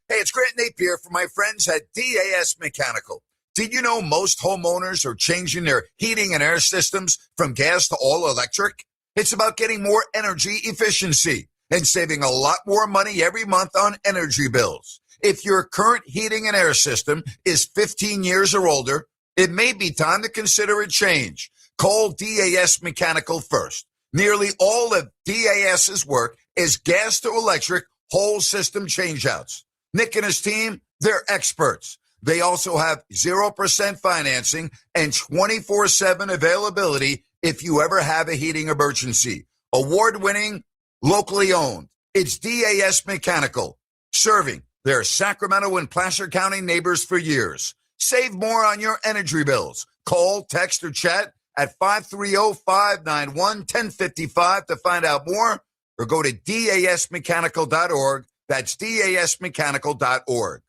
Hey, it's Grant Napear from my friends at DAS Mechanical. Did you know most homeowners are changing their heating and air systems from gas to all electric? It's about getting more energy efficiency and saving a lot more money every month on energy bills. If your current heating and air system is 15 years or older, it may be time to consider a change. Call DAS Mechanical first. Nearly all of DAS's work is gas to electric whole system changeouts. Nick and his team, they're experts. They also have 0% financing and 24/7 availability if you ever have a heating emergency. Award-winning, locally owned. It's DAS Mechanical, serving their Sacramento and Placer County neighbors for years. Save more on your energy bills. Call, text, or chat at 530-591-1055 to find out more, or go to dasmechanical.org. That's dasmechanical.org.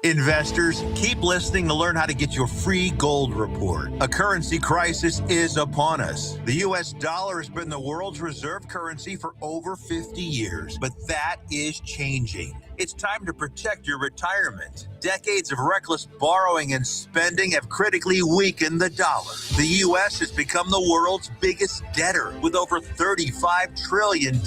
Investors, keep listening to learn how to get your free gold report. A currency crisis is upon us. The U.S. dollar has been the world's reserve currency for over 50 years, but that is changing. It's time to protect your retirement. Decades of reckless borrowing and spending have critically weakened the dollar. The U.S. has become the world's biggest debtor with over $35 trillion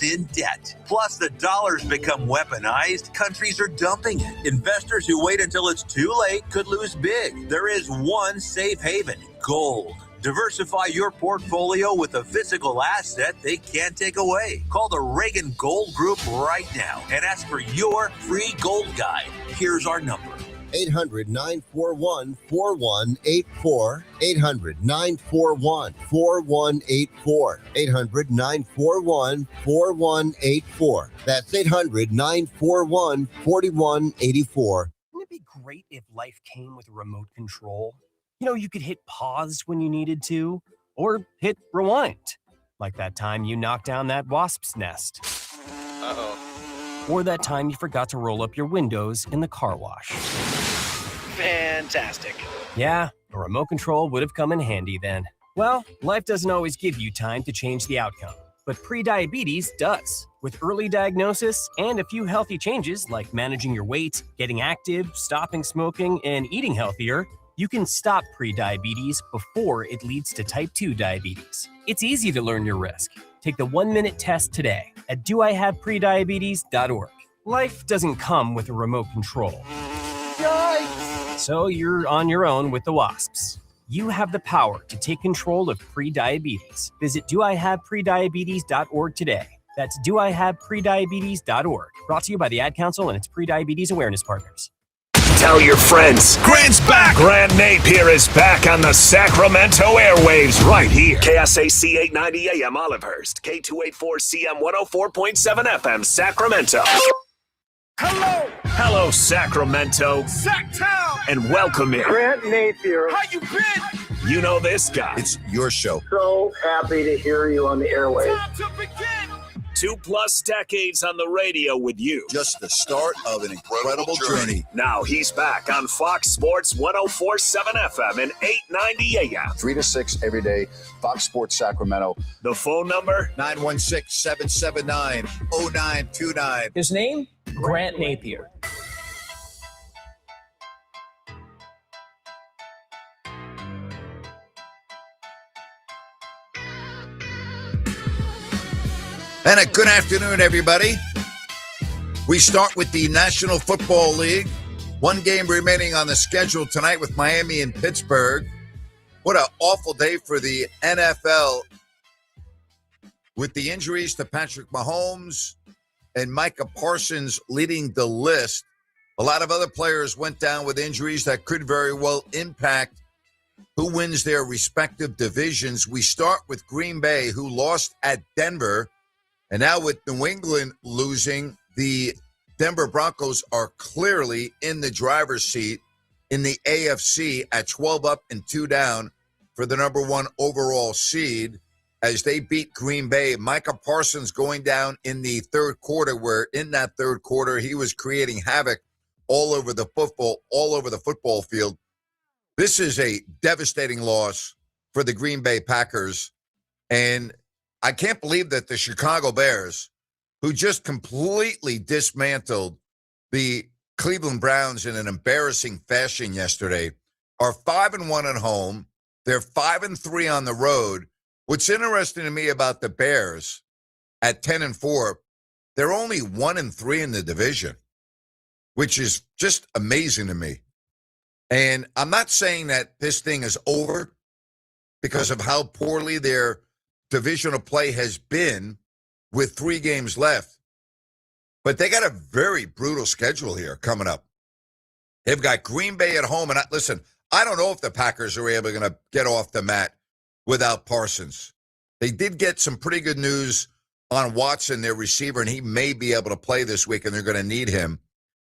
in debt. Plus, the dollar's become weaponized. Countries are dumping it. Investors who wait until it's too late could lose big. There is one safe haven: gold. Diversify your portfolio with a physical asset they can't take away. Call the Reagan Gold Group right now and ask for your free gold guide. Here's our number: 800-941-4184. 800-941-4184. 800-941-4184. That's 800-941-4184. Wouldn't it be great if life came with a remote control? You know, you could hit pause when you needed to, or hit rewind, like that time you knocked down that wasp's nest. Uh-oh. Or that time you forgot to roll up your windows in the car wash. Fantastic. Yeah, a remote control would have come in handy then. Well, life doesn't always give you time to change the outcome, but prediabetes does. With early diagnosis and a few healthy changes like managing your weight, getting active, stopping smoking, and eating healthier, you can stop prediabetes before it leads to type 2 diabetes. It's easy to learn your risk. Take the 1-minute test today at doihaveprediabetes.org. Life doesn't come with a remote control. Yikes! So you're on your own with the wasps. You have the power to take control of prediabetes. Visit doihaveprediabetes.org today. That's doihaveprediabetes.org. Brought to you by the Ad Council and its Prediabetes Awareness Partners. Tell your friends. Grant's back. Grant Napear is back on the Sacramento airwaves right here. KSAC 890 AM Olivehurst. K284CM 104.7 FM Sacramento. Hello, Sacramento. Sacktown. And welcome in. Grant Napear. How you been? You know this guy. It's your show. So happy to hear you on the airwaves. Time to begin. 2+ decades on the radio with you. Just the start of an incredible journey. Now he's back on Fox Sports 104.7 FM and 890 AM. 3 to 6 every day, Fox Sports Sacramento. The phone number? 916-779-0929. His name? Grant Napear. And a good afternoon, everybody. We start with the National Football League. One game remaining on the schedule tonight with Miami and Pittsburgh. What an awful day for the NFL with the injuries to Patrick Mahomes and Micah Parsons leading the list. A lot of other players went down with injuries that could very well impact who wins their respective divisions. We start with Green Bay, who lost at Denver. And now with New England losing, the Denver Broncos are clearly in the driver's seat in the AFC at 12 up and 2 down for the number 1 overall seed as they beat Green Bay. Micah Parsons going down in the third quarter, where in that third quarter he was creating havoc all over the football field. This is a devastating loss for the Green Bay Packers. And I can't believe that the Chicago Bears, who just completely dismantled the Cleveland Browns in an embarrassing fashion yesterday, are 5-1 at home. They're 5-3 on the road. What's interesting to me about the Bears at 10-4, they're only 1-3 in the division, which is just amazing to me. And I'm not saying that this thing is over because of how poorly their divisional play has been with 3 games left. But they got a very brutal schedule here coming up. They've got Green Bay at home. And listen, I don't know if the Packers are able to get off the mat without Parsons. They did get some pretty good news on Watson, their receiver, and he may be able to play this week, and they're going to need him.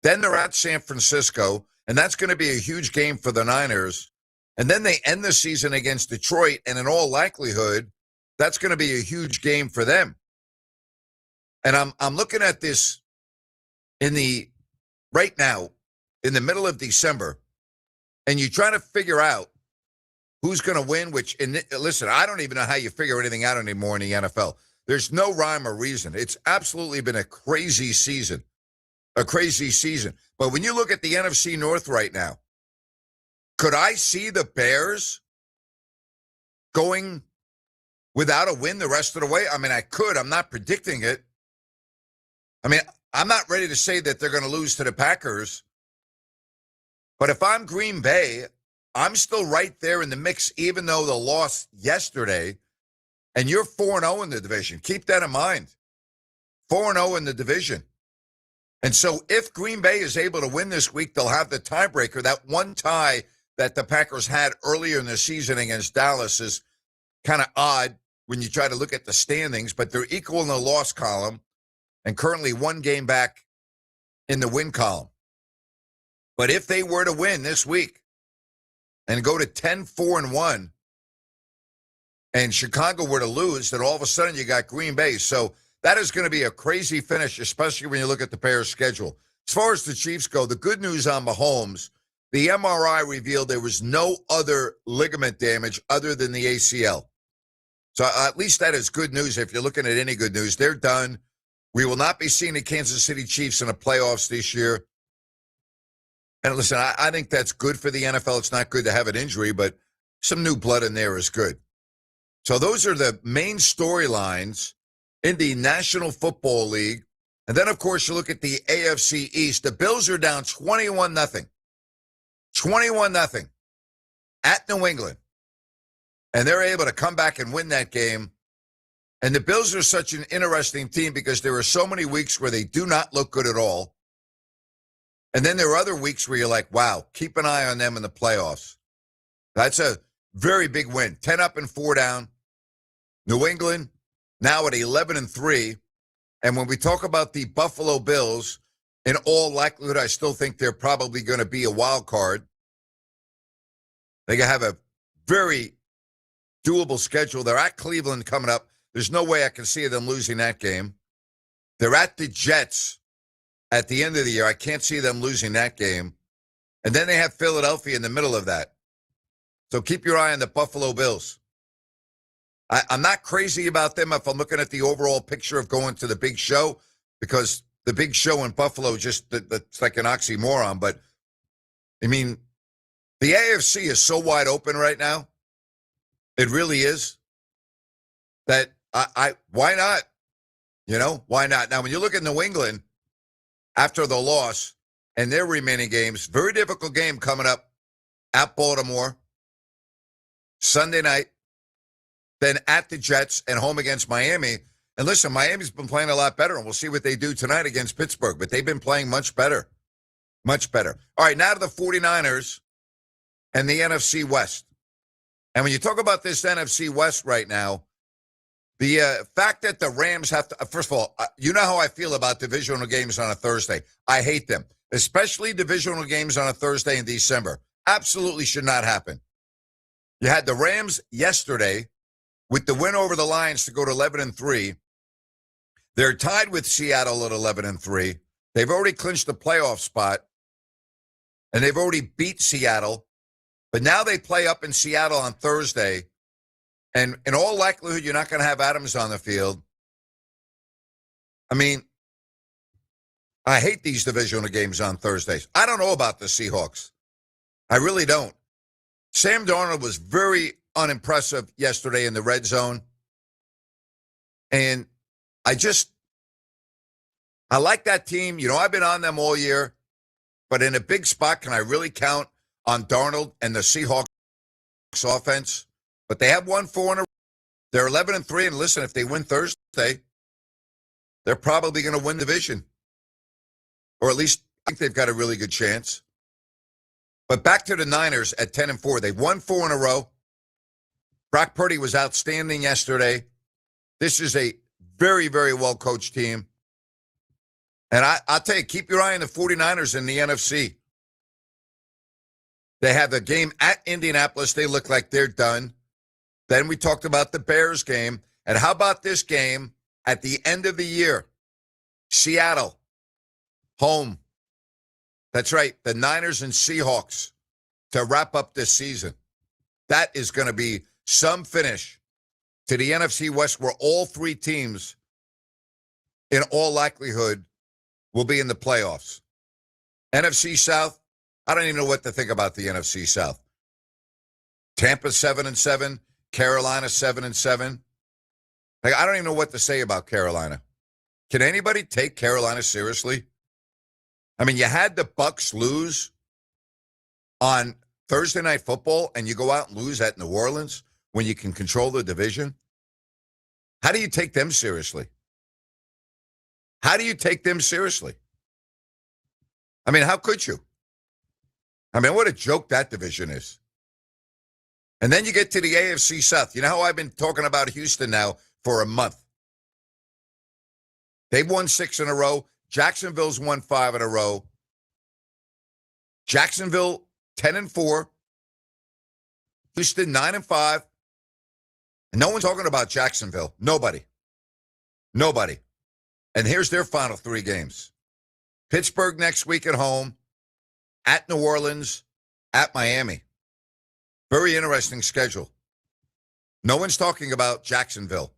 Then they're at San Francisco, and that's going to be a huge game for the Niners. And then they end the season against Detroit, and in all likelihood, that's going to be a huge game for them. And I'm looking at this right now, in the middle of December, and you try to figure out who's going to win, listen, I don't even know how you figure anything out anymore in the NFL. There's no rhyme or reason. It's absolutely been a crazy season. But when you look at the NFC North right now, could I see the Bears going without a win the rest of the way? I mean, I could. I'm not predicting it. I mean, I'm not ready to say that they're going to lose to the Packers. But if I'm Green Bay, I'm still right there in the mix, even though the loss yesterday, and you're 4-0 in the division. Keep that in mind. 4-0 in the division. And so if Green Bay is able to win this week, they'll have the tiebreaker. That one tie that the Packers had earlier in the season against Dallas is kind of odd when you try to look at the standings, but they're equal in the loss column and currently 1 game back in the win column. But if they were to win this week and go to 10-4-1 and Chicago were to lose, then all of a sudden you got Green Bay. So that is going to be a crazy finish, especially when you look at the Bears' schedule. As far as the Chiefs go, the good news on Mahomes, the MRI revealed there was no other ligament damage other than the ACL. So at least that is good news. If you're looking at any good news, they're done. We will not be seeing the Kansas City Chiefs in the playoffs this year. And listen, I think that's good for the NFL. It's not good to have an injury, but some new blood in there is good. So those are the main storylines in the National Football League. And then, of course, you look at the AFC East. The Bills are down 21-0. 21-0 at New England. And they're able to come back and win that game. And the Bills are such an interesting team because there are so many weeks where they do not look good at all. And then there are other weeks where you're like, wow, keep an eye on them in the playoffs. That's a very big win. 10 up and 4 down. New England now at 11-3. And when we talk about the Buffalo Bills, in all likelihood, I still think they're probably going to be a wild card. They have a very doable schedule. They're at Cleveland coming up. There's no way I can see them losing that game. They're at the Jets at the end of the year. I can't see them losing that game. And then they have Philadelphia in the middle of that. So keep your eye on the Buffalo Bills. I'm not crazy about them if I'm looking at the overall picture of going to the big show, because the big show in Buffalo it's like an oxymoron. But, I mean, the AFC is so wide open right now. It really is. That why not? You know, why not? Now, when you look at New England after the loss and their remaining games, very difficult game coming up at Baltimore Sunday night, then at the Jets and home against Miami. And listen, Miami's been playing a lot better, and we'll see what they do tonight against Pittsburgh, but they've been playing much better. Much better. All right, now to the 49ers and the NFC West. And when you talk about this NFC West right now, the fact that the Rams have to, first of all, you know how I feel about divisional games on a Thursday. I hate them, especially divisional games on a Thursday in December. Absolutely should not happen. You had the Rams yesterday with the win over the Lions to go to 11-3. They're tied with Seattle at 11-3. They've already clinched the playoff spot, and they've already beat Seattle. But now they play up in Seattle on Thursday, And in all likelihood, you're not going to have Adams on the field. I mean, I hate these divisional games on Thursdays. I don't know about the Seahawks. I really don't. Sam Darnold was very unimpressive yesterday in the red zone. And I like that team. You know, I've been on them all year. But in a big spot, can I really count on Darnold and the Seahawks offense? But they have won 4 in a row. They're 11-3. And listen, if they win Thursday, they're probably going to win the division. Or at least I think they've got a really good chance. But back to the Niners at 10-4. They've won 4 in a row. Brock Purdy was outstanding yesterday. This is a very, very well-coached team. And I'll tell you, keep your eye on the 49ers in the NFC. They have a game at Indianapolis. They look like they're done. Then we talked about the Bears game. And how about this game at the end of the year? Seattle, home. That's right, the Niners and Seahawks to wrap up this season. That is going to be some finish to the NFC West where all 3 teams, in all likelihood, will be in the playoffs. NFC South, I don't even know what to think about the NFC South. Tampa 7-7, Carolina 7-7. Like, I don't even know what to say about Carolina. Can anybody take Carolina seriously? I mean, you had the Bucks lose on Thursday Night Football, and you go out and lose at New Orleans when you can control the division. How do you take them seriously? How do you take them seriously? I mean, how could you? I mean, what a joke that division is. And then you get to the AFC South. You know how I've been talking about Houston now for a month? They've won 6 in a row. Jacksonville's won 5 in a row. Jacksonville 10-4. Houston 9-5. And no one's talking about Jacksonville. Nobody. And here's their final 3 games. Pittsburgh next week at home, at New Orleans, at Miami. Very interesting schedule. No one's talking about Jacksonville.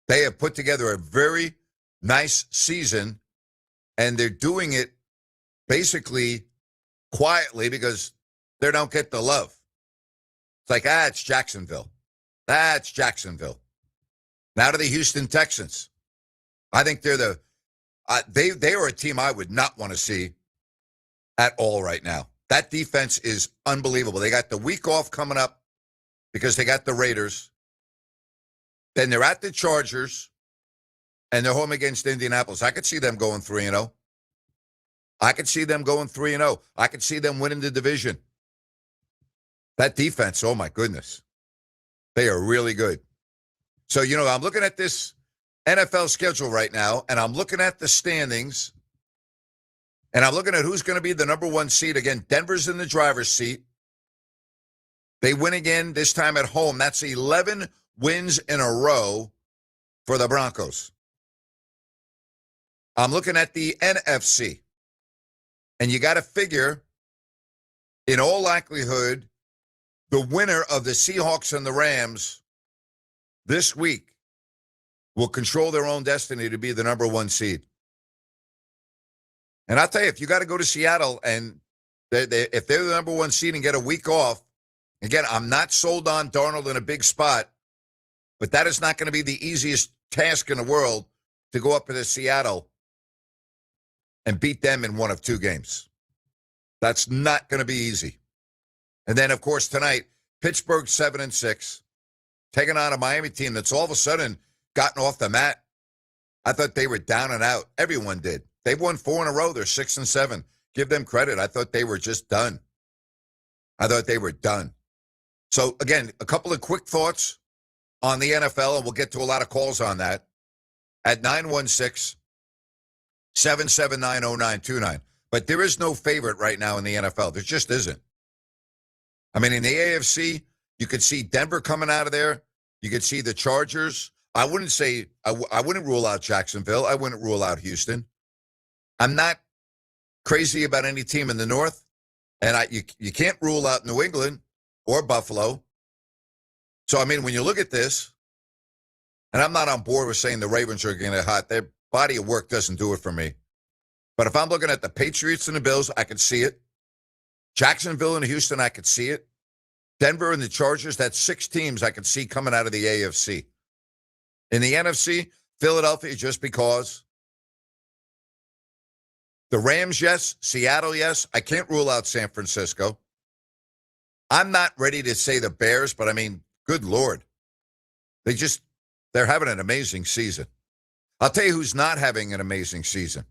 They have put together a very nice season, and they're doing it basically quietly because they don't get the love. It's like, it's Jacksonville. That's Jacksonville. Now to the Houston Texans. I think they're they are a team I would not want to see at all right now. That defense is unbelievable. They got the week off coming up because they got the Raiders. Then they're at the Chargers, and they're home against Indianapolis. I could see them going 3-0. I could see them going 3-0. I could see them winning the division. That defense, oh my goodness. They are really good. So, you know, I'm looking at this NFL schedule right now, and I'm looking at the standings, and I'm looking at who's going to be the number 1 seed. Again, Denver's in the driver's seat. They win again, this time at home. That's 11 wins in a row for the Broncos. I'm looking at the NFC, and you got to figure, in all likelihood, the winner of the Seahawks and the Rams this week will control their own destiny to be the number 1 seed. And I'll tell you, if you got to go to Seattle and if they're the number 1 seed and get a week off, again, I'm not sold on Darnold in a big spot, but that is not going to be the easiest task in the world to go up to Seattle and beat them in one of 2 games. That's not going to be easy. And then, of course, tonight, Pittsburgh 7-6, taking on a Miami team that's all of a sudden gotten off the mat. I thought they were down and out. Everyone did. They've won 4 in a row. They're 6-7. Give them credit. I thought they were just done. So, again, a couple of quick thoughts on the NFL, and we'll get to a lot of calls on that at 916-779-0929. But there is no favorite right now in the NFL. There just isn't. I mean, in the AFC, you could see Denver coming out of there. You could see the Chargers. I wouldn't rule out Jacksonville. I wouldn't rule out Houston. I'm not crazy about any team in the North. And you can't rule out New England or Buffalo. So, I mean, when you look at this, and I'm not on board with saying the Ravens are going to get hot. Their body of work doesn't do it for me. But if I'm looking at the Patriots and the Bills, I can see it. Jacksonville and Houston, I could see it. Denver and the Chargers, that's 6 teams I could see coming out of the AFC. In the NFC, Philadelphia, just because. The Rams, yes. Seattle, yes. I can't rule out San Francisco. I'm not ready to say the Bears, but I mean, good Lord. They're having an amazing season. I'll tell you who's not having an amazing season.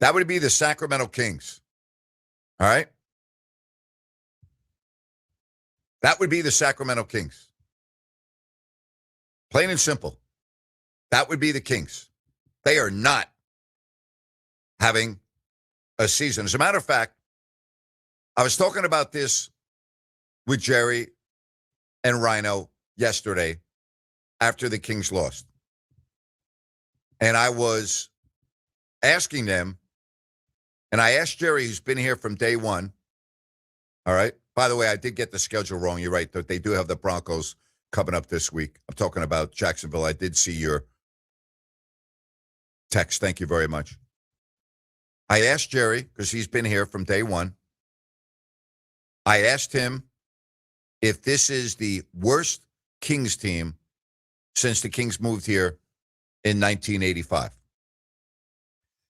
That would be the Sacramento Kings. All right? That would be the Sacramento Kings. Plain and simple. That would be the Kings. They are not having a season. As a matter of fact, I was talking about this with Jerry and Rhino yesterday after the Kings lost. And I was asking them, and I asked Jerry, who's been here from day one. All right. By the way, I did get the schedule wrong. You're right. They do have the Broncos coming up this week. I'm talking about Jacksonville. I did see your text. Thank you very much. I asked Jerry, because he's been here from day one. I asked him if this is the worst Kings team since the Kings moved here in 1985.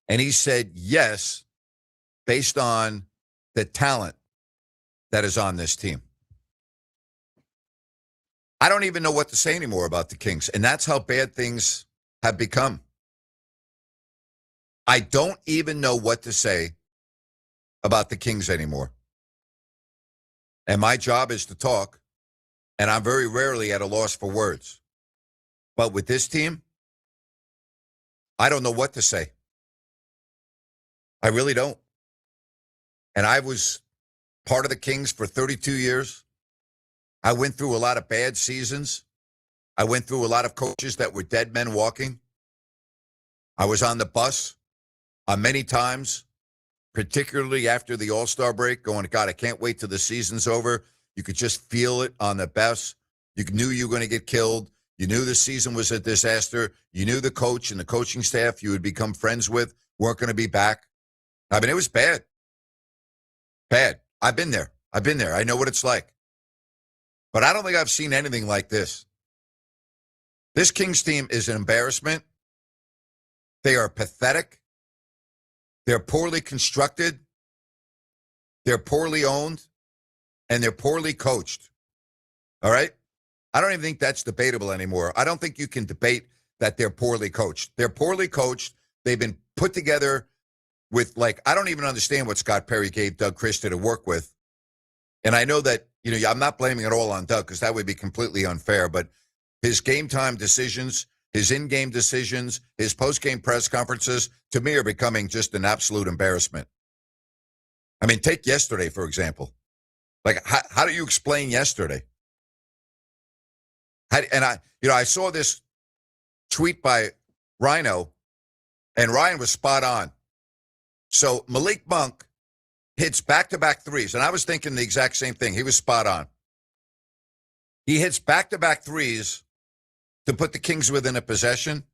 And he said yes, based on the talent that is on this team. I don't even know what to say anymore about the Kings, and that's how bad things have become. I don't even know what to say about the Kings anymore. And my job is to talk, and I'm very rarely at a loss for words. But with this team, I don't know what to say. I really don't. And I was part of the Kings for 32 years. I went through a lot of bad seasons. I went through a lot of coaches that were dead men walking. I was on the bus many times, particularly after the All-Star break, going, God, I can't wait till the season's over. You could just feel it on the bus. You knew you were going to get killed. You knew the season was a disaster. You knew the coach and the coaching staff you would become friends with weren't going to be back. I mean, it was bad. Bad. I've been there. I know what it's like. But I don't think I've seen anything like this. This Kings team is an embarrassment. They are pathetic. They're poorly constructed. They're poorly owned. And they're poorly coached. All right? I don't even think that's debatable anymore. I don't think you can debate that they're poorly coached. They're poorly coached. They've been put together with, I don't even understand what Scott Perry gave Doug Christie to work with. And I know that, I'm not blaming it all on Doug because that would be completely unfair, but his game time decisions, his in-game decisions, his post-game press conferences, to me are becoming just an absolute embarrassment. I mean, take yesterday, for example. How do you explain yesterday? I saw this tweet by Rhino, and Ryan was spot on. So Malik Monk hits back-to-back threes, and I was thinking the exact same thing. He was spot on. He hits back-to-back threes to put the Kings within a possession,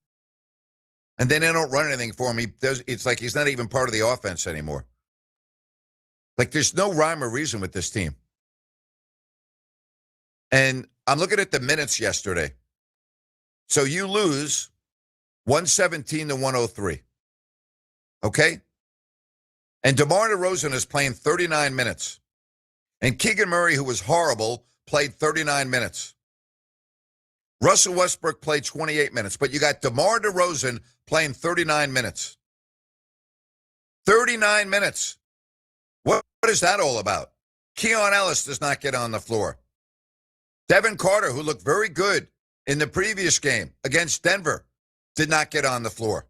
and then they don't run anything for him. It's like he's not even part of the offense anymore. There's no rhyme or reason with this team. And I'm looking at the minutes yesterday. So you lose 117 to 103. Okay? And DeMar DeRozan is playing 39 minutes. And Keegan Murray, who was horrible, played 39 minutes. Russell Westbrook played 28 minutes. But you got DeMar DeRozan playing 39 minutes. 39 minutes. What is that all about? Keon Ellis does not get on the floor. Devin Carter, who looked very good in the previous game against Denver, did not get on the floor.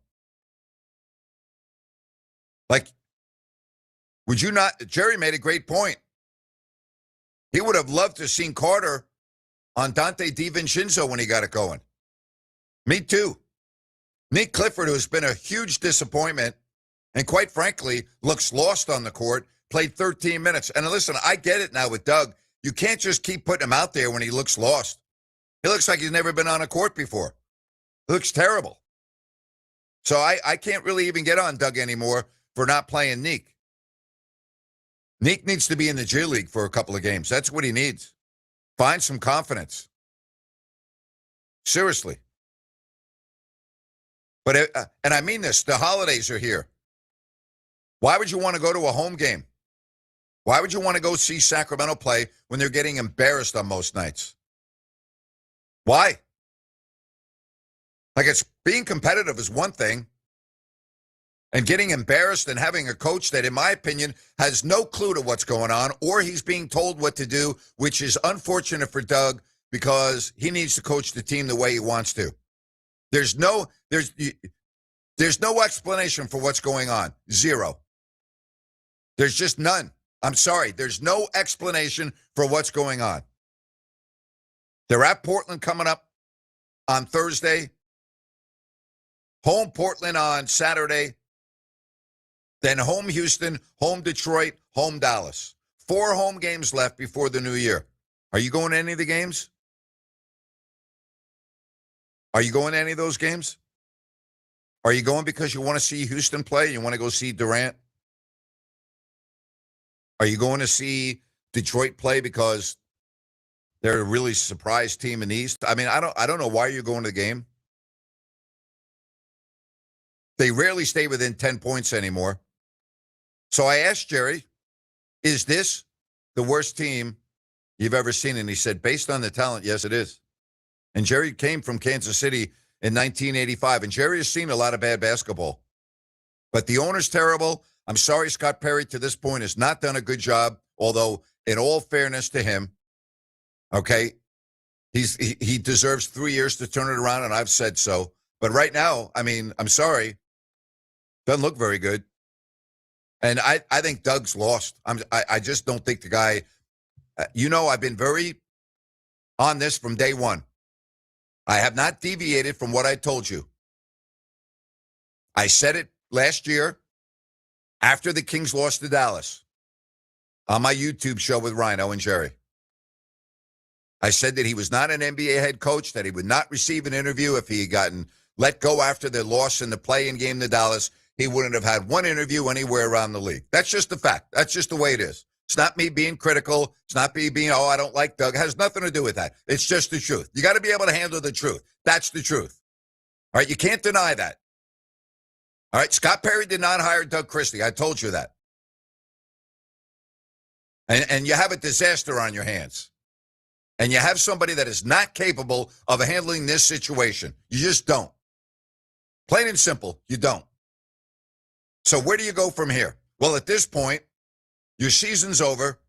Would you not? Jerry made a great point. He would have loved to have seen Carter on Dante DiVincenzo when he got it going. Me too. Nick Clifford, who's been a huge disappointment and quite frankly looks lost on the court, played 13 minutes. And listen, I get it now with Doug. You can't just keep putting him out there when he looks lost. He looks like he's never been on a court before. He looks terrible. So I can't really even get on Doug anymore for not playing Neek. Neek needs to be in the G League for a couple of games. That's what he needs. Find some confidence. Seriously. But, and I mean this, the holidays are here. Why would you want to go to a home game? Why would you want to go see Sacramento play when they're getting embarrassed on most nights? Why? Like, it's being competitive is one thing, and getting embarrassed and having a coach that, in my opinion, has no clue to what's going on, or he's being told what to do, which is unfortunate for Doug because he needs to coach the team the way he wants to. There's no explanation for what's going on. Zero. There's just none. I'm sorry. There's no explanation for what's going on. They're at Portland coming up on Thursday. Home Portland on Saturday. Then home Houston, home Detroit, home Dallas. 4 home games left before the new year. Are you going to any of the games? Are you going to any of those games? Are you going because you want to see Houston play? You want to go see Durant? Are you going to see Detroit play because they're a really surprise team in the East? I mean, I don't know why you're going to the game. They rarely stay within 10 points anymore. So I asked Jerry, is this the worst team you've ever seen? And he said, based on the talent, yes, it is. And Jerry came from Kansas City in 1985, and Jerry has seen a lot of bad basketball. But the owner's terrible. I'm sorry Scott Perry, to this point, has not done a good job, although in all fairness to him, okay, he deserves 3 years to turn it around, and I've said so. But right now, I mean, I'm sorry, doesn't look very good. And I think Doug's lost. I just don't think the guy, I've been very on this from day one. I have not deviated from what I told you. I said it last year after the Kings lost to Dallas on my YouTube show with Rhino and Jerry. I said that he was not an NBA head coach, that he would not receive an interview if he had gotten let go after the loss in the play-in game to Dallas. He wouldn't have had one interview anywhere around the league. That's just the fact. That's just the way it is. It's not me being critical. It's not me being, I don't like Doug. It has nothing to do with that. It's just the truth. You got to be able to handle the truth. That's the truth. All right, you can't deny that. All right, Scott Perry did not hire Doug Christie. I told you that. And you have a disaster on your hands. And you have somebody that is not capable of handling this situation. You just don't. Plain and simple, you don't. So where do you go from here? Well, at this point, your season's over,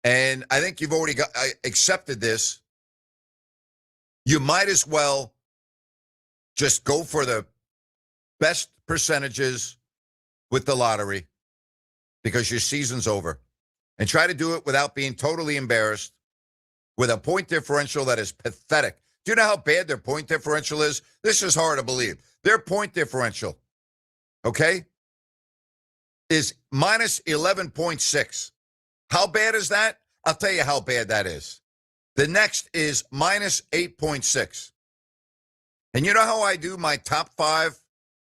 and I think you've already accepted this. You might as well just go for the best percentages with the lottery because your season's over, and try to do it without being totally embarrassed with a point differential that is pathetic. Do you know how bad their point differential is? This is hard to believe. Their point differential, okay, is minus 11.6. How bad is that? I'll tell you how bad that is. The next is minus 8.6. And you know how I do my top 5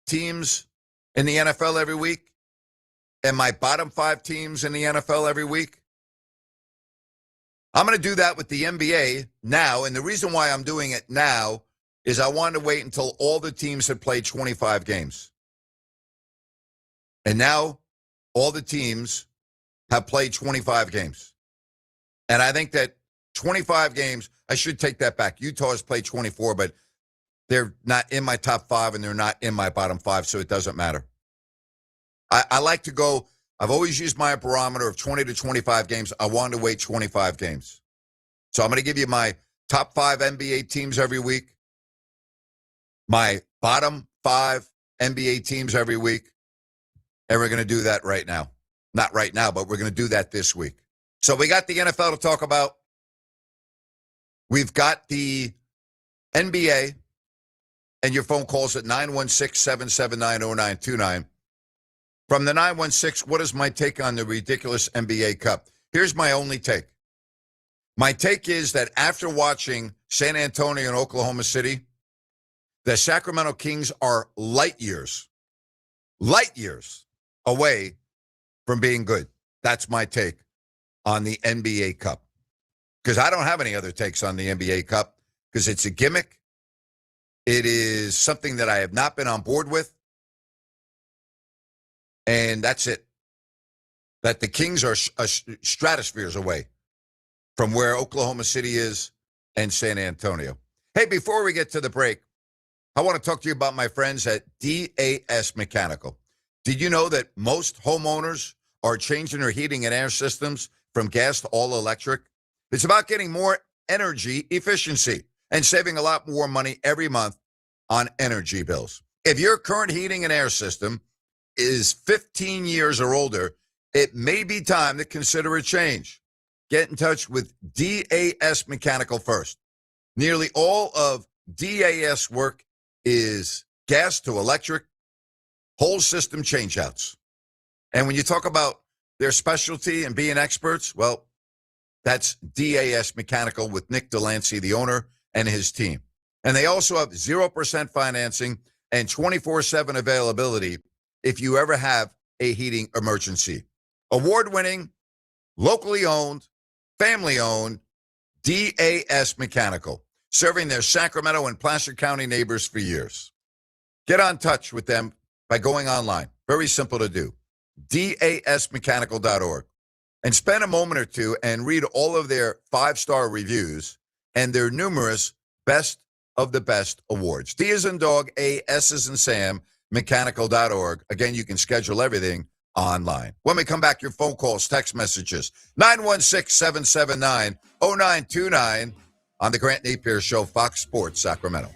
teams in the NFL every week and my bottom 5 teams in the NFL every week? I'm going to do that with the NBA now, and the reason why I'm doing it now is I wanted to wait until all the teams had played 25 games. And now all the teams have played 25 games. And I think that 25 games, I should take that back. Utah has played 24, but they're not in my top 5 and they're not in my bottom 5, so it doesn't matter. I like to go, I've always used my barometer of 20 to 25 games. I wanted to wait 25 games. So I'm going to give you my top 5 NBA teams every week, my bottom 5 NBA teams every week, and we're going to do that right now. Not right now, but we're going to do that this week. So we got the NFL to talk about. We've got the NBA, and your phone calls at 916-779-0929. From the 916, what is my take on the ridiculous NBA Cup? Here's my only take. My take is that after watching San Antonio and Oklahoma City, the Sacramento Kings are light years away from being good. That's my take on the NBA Cup. Because I don't have any other takes on the NBA Cup because it's a gimmick. It is something that I have not been on board with. And that's it. That the Kings are stratospheres away from where Oklahoma City is and San Antonio. Hey, before we get to the break, I want to talk to you about my friends at DAS Mechanical. Did you know that most homeowners are changing their heating and air systems from gas to all electric? It's about getting more energy efficiency and saving a lot more money every month on energy bills. If your current heating and air system is 15 years or older, it may be time to consider a change. Get in touch with DAS Mechanical first. Nearly all of DAS work is gas to electric, whole system changeouts. And when you talk about their specialty and being experts, well, that's DAS Mechanical with Nick Delancey, the owner, and his team. And they also have 0% financing and 24/7 availability if you ever have a heating emergency. Award-winning, locally owned, family-owned DAS Mechanical, serving their Sacramento and Placer County neighbors for years. Get on touch with them by going online. Very simple to do. DASmechanical.org. And spend a moment or two and read all of their 5-star reviews and their numerous Best of the Best awards. D as in dog, A, S as in Sam, mechanical.org. Again, you can schedule everything online. When we come back, your phone calls, text messages, 916-779-0929 on the Grant Napear Show, Fox Sports Sacramento.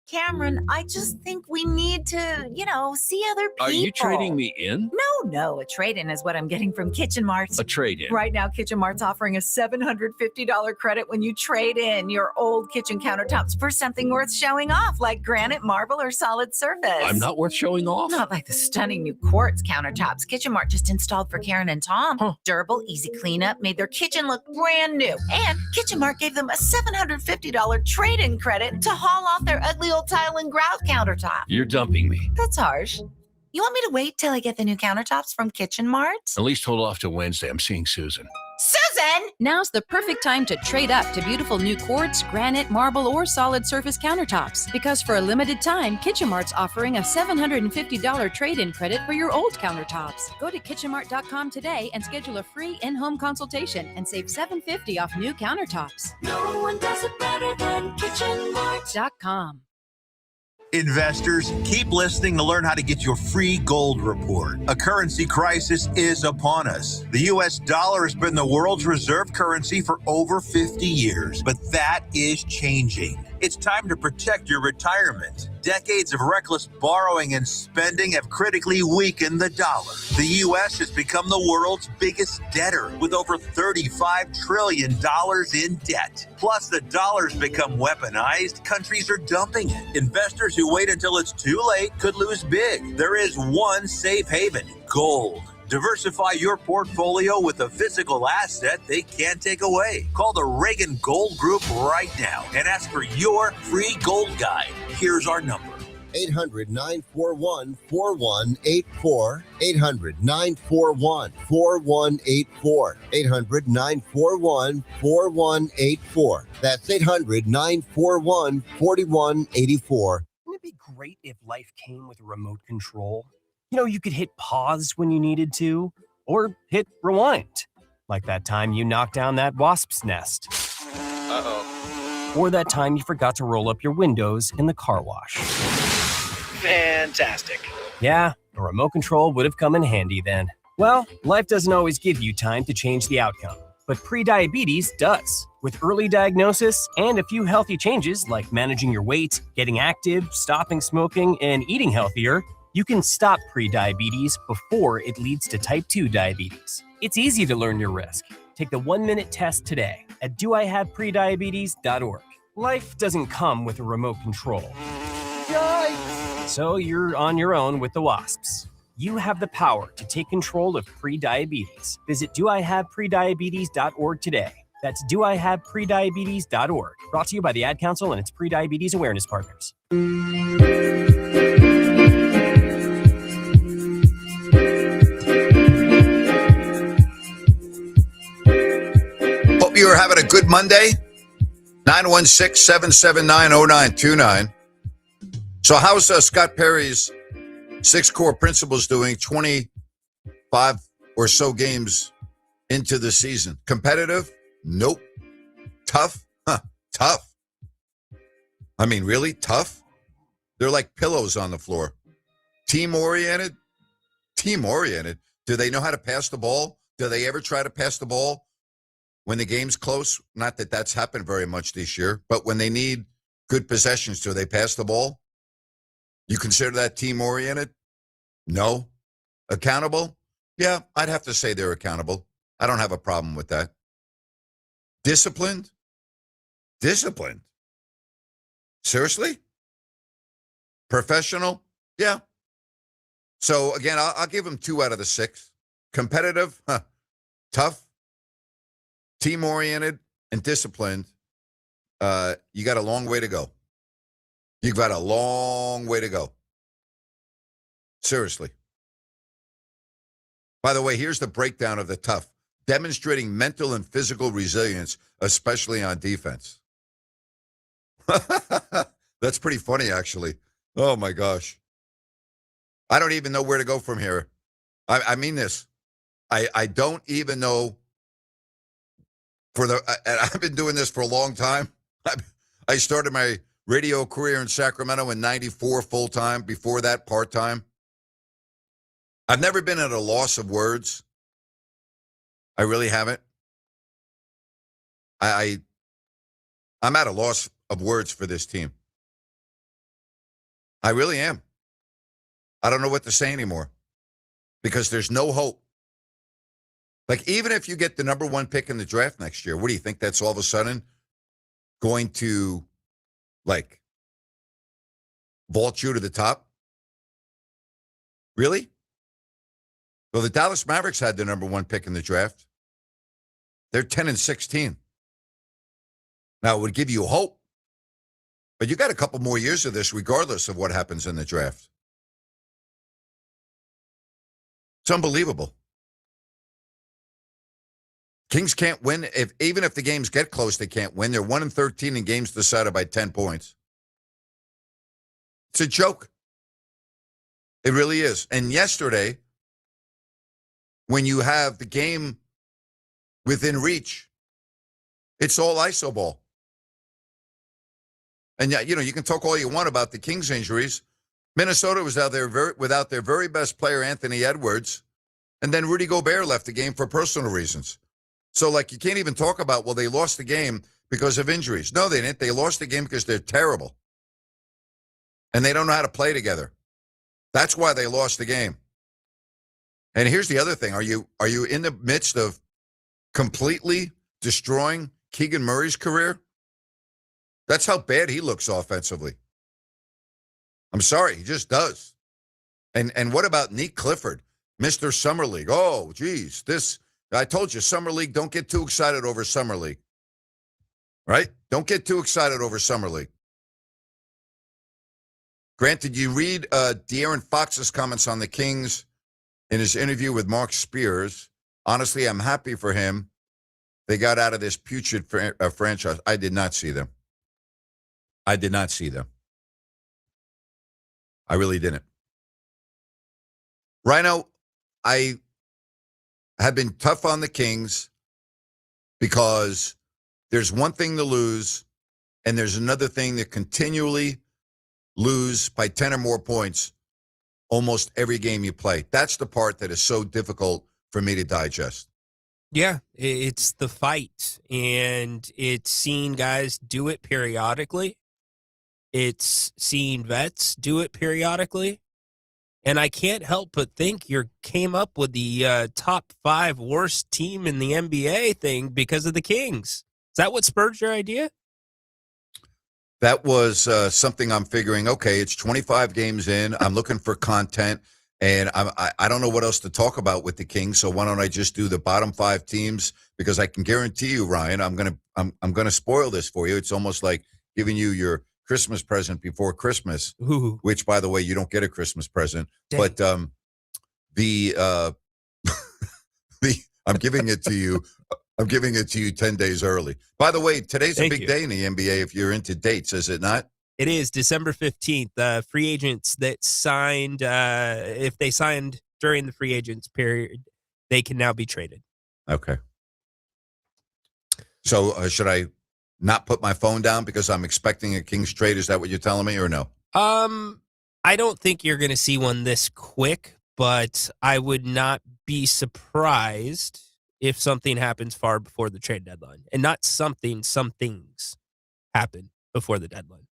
Cameron, I just think we need to, see other people. Are you trading me in? No. A trade-in is what I'm getting from Kitchen Mart. A trade-in. Right now, Kitchen Mart's offering a $750 credit when you trade in your old kitchen countertops for something worth showing off, like granite, marble, or solid surface. I'm not worth showing off? Not like the stunning new quartz countertops Kitchen Mart just installed for Karen and Tom. Huh. Durable, easy cleanup, made their kitchen look brand new. And Kitchen Mart gave them a $750 trade-in credit to haul off their ugly old tile and grout countertop. You're dumping me. That's harsh. You want me to wait till I get the new countertops from Kitchen Mart? At least hold off till Wednesday. I'm seeing Susan. Susan! Now's the perfect time to trade up to beautiful new quartz, granite, marble, or solid surface countertops. Because for a limited time, Kitchen Mart's offering a $750 trade-in credit for your old countertops. Go to kitchenmart.com today and schedule a free in-home consultation and save $750 off new countertops. No one does it better than kitchenmart.com. Investors, keep listening to learn how to get your free gold report. A currency crisis is upon us. The U.S. dollar has been the world's reserve currency for over 50 years, but that is changing. It's time to protect your retirement. Decades of reckless borrowing and spending have critically weakened the dollar. The U.S. has become the world's biggest debtor with over $35 trillion in debt. Plus, the dollar's become weaponized. Countries are dumping it. Investors who wait until it's too late could lose big. There is one safe haven: gold. Diversify your portfolio with a physical asset they can't take away. Call the Reagan Gold Group right now and ask for your free gold guide. Here's our number. 800-941-4184. 800-941-4184. 800-941-4184. That's 800-941-4184. Wouldn't it be great if life came with a remote control? You could hit pause when you needed to, or hit rewind, like that time you knocked down that wasp's nest. Uh-oh. Or that time you forgot to roll up your windows in the car wash. Fantastic. Yeah, a remote control would have come in handy then. Well, life doesn't always give you time to change the outcome, but prediabetes does. With early diagnosis and a few healthy changes like managing your weight, getting active, stopping smoking, and eating healthier, you can stop prediabetes before it leads to type 2 diabetes. It's easy to learn your risk. Take the 1-minute test today at doihaveprediabetes.org. Life doesn't come with a remote control. Yikes! So you're on your own with the wasps. You have the power to take control of prediabetes. Visit doihaveprediabetes.org today. That's doihaveprediabetes.org. Brought to you by the Ad Council and its prediabetes awareness partners. Hope you are having a good Monday. 916-779-0929. So how's Scott Perry's 6 core principles doing 25 or so games into the season? Competitive? Nope. Tough? Tough. I mean, really? Tough? They're like pillows on the floor. Team-oriented? Team-oriented. Do they know how to pass the ball? Do they ever try to pass the ball when the game's close? Not that that's happened very much this year, but when they need good possessions, do they pass the ball? You consider that team-oriented? No. Accountable? Yeah, I'd have to say they're accountable. I don't have a problem with that. Disciplined? Disciplined? Seriously? Professional? Yeah. So, again, I'll give them 2 out of the 6. Competitive? Tough? Team-oriented and disciplined? You got a long way to go. You've got a long way to go. Seriously. By the way, here's the breakdown of the tough. Demonstrating mental and physical resilience, especially on defense. That's pretty funny, actually. Oh, my gosh. I don't even know where to go from here. I mean this. I don't even know. I've been doing this for a long time. I started my radio career in Sacramento in 94 full-time. Before that, part-time. I've never been at a loss of words. I really haven't. I'm at a loss of words for this team. I really am. I don't know what to say anymore because there's no hope. Like, even if you get the number 1 pick in the draft next year, what do you think that's all of a sudden going to, like, vault you to the top? Really? Well, the Dallas Mavericks had the number 1 pick in the draft. They're 10-16. Now, it would give you hope, but you got a couple more years of this regardless of what happens in the draft. It's unbelievable. Kings can't win. Even if the games get close, they can't win. They're 1-13 in games decided by 10 points. It's a joke. It really is. And yesterday, when you have the game within reach, it's all iso ball. And, you can talk all you want about the Kings injuries. Minnesota was out there without their very best player, Anthony Edwards, and then Rudy Gobert left the game for personal reasons. So, you can't even talk about, well, they lost the game because of injuries. No, they didn't. They lost the game because they're terrible. And they don't know how to play together. That's why they lost the game. And here's the other thing. Are you in the midst of completely destroying Keegan Murray's career? That's how bad he looks offensively. I'm sorry, he just does. And what about Nick Clifford, Mr. Summer League? Oh, geez, I told you, Summer League, don't get too excited over Summer League. Right? Don't get too excited over Summer League. Grant, did you read De'Aaron Fox's comments on the Kings in his interview with Mark Spears? Honestly, I'm happy for him. They got out of this putrid franchise. I did not see them. I did not see them. I really didn't. Rhino, I have been tough on the Kings because there's one thing to lose, and there's another thing to continually lose by 10 or more points almost every game you play. That's the part that is so difficult for me to digest. Yeah, it's the fight, and it's seeing guys do it periodically. It's seeing vets do it periodically. And I can't help but think you came up with the top 5 worst team in the NBA thing because of the Kings. Is that what spurred your idea? That was something I'm figuring, okay, it's 25 games in. I'm looking for content, and I don't know what else to talk about with the Kings, so why don't I just do the bottom 5 teams? Because I can guarantee you, Ryan, I'm gonna spoil this for you. It's almost like giving you your Christmas present before Christmas, Ooh. which, by the way, you don't get a Christmas present. Dang. But the I'm giving it to you. I'm giving it to you 10 days early. By the way, today's a big day in the NBA if you're into dates, is it not? It is December 15th. Free agents that signed, if they signed during the free agents period, they can now be traded. Okay. So should I not put my phone down because I'm expecting a Kings trade? Is that what you're telling me, or no? I don't think you're going to see one this quick, but I would not be surprised if something happens far before the trade deadline. And not something, some things happen before the deadline.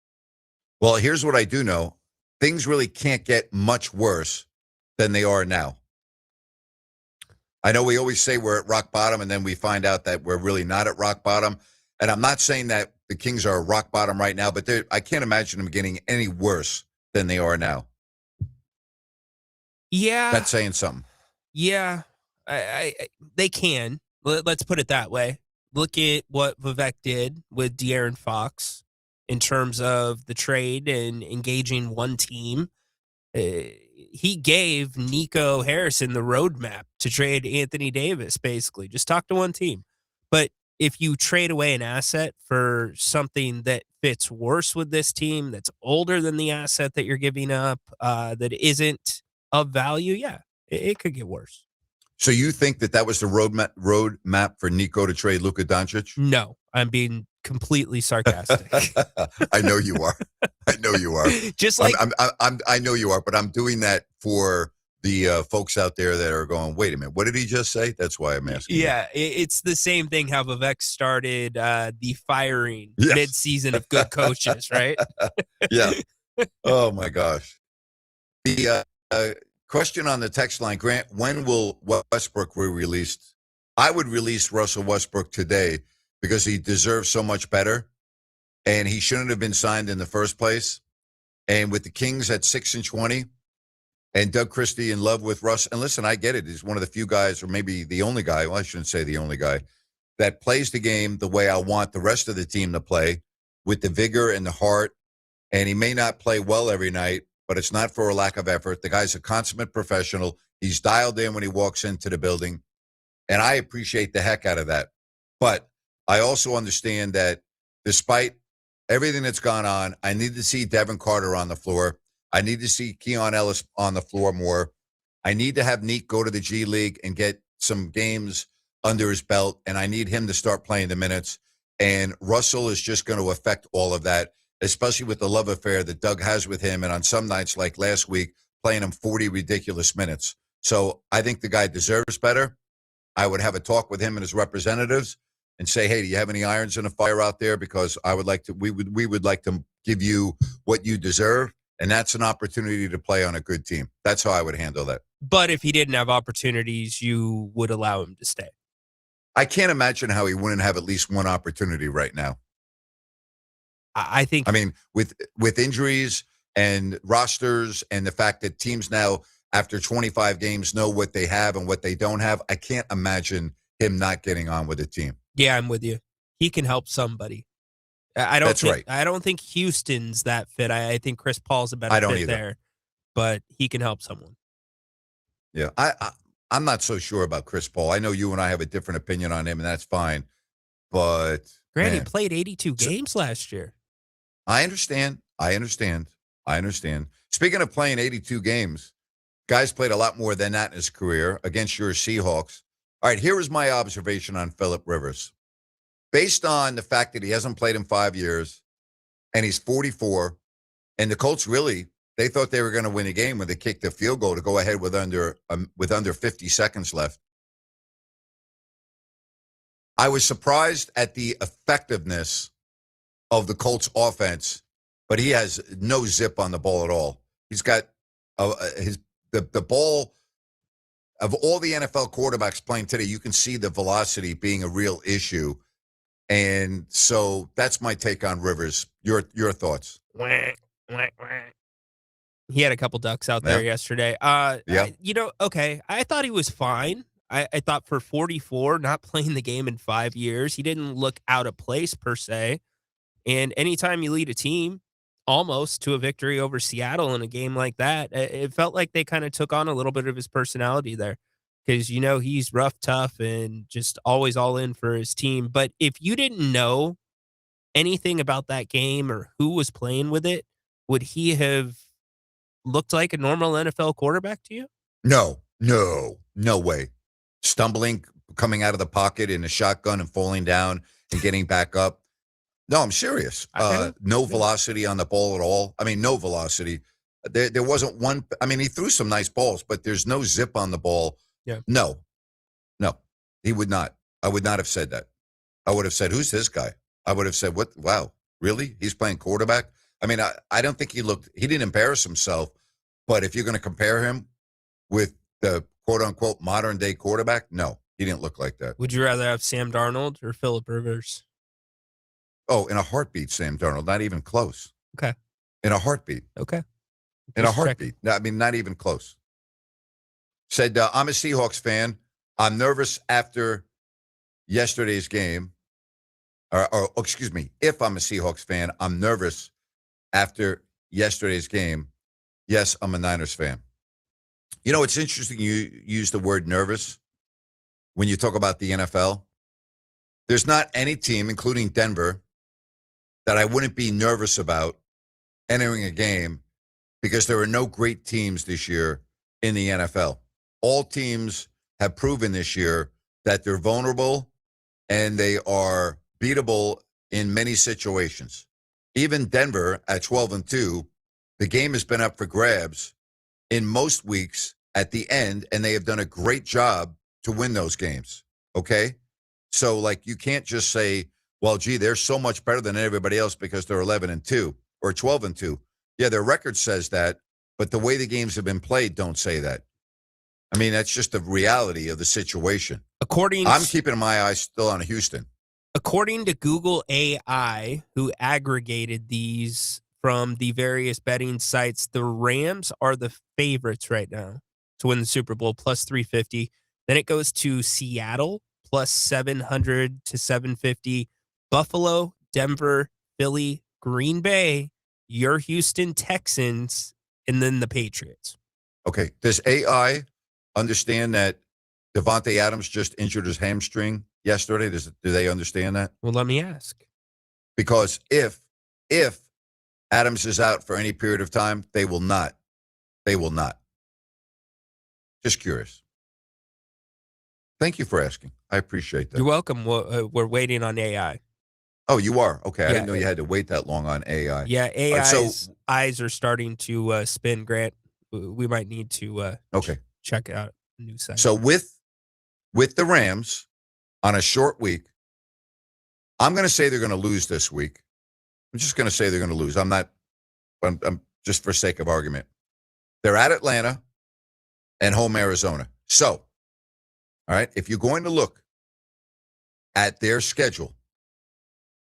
Well, here's what I do know. Things really can't get much worse than they are now. I know we always say we're at rock bottom, and then we find out that we're really not at rock bottom. And I'm not saying that the Kings are rock bottom right now, but I can't imagine them getting any worse than they are now. Yeah. That's saying something. Yeah. They can. Let's put it that way. Look at what Vivek did with De'Aaron Fox in terms of the trade and engaging one team. He gave Nico Harrison the roadmap to trade Anthony Davis, basically. Just talk to one team. But if you trade away an asset for something that fits worse with this team, that's older than the asset that you're giving up, that isn't of value, yeah, it could get worse. So you think that was the roadmap for Nico to trade Luka Doncic? No, I'm being completely sarcastic. I know you are. I know you are. Just like I know you are, but I'm doing that for the folks out there that are going, wait a minute, what did he just say? That's why I'm asking. Yeah, it's the same thing how Vivek started the firing mid-season of good coaches, right? Yeah. Oh, my gosh. The question on the text line, Grant, when will Westbrook be released? I would release Russell Westbrook today because he deserves so much better, and he shouldn't have been signed in the first place. And with the Kings at 6-20, and Doug Christie in love with Russ, and listen, I get it. He's one of the few guys, or maybe the only guy, well, I shouldn't say the only guy, that plays the game the way I want the rest of the team to play, with the vigor and the heart. And he may not play well every night, but it's not for a lack of effort. The guy's a consummate professional. He's dialed in when he walks into the building, and I appreciate the heck out of that. But I also understand that despite everything that's gone on, I need to see Devin Carter on the floor. I need to see Keon Ellis on the floor more. I need to have Neek go to the G League and get some games under his belt, and I need him to start playing the minutes. And Russell is just going to affect all of that, especially with the love affair that Doug has with him, and on some nights like last week, playing him 40 ridiculous minutes. So I think the guy deserves better. I would have a talk with him and his representatives and say, hey, do you have any irons in the fire out there? Because I would like to, we would like to give you what you deserve. And that's an opportunity to play on a good team. That's how I would handle that. But if he didn't have opportunities, you would allow him to stay. I can't imagine how he wouldn't have at least one opportunity right now. I think. I mean, with injuries and rosters and the fact that teams now, after 25 games, know what they have and what they don't have, I can't imagine him not getting on with the team. Yeah, I'm with you. He can help somebody. I don't think Houston's that fit. I think Chris Paul's a better fit there, but he can help someone. Yeah, I'm not so sure about Chris Paul. I know you and I have a different opinion on him, and that's fine. But Grant, he played 82 games last year. I understand. Speaking of playing 82 games, guys played a lot more than that in his career against your Seahawks. All right, here is my observation on Phillip Rivers. Based on the fact that he hasn't played in 5 years and he's 44, and the Colts really, they thought they were going to win a game when they kicked a field goal to go ahead with under 50 seconds left. I was surprised at the effectiveness of the Colts offense, but he has no zip on the ball at all. He's got the ball of all the NFL quarterbacks playing today, you can see the velocity being a real issue. And so that's my take on Rivers. Your thoughts? He had a couple ducks out there yesterday. Yeah. Okay. I thought he was fine. I thought for 44, not playing the game in 5 years, he didn't look out of place per se. And anytime you lead a team almost to a victory over Seattle in a game like that, it felt like they kind of took on a little bit of his personality there. Because, he's rough, tough, and just always all in for his team. But if you didn't know anything about that game or who was playing with it, would he have looked like a normal NFL quarterback to you? No way. Stumbling, coming out of the pocket in a shotgun and falling down and getting back up. No, I'm serious. No velocity on the ball at all. I mean, no velocity. There wasn't one. I mean, he threw some nice balls, but there's no zip on the ball. Yeah. No, he would not. I would not have said that. I would have said, who's this guy? I would have said, what? Wow, really? He's playing quarterback? I mean, I don't think he didn't embarrass himself, but if you're going to compare him with the quote-unquote modern-day quarterback, no, he didn't look like that. Would you rather have Sam Darnold or Phillip Rivers? Oh, in a heartbeat, Sam Darnold, not even close. Okay. In a heartbeat. Okay. In a heartbeat. I mean, not even close. Said, I'm a Seahawks fan. I'm nervous after yesterday's game. Or excuse me, if I'm a Seahawks fan, I'm nervous after yesterday's game. Yes, I'm a Niners fan. It's interesting you use the word nervous when you talk about the NFL. There's not any team, including Denver, that I wouldn't be nervous about entering a game because there are no great teams this year in the NFL. All teams have proven this year that they're vulnerable and they are beatable in many situations. Even Denver at 12-2, the game has been up for grabs in most weeks at the end, and they have done a great job to win those games, okay? So, you can't just say, well, gee, they're so much better than everybody else because they're 11-2 or 12-2. Yeah, their record says that, but the way the games have been played don't say that. I mean, that's just the reality of the situation. I'm keeping my eyes still on Houston. According to Google AI, who aggregated these from the various betting sites, the Rams are the favorites right now to win the Super Bowl, plus 350. Then it goes to Seattle, plus 700 to 750. Buffalo, Denver, Philly, Green Bay, your Houston Texans, and then the Patriots. Okay. Does AI understand that Devontae Adams just injured his hamstring yesterday? Do they understand that? Well, let me ask. Because if Adams is out for any period of time, they will not. They will not. Just curious. Thank you for asking. I appreciate that. You're welcome. We're waiting on AI. Oh, you are? Okay. I didn't know you had to wait that long on AI. Yeah, AI's eyes are starting to spin, Grant. We might need to check out a new site. So with the Rams on a short week, I'm going to say they're going to lose this week. I'm just going to say they're going to lose. I'm just for sake of argument. They're at Atlanta and home Arizona. So, all right, if you're going to look at their schedule,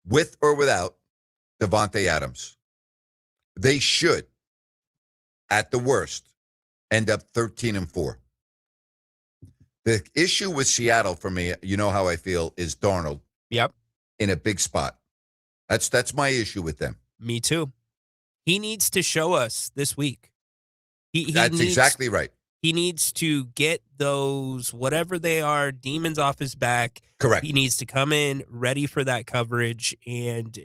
with or without Devontae Adams, they should, at the worst, end up 13-4. The issue with Seattle for me, you know how I feel, is Darnold. Yep. In a big spot. That's my issue with them. Me too. He needs to show us this week. That's exactly right. He needs to get those, whatever they are, demons off his back. Correct. He needs to come in ready for that coverage. And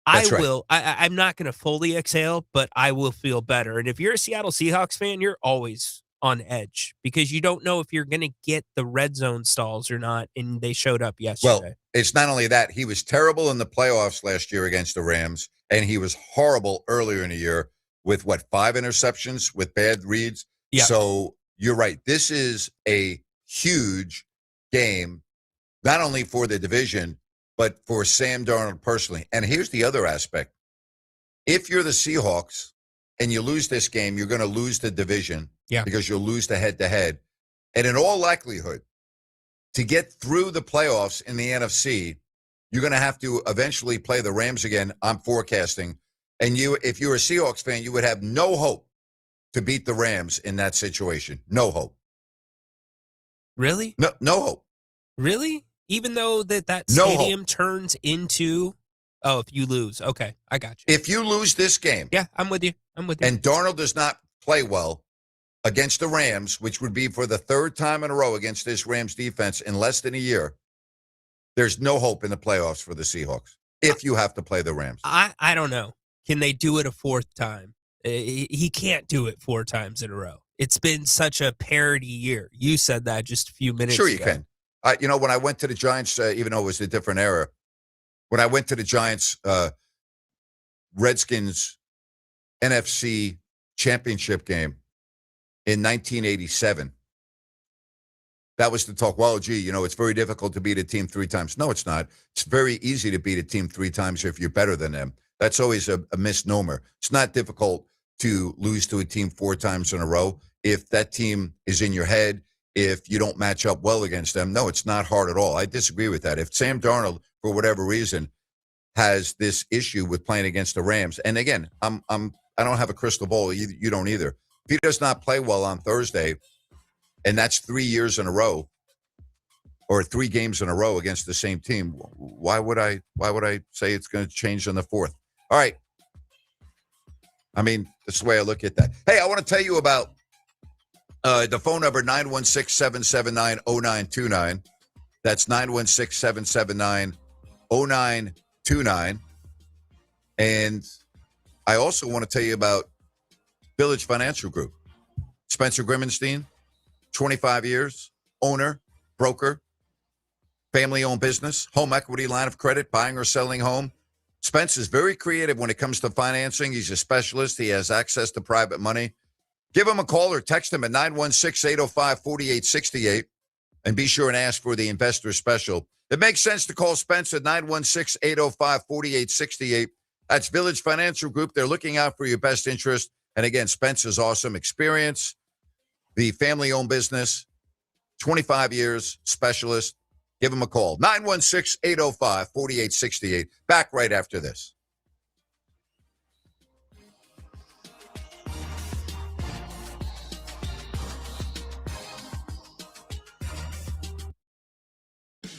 I'm not going to fully exhale, but I will feel better. And if you're a Seattle Seahawks fan, you're always on edge because you don't know if you're going to get the red zone stalls or not. And they showed up yesterday. Well, it's not only that. He was terrible in the playoffs last year against the Rams, and he was horrible earlier in the year with, 5 interceptions with bad reads? Yeah. So you're right. This is a huge game, not only for the division, but for Sam Darnold personally. And here's the other aspect. If you're the Seahawks and you lose this game, you're going to lose the division Yeah. Because you'll lose the head-to-head. And in all likelihood, to get through the playoffs in the NFC, you're going to have to eventually play the Rams again, I'm forecasting. And if you're a Seahawks fan, you would have no hope to beat the Rams in that situation. No hope. Really? No hope. Really? Even though that No stadium hope. turns into, if you lose. Okay, I got you. If you lose this game. Yeah, I'm with you. And Darnold does not play well against the Rams, which would be for the third time in a row against this Rams defense in less than a year, there's no hope in the playoffs for the Seahawks if you have to play the Rams. I don't know. Can they do it a fourth time? He can't do it 4 times in a row. It's been such a parody year. You said that just a few minutes ago. Sure you can. When I went to the Giants, even though it was a different era, when I went to the Giants, Redskins NFC championship game in 1987, that was the talk. Well, gee, it's very difficult to beat a team 3 times. No, it's not. It's very easy to beat a team 3 times if you're better than them. That's always a misnomer. It's not difficult to lose to a team 4 times in a row if that team is in your head, if you don't match up well against them. No, it's not hard at all. I disagree with that. If Sam Darnold, for whatever reason, has this issue with playing against the Rams, and again, I don't have a crystal ball. You don't either. If he does not play well on Thursday, and that's 3 years in a row, or 3 games in a row against the same team, why would I say it's going to change on the 4th? All right. I mean, that's the way I look at that. Hey, I want to tell you about the phone number, 916-779-0929. That's 916-779-0929. And I also want to tell you about Village Financial Group. Spencer Grimmenstein, 25 years, owner, broker, family-owned business, home equity line of credit, buying or selling home. Spence is very creative when it comes to financing. He's a specialist. He has access to private money. Give him a call or text him at 916-805-4868 and be sure and ask for the investor special. It makes sense to call Spence at 916-805-4868. That's Village Financial Group. They're looking out for your best interest. And again, Spence is awesome experience. The family-owned business, 25 years, specialist. Give him a call. 916-805-4868. Back right after this.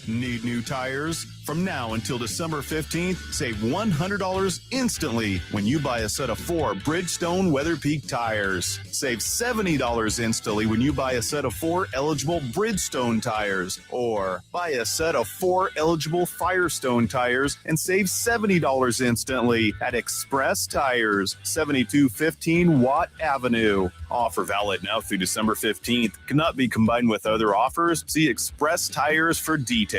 Need new tires? From now until December 15th, save $100 instantly when you buy a set of 4 Bridgestone Weather Peak tires. Save $70 instantly when you buy a set of 4 eligible Bridgestone tires. Or buy a set of 4 eligible Firestone tires and save $70 instantly at Express Tires, 7215 Watt Avenue. Offer valid now through December 15th. Cannot be combined with other offers. See Express Tires for details.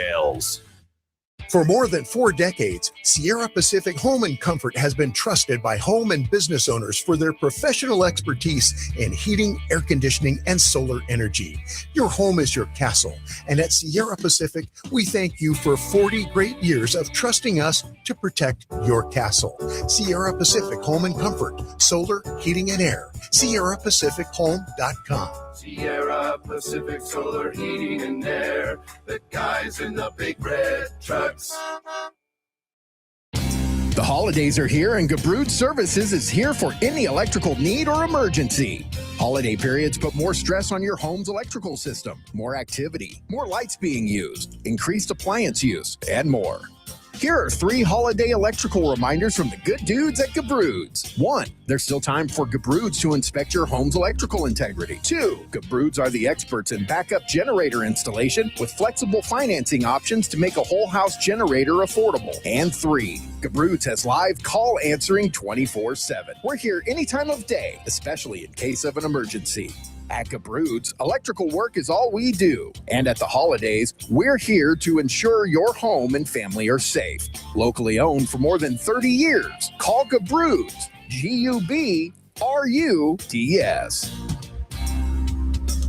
For more than 4 decades, Sierra Pacific Home and Comfort has been trusted by home and business owners for their professional expertise in heating, air conditioning, and solar energy. Your home is your castle, and at Sierra Pacific, we thank you for 40 great years of trusting us to protect your castle. Sierra Pacific Home and Comfort, solar, heating, and air. SierraPacificHome.com. Sierra Pacific Solar Heating and Air. The guys in the big red trucks. The holidays are here, and Gabrud Services is here for any electrical need or emergency. Holiday periods put more stress on your home's electrical system, more activity, more lights being used, increased appliance use, and more. Here are 3 holiday electrical reminders from the good dudes at Gabrud's. 1, there's still time for Gabrud's to inspect your home's electrical integrity. 2, Gabrud's are the experts in backup generator installation with flexible financing options to make a whole house generator affordable. And 3, Gabrud's has live call answering 24/7. We're here any time of day, especially in case of an emergency. At Gabrud's, electrical work is all we do. And at the holidays, we're here to ensure your home and family are safe. Locally owned for more than 30 years. Call Gabrud's, G-U-B-R-U-D-S.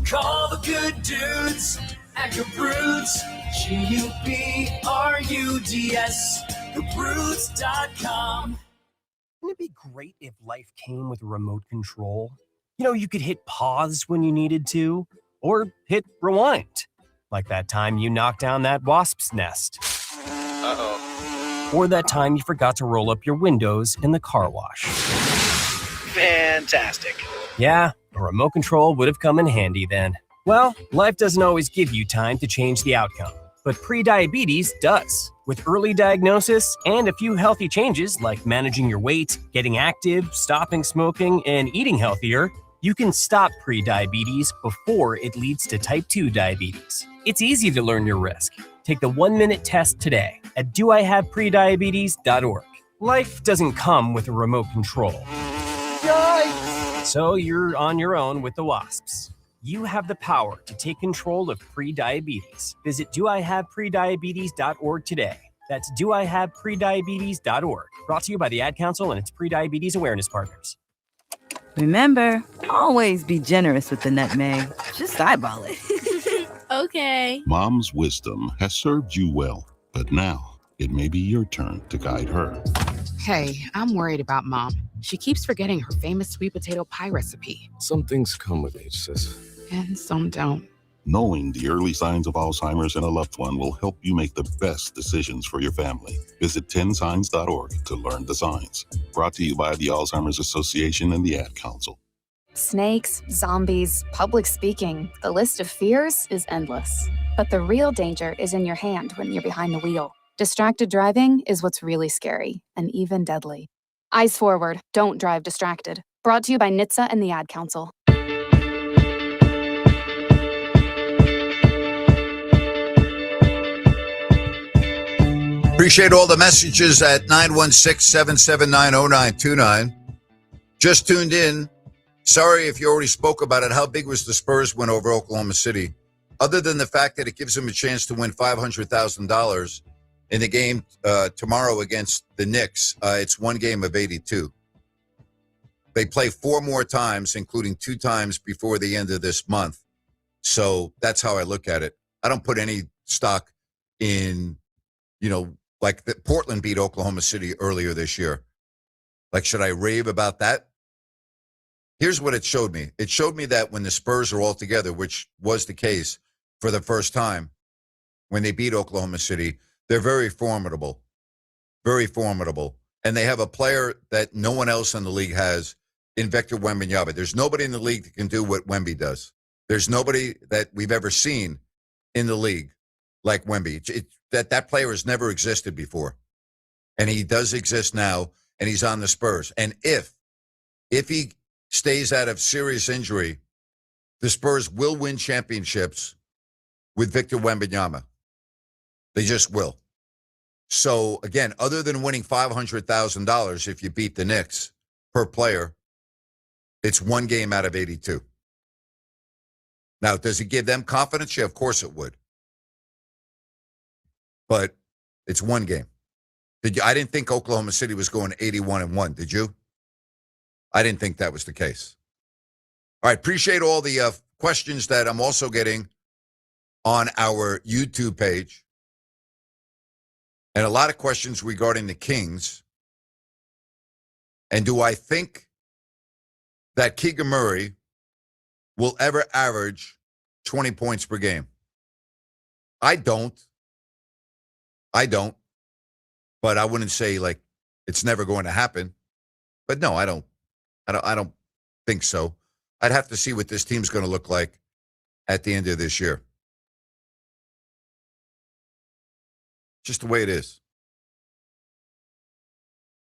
Call the good dudes at Gabrud's, G-U-B-R-U-D-S, Gabrud's.com. Wouldn't it be great if life came with a remote control? You could hit pause when you needed to, or hit rewind, like that time you knocked down that wasp's nest. Uh-oh. Or that time you forgot to roll up your windows in the car wash. Fantastic. Yeah, a remote control would have come in handy then. Well, life doesn't always give you time to change the outcome, but prediabetes does. With early diagnosis and a few healthy changes like managing your weight, getting active, stopping smoking, and eating healthier, you can stop prediabetes before it leads to type 2 diabetes. It's easy to learn your risk. Take the 1-minute test today at doihaveprediabetes.org. Life doesn't come with a remote control. Yikes! So you're on your own with the wasps. You have the power to take control of prediabetes. Visit doihaveprediabetes.org today. That's doihaveprediabetes.org. Brought to you by the Ad Council and its prediabetes awareness partners. Remember, always be generous with the nutmeg. Just eyeball it. Okay. Mom's wisdom has served you well, but now it may be your turn to guide her. Hey, I'm worried about Mom. She keeps forgetting her famous sweet potato pie recipe. Some things come with age, sis. And some don't. Knowing the early signs of Alzheimer's in a loved one will help you make the best decisions for your family. Visit 10signs.org to learn the signs. Brought to you by the Alzheimer's Association and the Ad Council. Snakes, zombies, public speaking. The list of fears is endless. But the real danger is in your hand when you're behind the wheel. Distracted driving is what's really scary and even deadly. Eyes forward. Don't drive distracted. Brought to you by NHTSA and the Ad Council. Appreciate all the messages at 916-779-0929. Just tuned in. Sorry if you already spoke about it. How big was the Spurs win over Oklahoma City? Other than the fact that it gives them a chance to win $500,000 in the game tomorrow against the Knicks, it's one game of 82. They play 4 more times, including 2 times before the end of this month. So that's how I look at it. I don't put any stock in, like Portland beat Oklahoma City earlier this year. Like, should I rave about that? Here's what it showed me. It showed me that when the Spurs are all together, which was the case for the first time when they beat Oklahoma City, they're very formidable. Very formidable. And they have a player that no one else in the league has in Victor Wembanyama. There's nobody in the league that can do what Wemby does. There's nobody that we've ever seen in the league like Wemby. That player has never existed before. And he does exist now, and he's on the Spurs. And if he stays out of serious injury, the Spurs will win championships with Victor Wembanyama. They just will. So, again, other than winning $500,000 if you beat the Knicks per player, it's one game out of 82. Now, does it give them confidence? Yeah, of course it would. But it's one game. I didn't think Oklahoma City was going 81-1. Did you? I didn't think that was the case. All right, appreciate all the questions that I'm also getting on our YouTube page. And a lot of questions regarding the Kings. And do I think that Keegan Murray will ever average 20 points per game? I don't. But I wouldn't say like it's never going to happen. But no, I don't think so. I'd have to see what this team's going to look like at the end of this year. Just the way it is.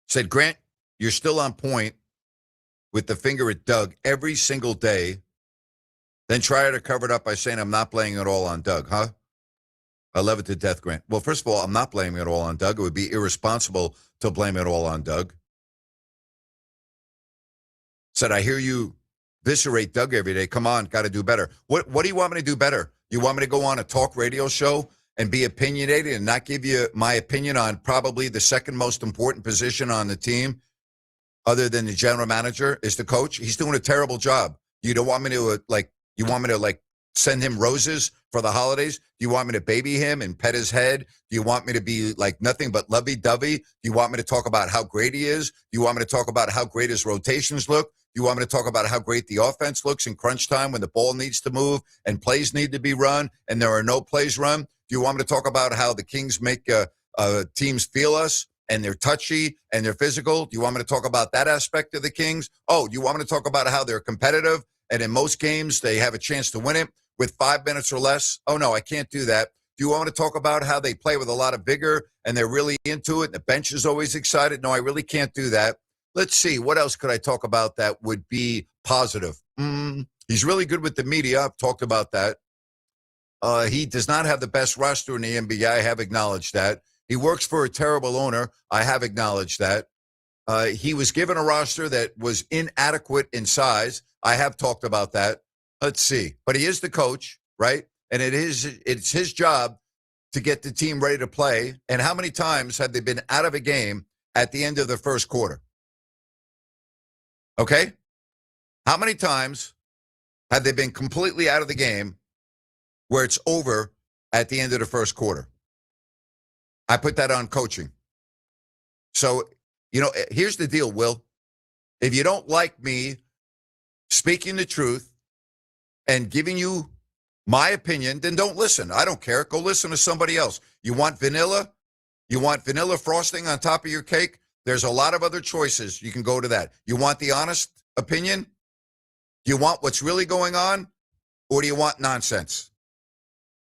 Said, Grant, you're still on point with the finger at Doug every single day. Then try to cover it up by saying I'm not blaming it all on Doug, huh? I love it to death, Grant. Well, first of all, I'm not blaming it all on Doug. It would be irresponsible to blame it all on Doug. Said, I hear you eviscerate Doug every day. Come on, got to do better. What do you want me to do better? You want me to go on a talk radio show and be opinionated and not give you my opinion on probably the second most important position on the team other than the general manager is the coach? He's doing a terrible job. You don't want me to send him roses for the holidays? Do you want me to baby him and pet his head? Do you want me to be like nothing but lovey-dovey? Do you want me to talk about how great he is? Do you want me to talk about how great his rotations look? Do you want me to talk about how great the offense looks in crunch time when the ball needs to move and plays need to be run and there are no plays run? Do you want me to talk about how the Kings make teams feel us and they're touchy and they're physical? Do you want me to talk about that aspect of the Kings? Oh, do you want me to talk about how they're competitive and in most games they have a chance to win it with 5 minutes or less? Oh, no, I can't do that. Do you want me to talk about how they play with a lot of vigor and they're really into it and the bench is always excited? No, I really can't do that. Let's see. What else could I talk about that would be positive? He's really good with the media. I've talked about that. He does not have the best roster in the NBA. I have acknowledged that. He works for a terrible owner. I have acknowledged that. He was given a roster that was inadequate in size. I have talked about that. Let's see. But he is the coach, right? And it's his job to get the team ready to play. And how many times have they been out of a game at the end of the first quarter? Okay? How many times have they been completely out of the game where it's over at the end of the first quarter? I put that on coaching. So, here's the deal, Will. If you don't like me speaking the truth and giving you my opinion, then don't listen. I don't care. Go listen to somebody else. You want vanilla? You want vanilla frosting on top of your cake? There's a lot of other choices. You can go to that. You want the honest opinion? Do you want what's really going on? Or do you want nonsense?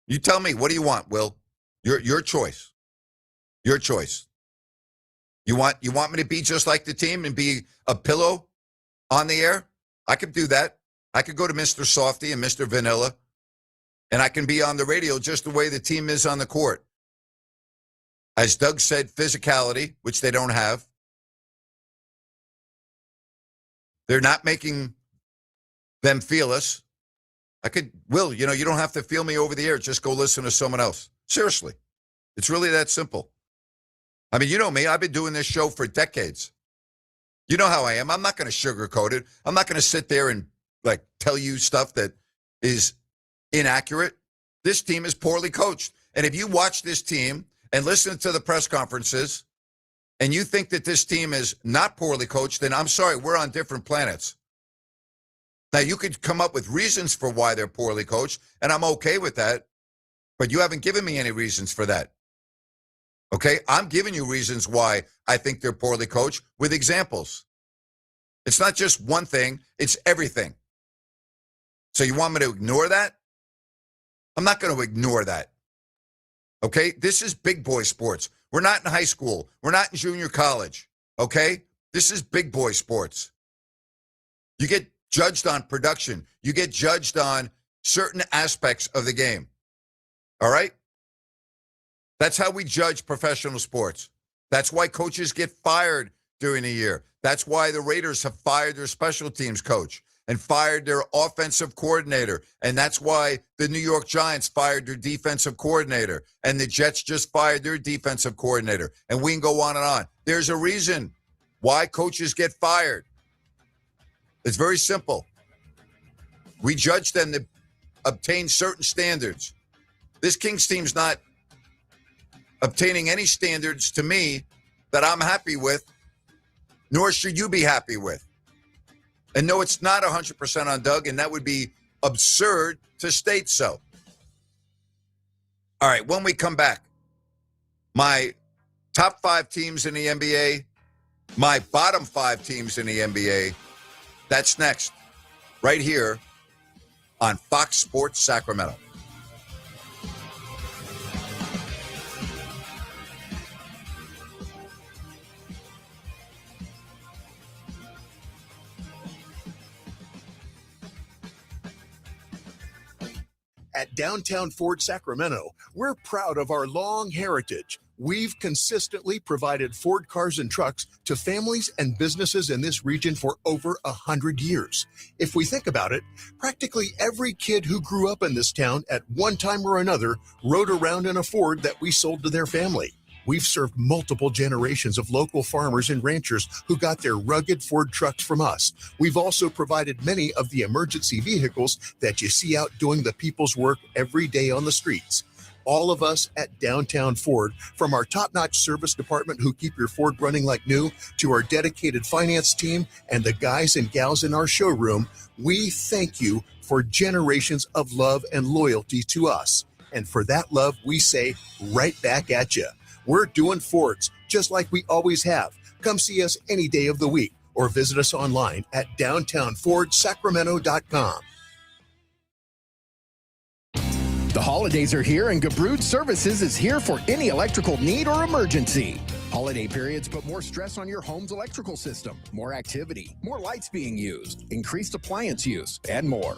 You tell me, what do you want, Will? Your choice. Your choice. You want me to be just like the team and be a pillow on the air? I could do that. I could go to Mr. Softy and Mr. Vanilla, and I can be on the radio just the way the team is on the court. As Doug said, physicality, which they don't have. They're not making them feel us. Will, you don't have to feel me over the air. Just go listen to someone else. Seriously. It's really that simple. I mean, you know me. I've been doing this show for decades. You know how I am. I'm not going to sugarcoat it. I'm not going to sit there and tell you stuff that is inaccurate. This team is poorly coached. And if you watch this team and listen to the press conferences and you think that this team is not poorly coached, then I'm sorry, we're on different planets. Now, you could come up with reasons for why they're poorly coached, and I'm okay with that, but you haven't given me any reasons for that. Okay? I'm giving you reasons why I think they're poorly coached with examples. It's not just one thing, it's everything. So you want me to ignore that? I'm not going to ignore that. Okay? This is big boy sports. We're not in high school. We're not in junior college. Okay? This is big boy sports. You get judged on production. You get judged on certain aspects of the game. All right? That's how we judge professional sports. That's why coaches get fired during the year. That's why the Raiders have fired their special teams coach and fired their offensive coordinator. And that's why the New York Giants fired their defensive coordinator. And the Jets just fired their defensive coordinator. And we can go on and on. There's a reason why coaches get fired. It's very simple. We judge them to obtain certain standards. This Kings team's not obtaining any standards to me that I'm happy with, nor should you be happy with. And no, it's not 100% on Doug, and that would be absurd to state so. All right, when we come back, my top 5 teams in the NBA, my bottom 5 teams in the NBA, that's next, right here on Fox Sports Sacramento. At Downtown Ford Sacramento, we're proud of our long heritage. We've consistently provided Ford cars and trucks to families and businesses in this region for over 100 years. If we think about it, practically every kid who grew up in this town at one time or another rode around in a Ford that we sold to their family. We've served multiple generations of local farmers and ranchers who got their rugged Ford trucks from us. We've also provided many of the emergency vehicles that you see out doing the people's work every day on the streets. All of us at Downtown Ford, from our top-notch service department who keep your Ford running like new, to our dedicated finance team and the guys and gals in our showroom, we thank you for generations of love and loyalty to us. And for that love, we say right back at you. We're doing Fords just like we always have. Come see us any day of the week or visit us online at downtownfordsacramento.com. The holidays are here, and Gabrud Services is here for any electrical need or emergency. Holiday periods put more stress on your home's electrical system, more activity, more lights being used, increased appliance use, and more.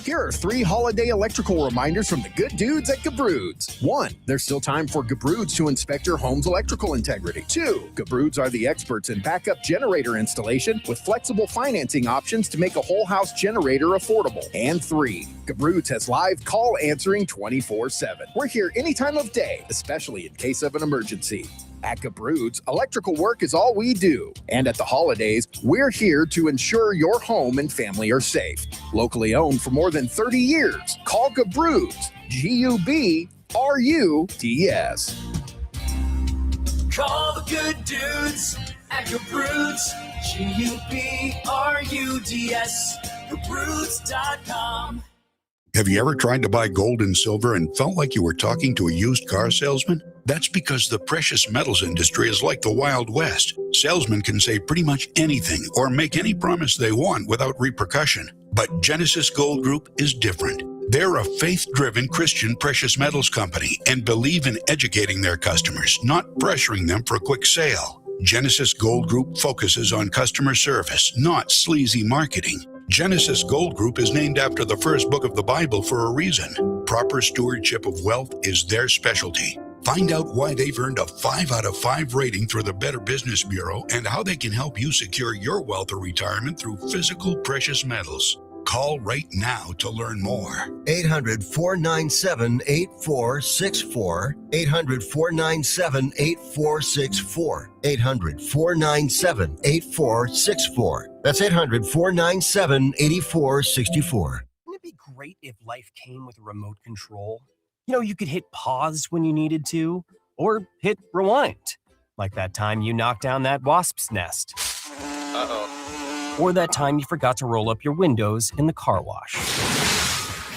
Here are 3 holiday electrical reminders from the good dudes at Gabrud's. 1. There's still time for Gabrud's to inspect your home's electrical integrity. 2. Gabrud's are the experts in backup generator installation with flexible financing options to make a whole house generator affordable. And 3. Gabrud's has live call answering 24/7. We're here any time of day, especially in case of an emergency. At Gabrud's, electrical work is all we do. And at the holidays, we're here to ensure your home and family are safe. Locally owned for more than 30 years. Call Gabrud's, G-U-B-R-U-D-S. Call the good dudes at Gabrud's, G-U-B-R-U-D-S, Gabrud's.com. Have you ever tried to buy gold and silver and felt like you were talking to a used car salesman? That's because the precious metals industry is like the Wild West. Salesmen can say pretty much anything or make any promise they want without repercussion. But Genesis Gold Group is different. They're a faith-driven Christian precious metals company and believe in educating their customers, not pressuring them for a quick sale. Genesis Gold Group focuses on customer service, not sleazy marketing. Genesis Gold Group is named after the first book of the Bible for a reason. Proper stewardship of wealth is their specialty. Find out why they've earned a 5 out of 5 rating through the Better Business Bureau and how they can help you secure your wealth or retirement through physical precious metals. Call right now to learn more. 800-497-8464. 800-497-8464. 800-497-8464. That's 800-497-8464. Wouldn't it be great if life came with a remote control? You know, you could hit pause when you needed to, or hit rewind, like that time you knocked down that wasp's nest. Or that time you forgot to roll up your windows in the car wash.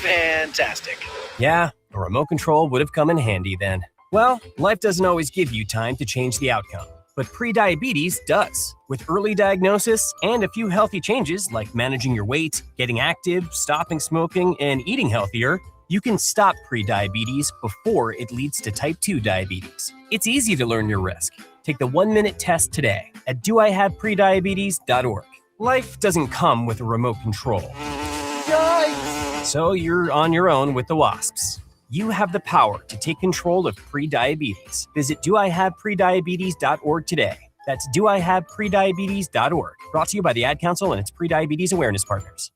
Fantastic. Yeah, a remote control would have come in handy then. Well, life doesn't always give you time to change the outcome, but prediabetes does. With early diagnosis and a few healthy changes like managing your weight, getting active, stopping smoking, and eating healthier, you can stop prediabetes before it leads to type 2 diabetes. It's easy to learn your risk. Take the 1-minute test today at doihaveprediabetes.org. Life doesn't come with a remote control. Yikes! So you're on your own with the wasps. You have the power to take control of prediabetes. Visit doihaveprediabetes.org today. That's doihaveprediabetes.org. Brought to you by the Ad Council and its prediabetes awareness partners.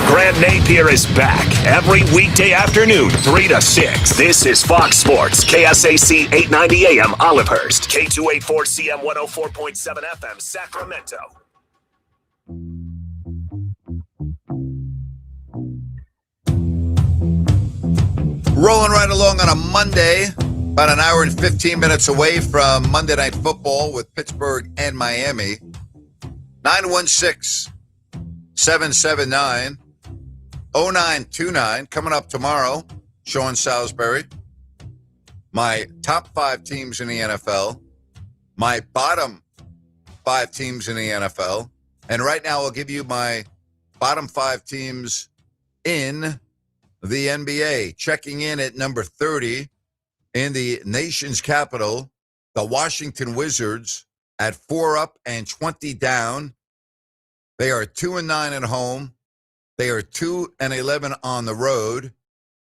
Grant Napear is back every weekday afternoon, 3 to 6. This is Fox Sports, KSAC 890 AM Olivehurst, K284CM 104.7 FM Sacramento. Rolling right along on a Monday, about an hour and 15 minutes away from Monday Night Football with Pittsburgh and Miami. 916-779-0929. Coming up tomorrow, Sean Salisbury. My top 5 teams in the NFL. My bottom 5 teams in the NFL. And right now I'll give you my bottom 5 teams in the NBA. Checking in at number 30 in the nation's capital, the Washington Wizards at 4 up and 20 down. They are 2-9 at home. They are 2-11 on the road.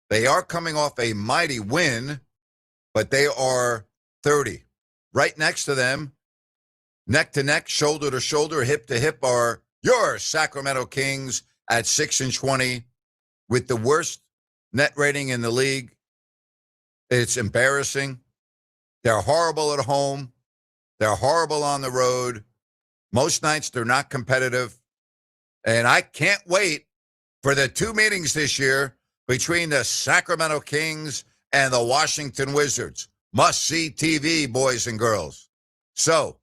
They are coming off a mighty win, but they are 30. Right next to them, neck to neck, shoulder to shoulder, hip to hip, are your Sacramento Kings at 6-20 with the worst net rating in the league. It's embarrassing. They're horrible at home. They're horrible on the road. Most nights they're not competitive. And I can't wait for the 2 meetings this year between the Sacramento Kings and the Washington Wizards. Must-see TV, boys and girls. So,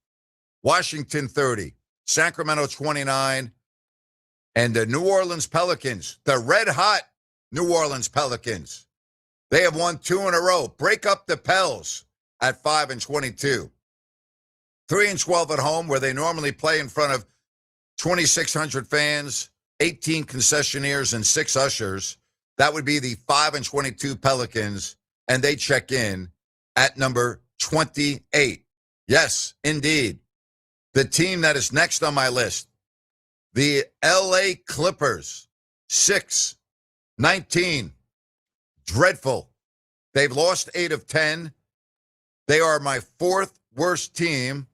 Washington 30, Sacramento 29, and the New Orleans Pelicans, the red-hot New Orleans Pelicans. They have won 2 in a row. Break up the Pels at 5-22. 3-12 at home, where they normally play in front of 2,600 fans, 18 concessionaires, and 6 ushers. That would be the 5-22 Pelicans, and they check in at number 28. Yes, indeed. The team that is next on my list, the LA Clippers, 6-19. Dreadful. They've lost 8 of 10. They are my 4th worst team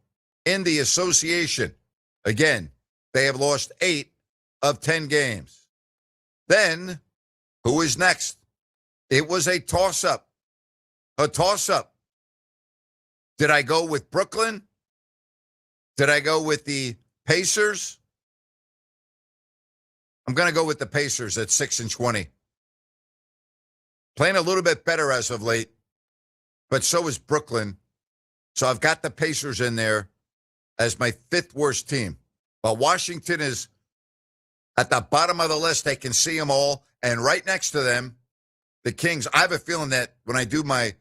in the association. Again, they have lost 8 of 10 games. Then, who is next? It was a toss-up. A toss-up. Did I go with Brooklyn? Did I go with the Pacers? I'm going to go with the Pacers at 6-20. Playing a little bit better as of late, but so is Brooklyn. So I've got the Pacers in there as my 5th worst team. While Washington is at the bottom of the list, they can see them all. And right next to them, the Kings. I have a feeling that when I do my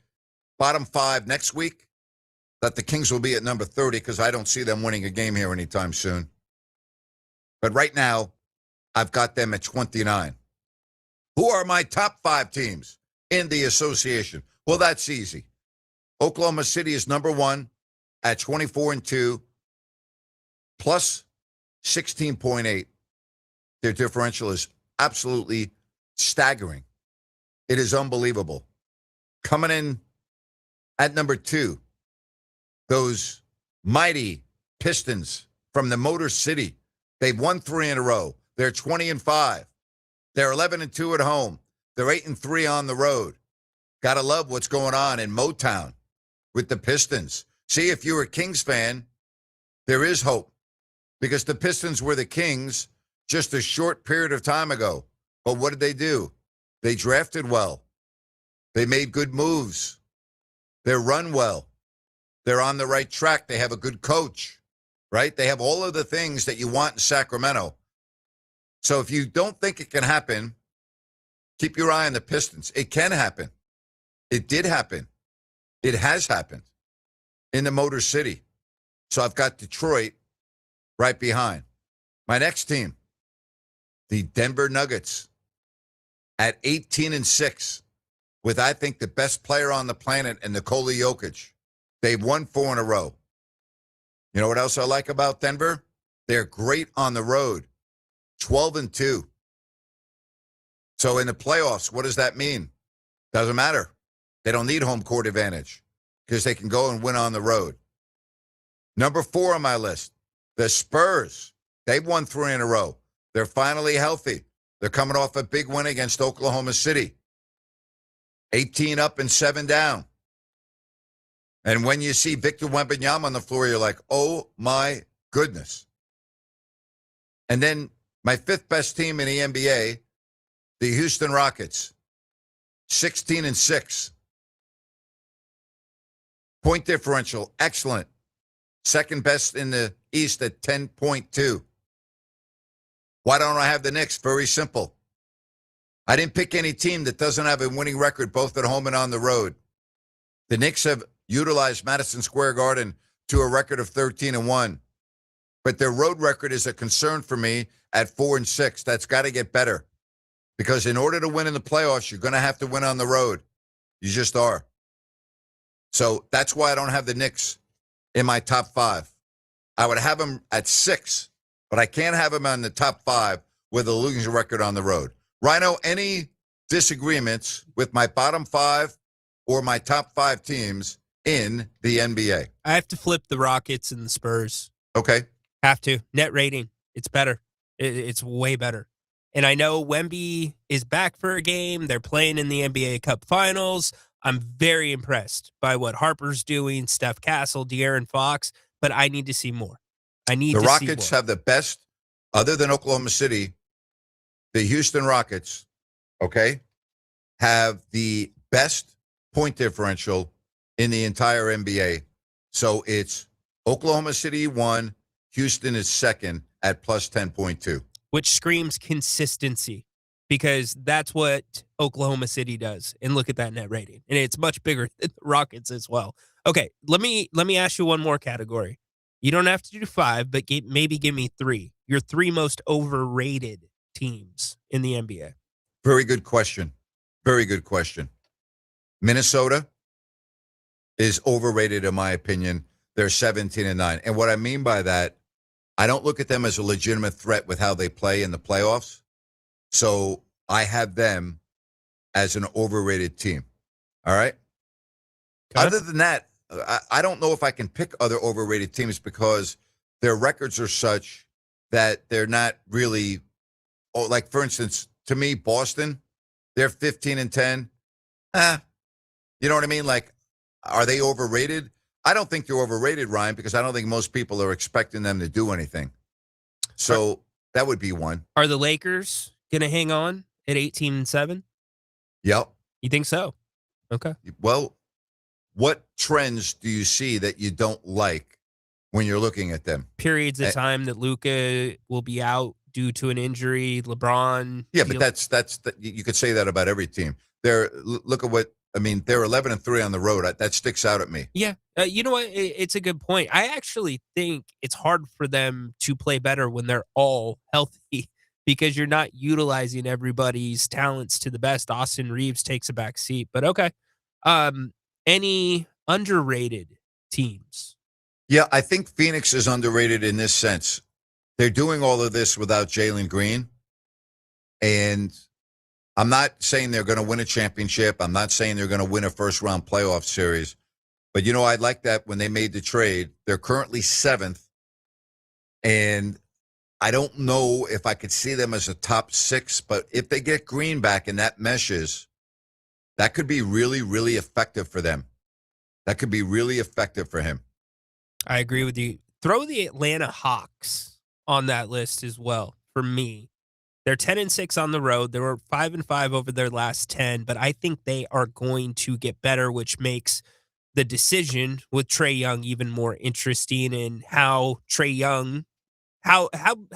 bottom 5 next week, that the Kings will be at number 30 because I don't see them winning a game here anytime soon. But right now, I've got them at 29. Who are my top 5 teams in the association? Well, that's easy. Oklahoma City is number 1 at 24-2, plus 16.8. Their differential is absolutely staggering. It is unbelievable. Coming in at number 2, those mighty Pistons from the Motor City. They've won 3 in a row. They're 20-5. They're 11-2 at home. They're 8-3 on the road. Gotta love what's going on in Motown with the Pistons. See, if you're a Kings fan, there is hope because the Pistons were the Kings just a short period of time ago. But what did they do? They drafted well. They made good moves. They run well. They're on the right track. They have a good coach, right? They have all of the things that you want in Sacramento. So if you don't think it can happen, keep your eye on the Pistons. It can happen. It did happen. It has happened in the Motor City. So I've got Detroit right behind. My next team, the Denver Nuggets, at 18-6, with, I think, the best player on the planet in Nikola Jokic. They've won 4 in a row. You know what else I like about Denver? They're great on the road. 12-2. So in the playoffs, what does that mean? Doesn't matter. They don't need home court advantage because they can go and win on the road. Number 4 on my list, the Spurs. They've won 3 in a row. They're finally healthy. They're coming off a big win against Oklahoma City. 18 up and 7 down. And when you see Victor Wembanyama on the floor, you're like, oh my goodness. And then my 5th best team in the NBA, the Houston Rockets, 16-6. Point differential, excellent. 2nd best in the East at 10.2. Why don't I have the Knicks? Very simple. I didn't pick any team that doesn't have a winning record both at home and on the road. The Knicks have utilized Madison Square Garden to a record of 13-1. But their road record is a concern for me at 4-6. That's got to get better. Because in order to win in the playoffs, you're going to have to win on the road. You just are. So that's why I don't have the Knicks in my top 5. I would have them at 6, but I can't have them on the top 5 with a losing record on the road. Rhino, any disagreements with my bottom 5 or my top 5 teams in the NBA? I have to flip the Rockets and the Spurs. Okay. Have to. Net rating. It's better. It's way better. And I know Wemby is back for a game. They're playing in the NBA Cup Finals. I'm very impressed by what Harper's doing, Steph Castle, De'Aaron Fox, but I need to see more. I need to see more. The Rockets have the best, other than Oklahoma City, the Houston Rockets, okay, have the best point differential in the entire NBA. So it's Oklahoma City 1, Houston is second at plus 10.2. Which screams consistency, because that's what Oklahoma City does. And look at that net rating. And it's much bigger than the Rockets as well. Okay, let me ask you one more category. You don't have to do 5, but maybe give me 3. Your 3 most overrated teams in the NBA. Very good question. Very good question. Minnesota is overrated in my opinion. They're 17-9. And what I mean by that, I don't look at them as a legitimate threat with how they play in the playoffs. So I have them as an overrated team. All right. Okay. Other than that, I don't know if I can pick other overrated teams because their records are such that they're not really, like, for instance, to me, Boston, they're 15-10. You know what I mean? Like, are they overrated? I don't think they're overrated, Ryan, because I don't think most people are expecting them to do anything. So that would be one. Are the Lakers going to hang on at 18-7? Yep. You think so? Okay. Well, what trends do you see that you don't like when you're looking at them? Periods of time that Luka will be out due to an injury, LeBron. Yeah, but that's you could say that about every team. Look at what I mean. They're 11-3 on the road. That sticks out at me. Yeah, you know what? It's a good point. I actually think it's hard for them to play better when they're all healthy because you're not utilizing everybody's talents to the best. Austin Reeves takes a back seat, but okay. Any underrated teams? Yeah, I think Phoenix is underrated in this sense. They're doing all of this without Jalen Green. And I'm not saying they're going to win a championship. I'm not saying they're going to win a first-round playoff series. But, you know, I like that when they made the trade. They're currently 7th. And I don't know if I could see them as a top 6. But if they get Green back and that meshes, that could be really, really effective for them. That could be really effective for him. I agree with you. Throw the Atlanta Hawks on that list as well for me. They're 10-6 on the road. They were 5-5 over their last 10, but I think they are going to get better, which makes the decision with Trae Young even more interesting. And how Trae Young, how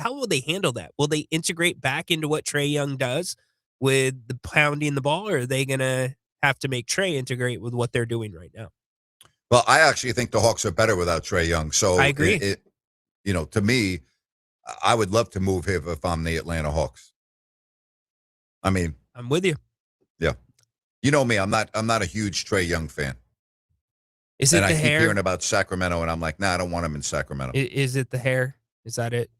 will they handle that? Will they integrate back into what Trae Young does with the pounding the ball, or are they going to have to make Trae integrate with what they're doing right now? Well, I actually think the Hawks are better without Trae Young. So I agree. To me, I would love to move him if I'm the Atlanta Hawks. I mean, I'm with you. Yeah. You know me, I'm not a huge Trae Young fan. Is it and the I keep hair? hearing about Sacramento, and I'm like, nah, I don't want him in Sacramento. Is it the hair? Is that it?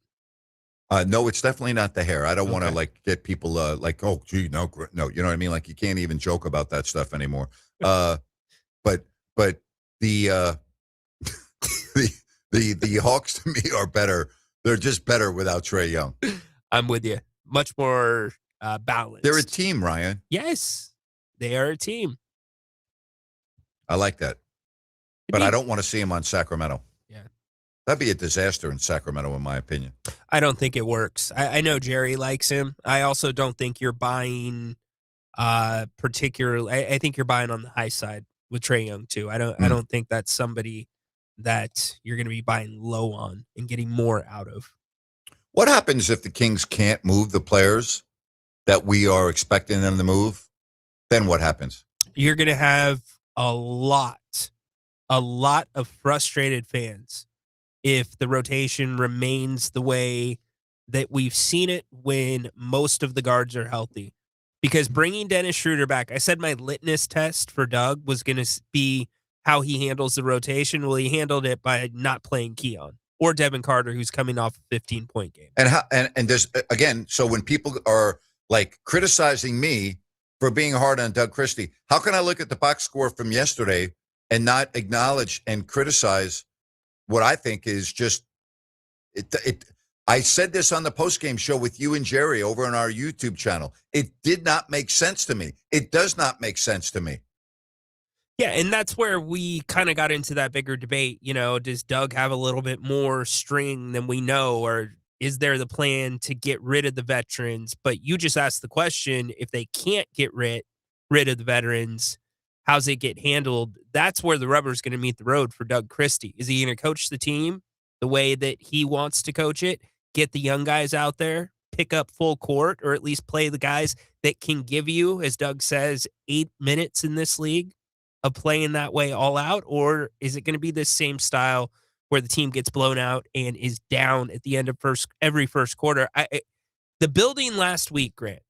No, it's definitely not the hair. I don't want to get people like, oh, gee, no, you know what I mean? Like, you can't even joke about that stuff anymore. But the the Hawks to me are better. They're just better without Trae Young. I'm with you. Much more balanced. They're a team, Ryan. Yes, they are a team. I like that. But I don't want to see him on Sacramento. Yeah. That'd be a disaster in Sacramento, in my opinion. I don't think it works. I know Jerry likes him. I also don't think you're buying particularly. I think you're buying on the high side with Trae Young too. I don't think that's somebody that you're going to be buying low on and getting more out of. What happens if the Kings can't move the players that we are expecting them to move? Then what happens? You're going to have a lot of frustrated fans if the rotation remains the way that we've seen it when most of the guards are healthy. Because bringing Dennis Schroeder back, I said my litmus test for Doug was going to be how he handles the rotation. Well, he handled it by not playing Keon or Devin Carter, who's coming off a 15-point game. And there's, again, so when people are like criticizing me for being hard on Doug Christie, how can I look at the box score from yesterday and not acknowledge and criticize what I think is just it? I said this on the postgame show with you and Jerry over on our YouTube channel. It did not make sense to me. It does not make sense to me. Yeah, and that's where we kind of got into that bigger debate. You know, does Doug have a little bit more string than we know, or is there the plan to get rid of the veterans? But you just asked the question, if they can't get rid of the veterans, how's it get handled? That's where the rubber is going to meet the road for Doug Christie. Is he going to coach the team the way that he wants to coach it? Get the young guys out there, pick up full court, or at least play the guys that can give you, as Doug says, 8 minutes in this league of playing that way all out? Or is it going to be this same style where the team gets blown out and is down at the end of every first quarter? The building last week, Grant,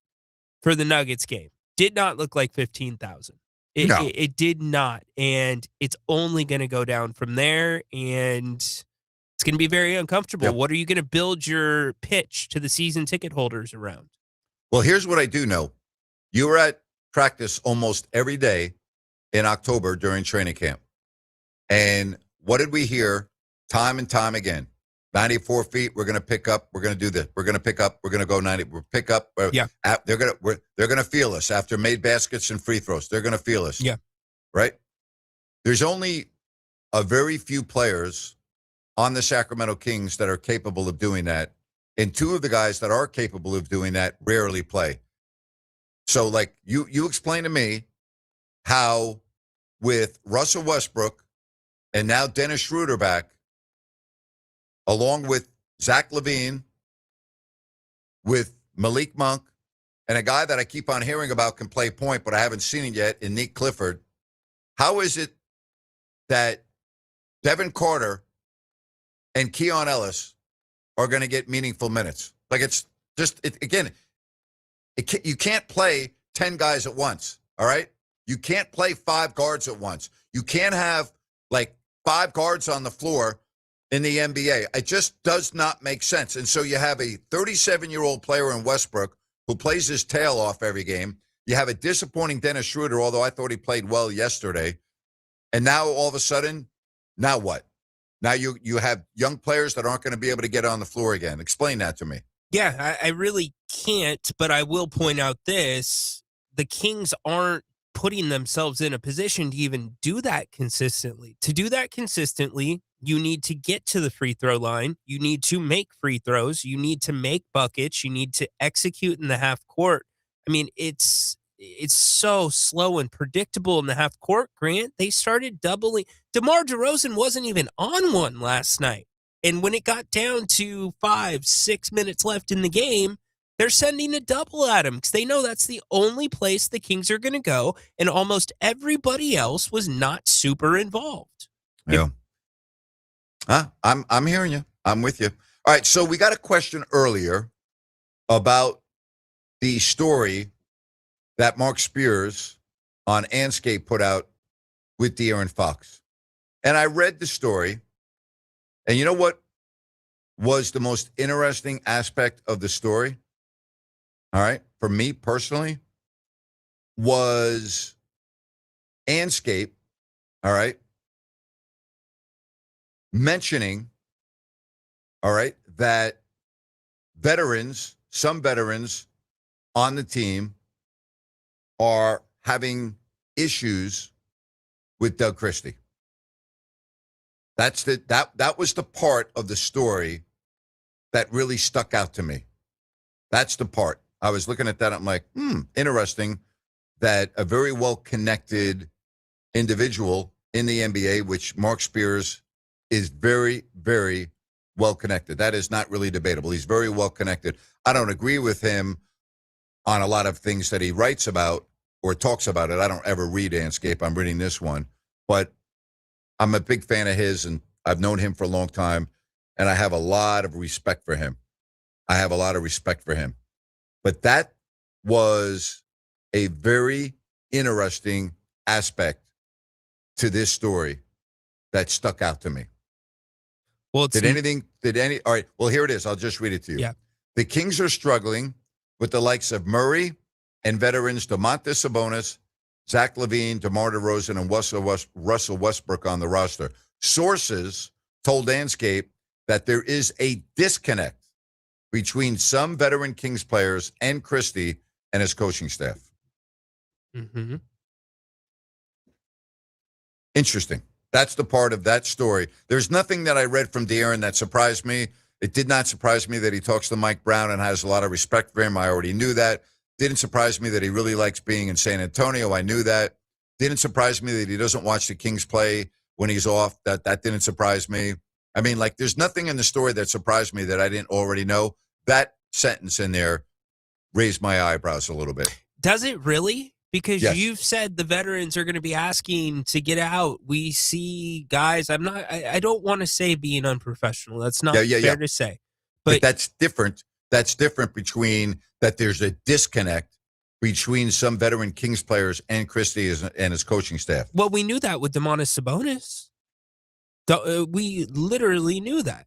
for the Nuggets game did not look like 15,000. It did not. And it's only going to go down from there. And it's going to be very uncomfortable. Yep. What are you going to build your pitch to the season ticket holders around? Well, here's what I do know. You were at practice almost every day in October during training camp. And what did we hear time and time again? 94 feet, we're going to pick up, we're going to do this. We're going to pick up, we're going to go 90, we'll pick up. Yeah. They're going to feel us after made baskets and free throws. They're going to feel us. Yeah. Right? There's only a very few players on the Sacramento Kings that are capable of doing that. And two of the guys that are capable of doing that rarely play. So, like, you explain to me how with Russell Westbrook and now Dennis Schroeder back, along with Zach LaVine, with Malik Monk, and a guy that I keep on hearing about can play point, but I haven't seen it yet, in Nick Clifford, how is it that Devin Carter and Keon Ellis are going to get meaningful minutes? Like, it's just, you can't play 10 guys at once, all right? You can't play 5 guards at once. You can't have, like, 5 guards on the floor in the NBA. It just does not make sense. And so you have a 37-year-old player in Westbrook who plays his tail off every game. You have a disappointing Dennis Schroeder, although I thought he played well yesterday. And now all of a sudden, now what? Now you have young players that aren't going to be able to get on the floor again. Explain that to me. Yeah, I really can't, but I will point out this. The Kings aren't putting themselves in a position to even do that consistently. To do that consistently, you need to get to the free throw line. You need to make free throws. You need to make buckets. You need to execute in the half court. I mean, it's so slow and predictable in the half court, Grant. They started doubling. DeMar DeRozan wasn't even on one last night. And when it got down to 5-6 minutes left in the game, they're sending a double at him because they know that's the only place the Kings are going to go. And almost everybody else was not super involved. Yeah. I'm hearing you. I'm with you. All right. So we got a question earlier about the story that Mark Spears on Anscape put out with De'Aaron Fox. And I read the story. And you know what was the most interesting aspect of the story? All right. For me personally, was Anscape, all right, mentioning, all right, that some veterans on the team are having issues with Doug Christie. That was the part of the story that really stuck out to me. That's the part. I was looking at that. I'm like, interesting that a very well-connected individual in the NBA, which Mark Spears is very, very well-connected. That is not really debatable. He's very well-connected. I don't agree with him on a lot of things that he writes about or talks about it. I don't ever read Anscape. I'm reading this one. But I'm a big fan of his, and I've known him for a long time, and I have a lot of respect for him. But that was a very interesting aspect to this story that stuck out to me. Well, all right, well, here it is. I'll just read it to you. Yeah. The Kings are struggling with the likes of Murray and veterans Domantas Sabonis, Zach LaVine, DeMar DeRozan, and Russell Westbrook on the roster. Sources told Anscape that there is a disconnect between some veteran Kings players and Christie and his coaching staff. Mm-hmm. Interesting. That's the part of that story. There's nothing that I read from De'Aaron that surprised me. It did not surprise me that he talks to Mike Brown and has a lot of respect for him. I already knew that. Didn't surprise me that he really likes being in San Antonio. I knew that. Didn't surprise me that he doesn't watch the Kings play when he's off. That didn't surprise me. I mean, like, there's nothing in the story that surprised me that I didn't already know. That sentence in there raised my eyebrows a little bit. Does it really? Because Yes. you've said the veterans are going to be asking to get out. We see guys, I don't want to say being unprofessional. That's not fair to say. But that's different. That's different between that there's a disconnect between some veteran Kings players and Christie and his coaching staff. Well, we knew that with Domantas Sabonis. We literally knew that.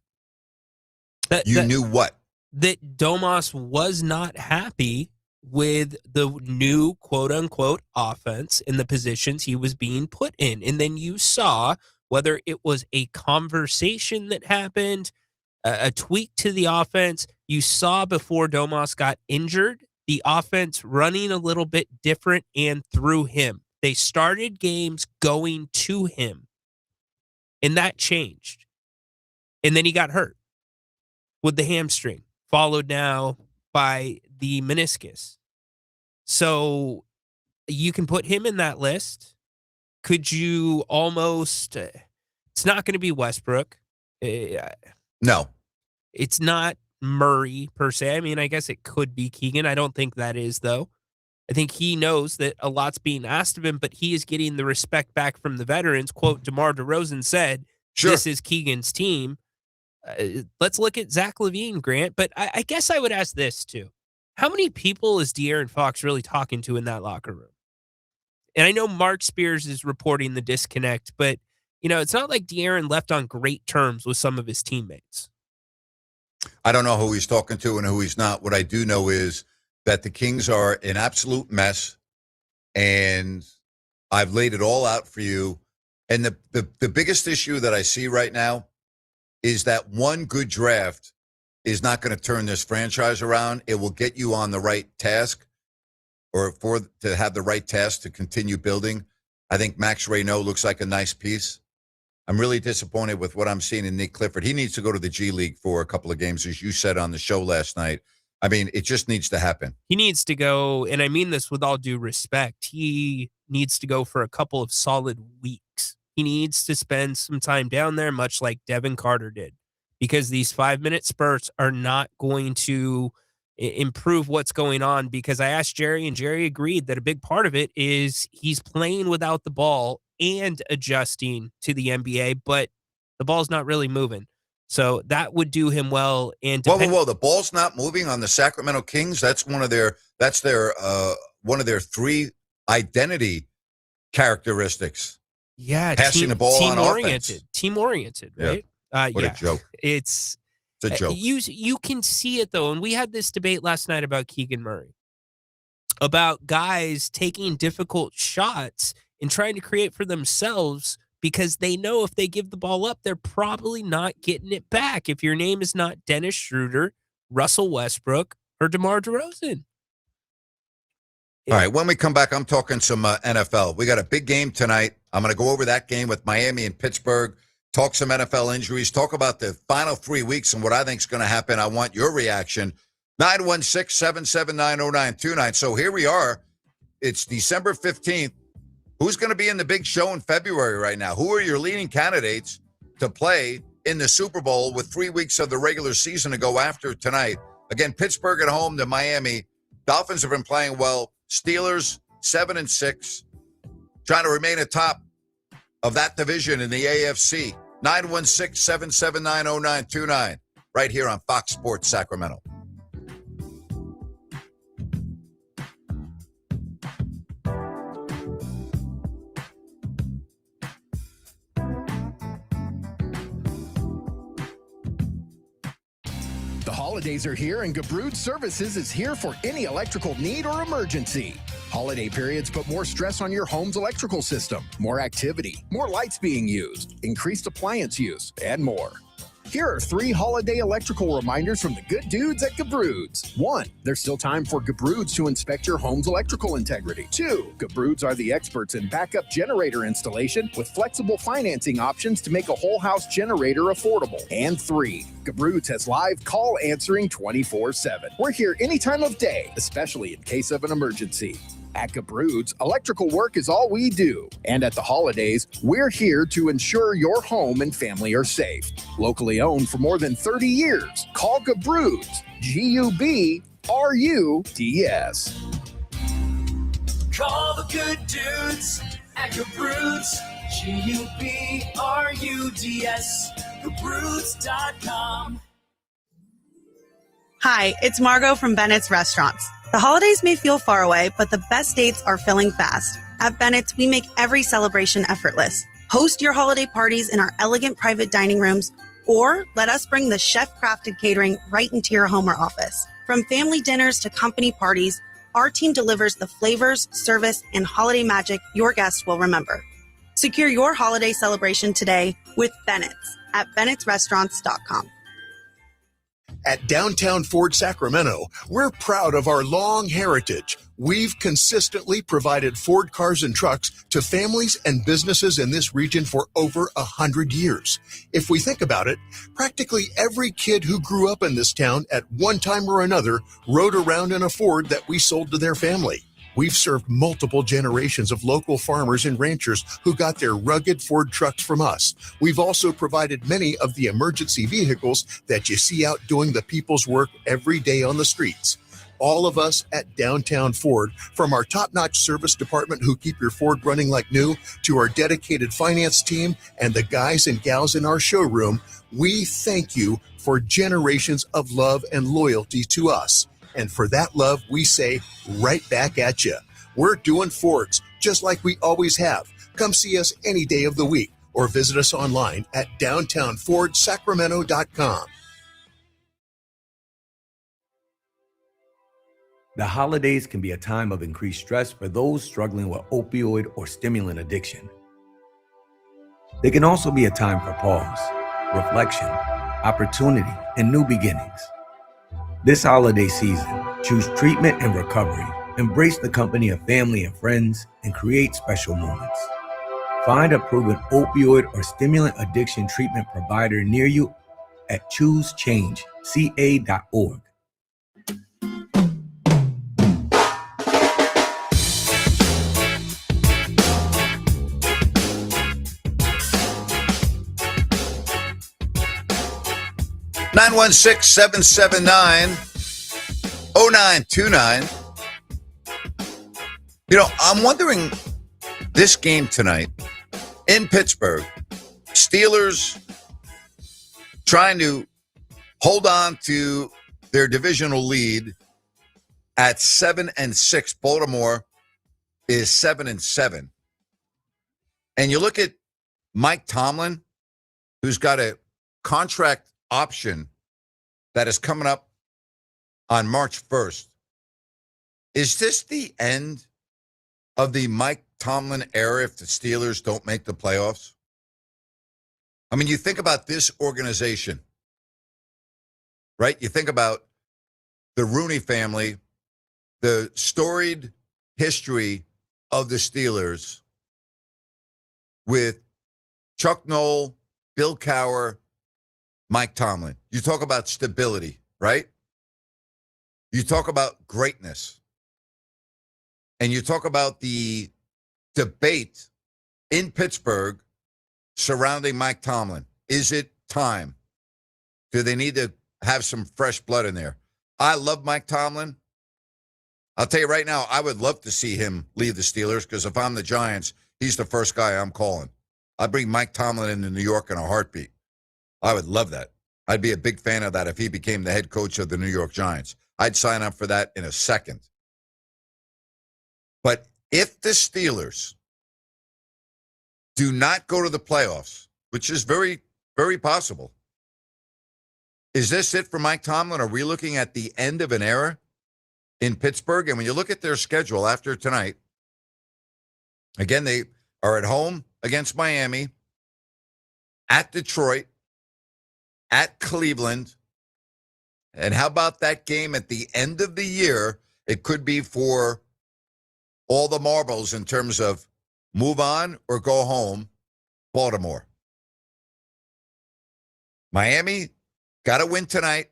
You knew what? That Domas was not happy with the new quote-unquote offense in the positions he was being put in. And then you saw whether it was a conversation that happened, a tweak to the offense. You saw before Domas got injured, the offense running a little bit different and through him. They started games going to him, and that changed. And then he got hurt with the hamstring, followed now by the meniscus. So you can put him in that list. Could you almost, it's not going to be Westbrook. No. It's not Murray per se. I mean, I guess it could be Keegan. I don't think that is, though. I think he knows that a lot's being asked of him, but he is getting the respect back from the veterans. Quote, DeMar DeRozan said, This is Keegan's team. Let's look at Zach LaVine, Grant. But I guess I would ask this, too. How many people is De'Aaron Fox really talking to in that locker room? And I know Mark Spears is reporting the disconnect, but, it's not like De'Aaron left on great terms with some of his teammates. I don't know who he's talking to and who he's not. What I do know is that the Kings are an absolute mess, and I've laid it all out for you. And the biggest issue that I see right now is that one good draft is not going to turn this franchise around. It will get you on the right task or to have the right task to continue building. I think Max Reynaud looks like a nice piece. I'm really disappointed with what I'm seeing in Nick Clifford. He needs to go to the G League for a couple of games, as you said on the show last night. I mean, it just needs to happen. He needs to go, and I mean this with all due respect, he needs to go for a couple of solid weeks. He needs to spend some time down there, much like Devin Carter did, because these 5-minute spurts are not going to improve what's going on. Because I asked Jerry, and Jerry agreed that a big part of it is he's playing without the ball and adjusting to the NBA, but the ball's not really moving. So that would do him well. And whoa, the ball's not moving on the Sacramento Kings. That's one of their three identity characteristics. Yeah, passing the ball on offense. Team oriented, right? What a joke! It's a joke. You can see it though, and we had this debate last night about Keegan Murray, about guys taking difficult shots and trying to create for themselves because they know if they give the ball up, they're probably not getting it back. If your name is not Dennis Schroeder, Russell Westbrook, or DeMar DeRozan. All right, when we come back, I'm talking some NFL. We got a big game tonight. I'm going to go over that game with Miami and Pittsburgh, talk some NFL injuries, talk about the final 3 weeks and what I think is going to happen. I want your reaction. 916-779-0929. So here we are. It's December 15th. Who's going to be in the big show in February right now? Who are your leading candidates to play in the Super Bowl with 3 weeks of the regular season to go after tonight? Again, Pittsburgh at home to Miami. Dolphins have been playing well. Steelers 7-6, trying to remain atop of that division in the AFC. 916-779-0929, right here on Fox Sports Sacramento. The holidays are here, and Gabrud Services is here for any electrical need or emergency. Holiday periods put more stress on your home's electrical system, more activity, more lights being used, increased appliance use, and more. Here are 3 holiday electrical reminders from the good dudes at Gabrud's. 1, there's still time for Gabrud's to inspect your home's electrical integrity. 2, Gabrud's are the experts in backup generator installation with flexible financing options to make a whole house generator affordable. And 3, Gabrud's has live call answering 24/7. We're here any time of day, especially in case of an emergency. At Gabroods, electrical work is all we do. And at the holidays, we're here to ensure your home and family are safe. Locally owned for more than 30 years. Call Gabroods, G-U-B-R-U-D-S. Call the good dudes at Gabroods, G-U-B-R-U-D-S, Gabroods.com. Hi, it's Margot from Bennett's Restaurants. The holidays may feel far away, but the best dates are filling fast. At Bennett's, we make every celebration effortless. Host your holiday parties in our elegant private dining rooms, or let us bring the chef-crafted catering right into your home or office. From family dinners to company parties, our team delivers the flavors, service, and holiday magic your guests will remember. Secure your holiday celebration today with Bennett's at bennettsrestaurants.com. At Downtown Ford Sacramento, we're proud of our long heritage. We've consistently provided Ford cars and trucks to families and businesses in this region for over 100 years. If we think about it, practically every kid who grew up in this town at one time or another rode around in a Ford that we sold to their family. We've served multiple generations of local farmers and ranchers who got their rugged Ford trucks from us. We've also provided many of the emergency vehicles that you see out doing the people's work every day on the streets. All of us at Downtown Ford, from our top-notch service department who keep your Ford running like new, to our dedicated finance team and the guys and gals in our showroom, we thank you for generations of love and loyalty to us. And for that love, we say right back at you. We're doing Fords just like we always have. Come see us any day of the week or visit us online at downtownfordsacramento.com. The holidays can be a time of increased stress for those struggling with opioid or stimulant addiction. They can also be a time for pause, reflection, opportunity, and new beginnings. This holiday season, choose treatment and recovery. Embrace the company of family and friends and create special moments. Find a proven opioid or stimulant addiction treatment provider near you at choosechangeca.org. Nine 916-779-0929. You know, I'm wondering, this game tonight in Pittsburgh, Steelers trying to hold on to their divisional lead at 7-6. Baltimore is 7-7. And you look at Mike Tomlin, who's got a contract option that is coming up on March 1st. Is this the end of the Mike Tomlin era if the Steelers don't make the playoffs? I mean, you think about this organization, right? You think about the Rooney family, the storied history of the Steelers with Chuck Noll, Bill Cowher, Mike Tomlin. You talk about stability, right? You talk about greatness. And you talk about the debate in Pittsburgh surrounding Mike Tomlin. Is it time? Do they need to have some fresh blood in there? I love Mike Tomlin. I'll tell you right now, I would love to see him leave the Steelers because if I'm the Giants, he's the first guy I'm calling. I'd bring Mike Tomlin into New York in a heartbeat. I would love that. I'd be a big fan of that if he became the head coach of the New York Giants. I'd sign up for that in a second. But if the Steelers do not go to the playoffs, which is very, very possible, is this it for Mike Tomlin? Are we looking at the end of an era in Pittsburgh? And when you look at their schedule after tonight, again, they are at home against Miami, at Detroit, at Cleveland. And how about that game at the end of the year? It could be for all the marbles in terms of move on or go home, Baltimore. Miami, got to win tonight.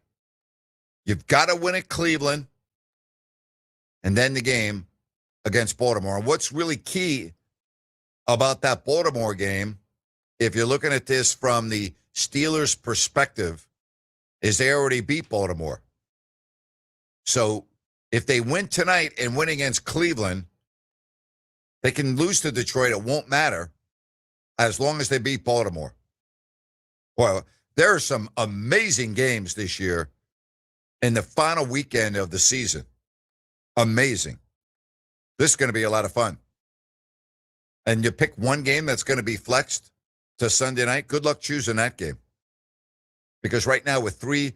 You've got to win at Cleveland. And then the game against Baltimore. And what's really key about that Baltimore game, if you're looking at this from the Steelers' perspective, is they already beat Baltimore. So if they win tonight and win against Cleveland, they can lose to Detroit. It won't matter as long as they beat Baltimore. Well, there are some amazing games this year in the final weekend of the season. Amazing. This is going to be a lot of fun. And you pick one game that's going to be flexed to Sunday night, good luck choosing that game. Because right now with 3+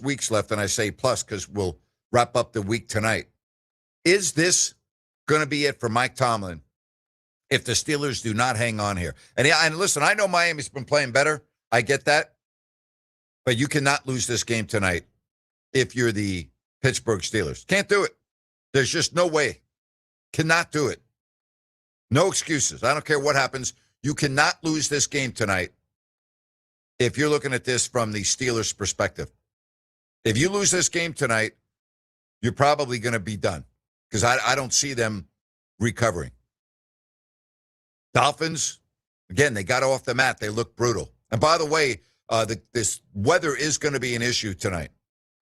weeks left, and I say plus because we'll wrap up the week tonight, is this going to be it for Mike Tomlin if the Steelers do not hang on here? And listen, I know Miami's been playing better. I get that. But you cannot lose this game tonight if you're the Pittsburgh Steelers. Can't do it. There's just no way. Cannot do it. No excuses. I don't care what happens. You cannot lose this game tonight if you're looking at this from the Steelers' perspective. If you lose this game tonight, you're probably going to be done because I don't see them recovering. Dolphins, again, they got off the mat. They look brutal. And by the way, this weather is going to be an issue tonight.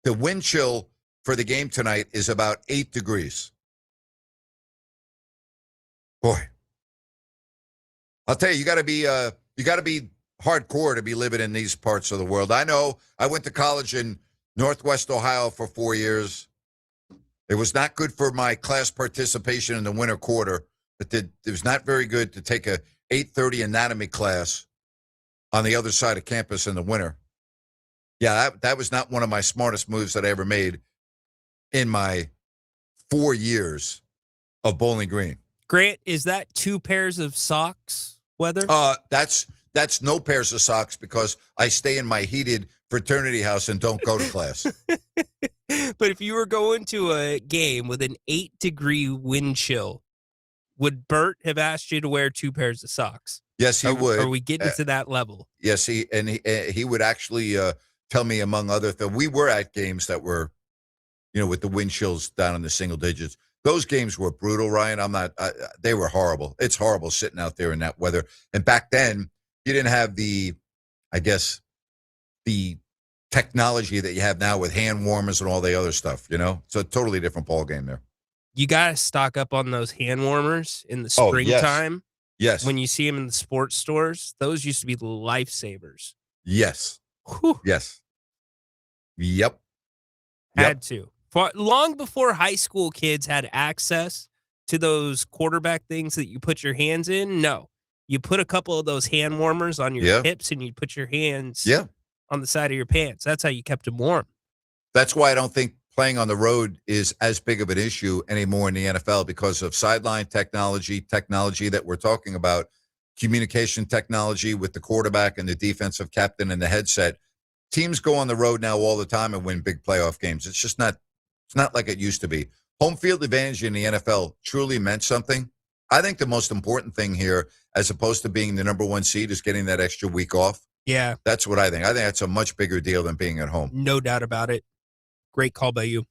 The wind chill for the game tonight is about 8 degrees. Boy, I'll tell you, you got to be hardcore to be living in these parts of the world. I know. I went to college in Northwest Ohio for 4 years. It was not good for my class participation in the winter quarter. It was not very good to take a 8:30 anatomy class on the other side of campus in the winter. Yeah, that was not one of my smartest moves that I ever made in my 4 years of Bowling Green. Grant, is that 2 pairs of socks weather? That's no pairs of socks because I stay in my heated fraternity house and don't go to class. But if you were going to a game with an 8-degree wind chill, would Bert have asked you to wear 2 pairs of socks? Yes, he would. Are we getting to that level? Yes, he would actually tell me, among other things. We were at games that were, with the wind chills down in the single digits. Those games were brutal, Ryan. They were horrible. It's horrible sitting out there in that weather. And back then, you didn't have the technology that you have now with hand warmers and all the other stuff, It's a totally different ball game there. You got to stock up on those hand warmers in the springtime. Yes. When you see them in the sports stores, those used to be lifesavers. Yes. Whew. Yes. Yep. Had to. Long before high school kids had access to those quarterback things that you put your hands in, no. You put a couple of those hand warmers on your hips and you put your hands on the side of your pants. That's how you kept them warm. That's why I don't think playing on the road is as big of an issue anymore in the NFL because of sideline technology that we're talking about, communication technology with the quarterback and the defensive captain and the headset. Teams go on the road now all the time and win big playoff games. It's not like it used to be. Home field advantage in the NFL truly meant something. I think the most important thing here, as opposed to being the number 1 seed, is getting that extra week off. Yeah. That's what I think. I think that's a much bigger deal than being at home. No doubt about it. Great call by you.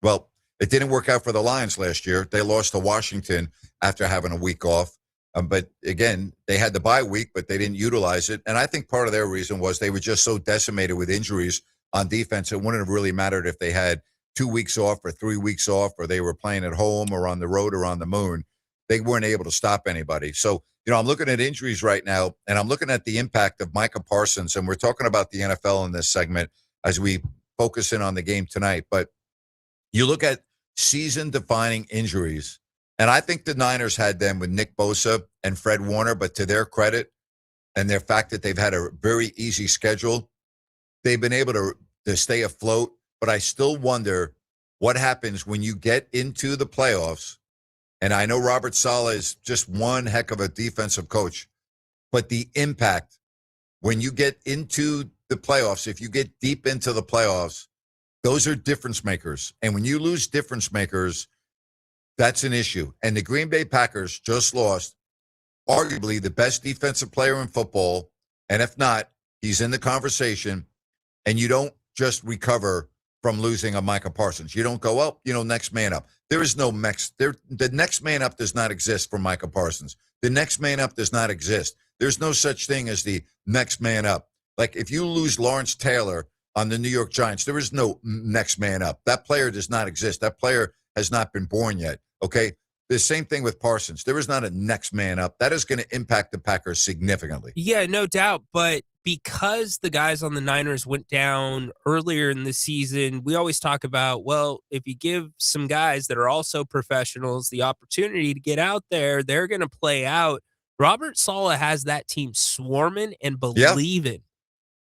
Well, it didn't work out for the Lions last year. They lost to Washington after having a week off. But again, they had the bye week, but they didn't utilize it. And I think part of their reason was they were just so decimated with injuries on defense. It wouldn't have really mattered if they had 2 weeks off or 3 weeks off, or they were playing at home or on the road or on the moon. They weren't able to stop anybody. So, I'm looking at injuries right now, and I'm looking at the impact of Micah Parsons. And we're talking about the NFL in this segment as we focus in on the game tonight. But you look at season-defining injuries, and I think the Niners had them with Nick Bosa and Fred Warner, but to their credit and their fact that they've had a very easy schedule, they've been able to stay afloat. But I still wonder what happens when you get into the playoffs. And I know Robert Saleh is just one heck of a defensive coach, but the impact when you get into the playoffs, if you get deep into the playoffs, those are difference makers. And when you lose difference makers, that's an issue. And the Green Bay Packers just lost arguably the best defensive player in football. And if not, he's in the conversation. And you don't just recover from losing a Micah Parsons. You don't go up, next man up. There is no the next man up does not exist for Micah Parsons. The next man up does not exist. There's no such thing as the next man up. Like if you lose Lawrence Taylor on the New York Giants, there is no next man up. That player does not exist. That player has not been born yet. Okay. The same thing with Parsons. There is not a next man up. That is going to impact the Packers significantly. Yeah, no doubt. But because the guys on the Niners went down earlier in the season, we always talk about, well, if you give some guys that are also professionals the opportunity to get out there, they're going to play out. Robert Saleh has that team swarming and believing.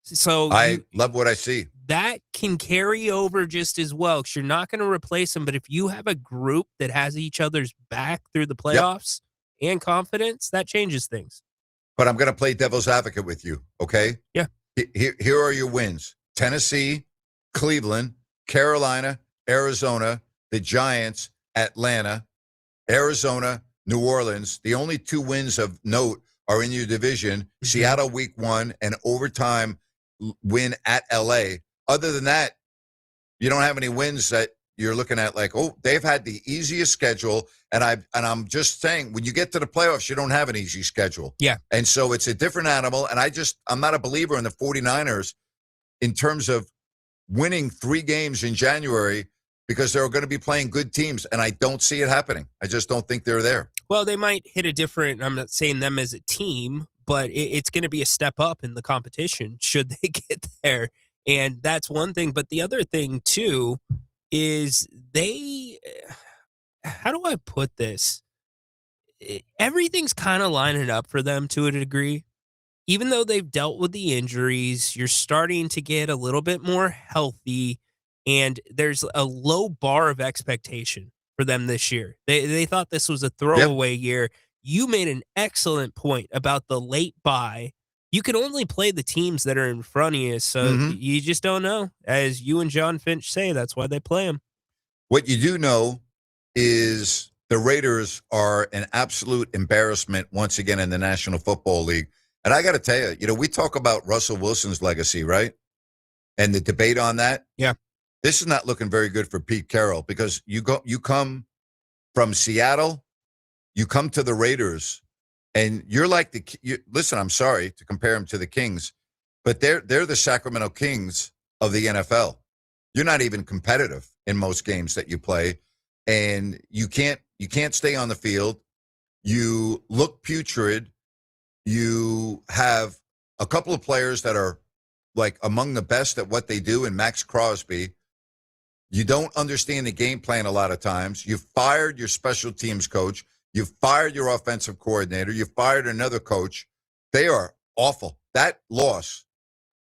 So I love what I see. That can carry over just as well because you're not going to replace them. But if you have a group that has each other's back through the playoffs and confidence, that changes things. But I'm going to play devil's advocate with you, okay? Yeah. Here are your wins. Tennessee, Cleveland, Carolina, Arizona, the Giants, Atlanta, Arizona, New Orleans. The only 2 wins of note are in your division. Mm-hmm. Seattle week 1 and overtime win at LA. Other than that, you don't have any wins that you're looking at like, oh, they've had the easiest schedule. And I'm just saying, when you get to the playoffs, you don't have an easy schedule. Yeah. And so it's a different animal. And I'm not a believer in the 49ers in terms of winning 3 games in January because they're going to be playing good teams. And I don't see it happening. I just don't think they're there. Well, they might hit a different, I'm not saying them as a team, but it's going to be a step up in the competition should they get there. And that's one thing. But the other thing, too, is how do I put this? Everything's kind of lining up for them to a degree. Even though they've dealt with the injuries, you're starting to get a little bit more healthy, and there's a low bar of expectation for them this year. They thought this was a throwaway year. You made an excellent point about the late bye. You can only play the teams that are in front of you, so you just don't know. As you and John Finch say, that's why they play them. What you do know is the Raiders are an absolute embarrassment once again in the National Football League. And I got to tell you, we talk about Russell Wilson's legacy, right? And the debate on that. Yeah. This is not looking very good for Pete Carroll because you come from Seattle, you come to the Raiders, and you're like listen, I'm sorry to compare them to the Kings, but they're the Sacramento Kings of the NFL. You're not even competitive in most games that you play, and you can't stay on the field. You look putrid. You have a couple of players that are like among the best at what they do in Max Crosby. You don't understand the game plan a lot of times. You fired your special teams coach. You fired your offensive coordinator. You fired another coach. They are awful. That loss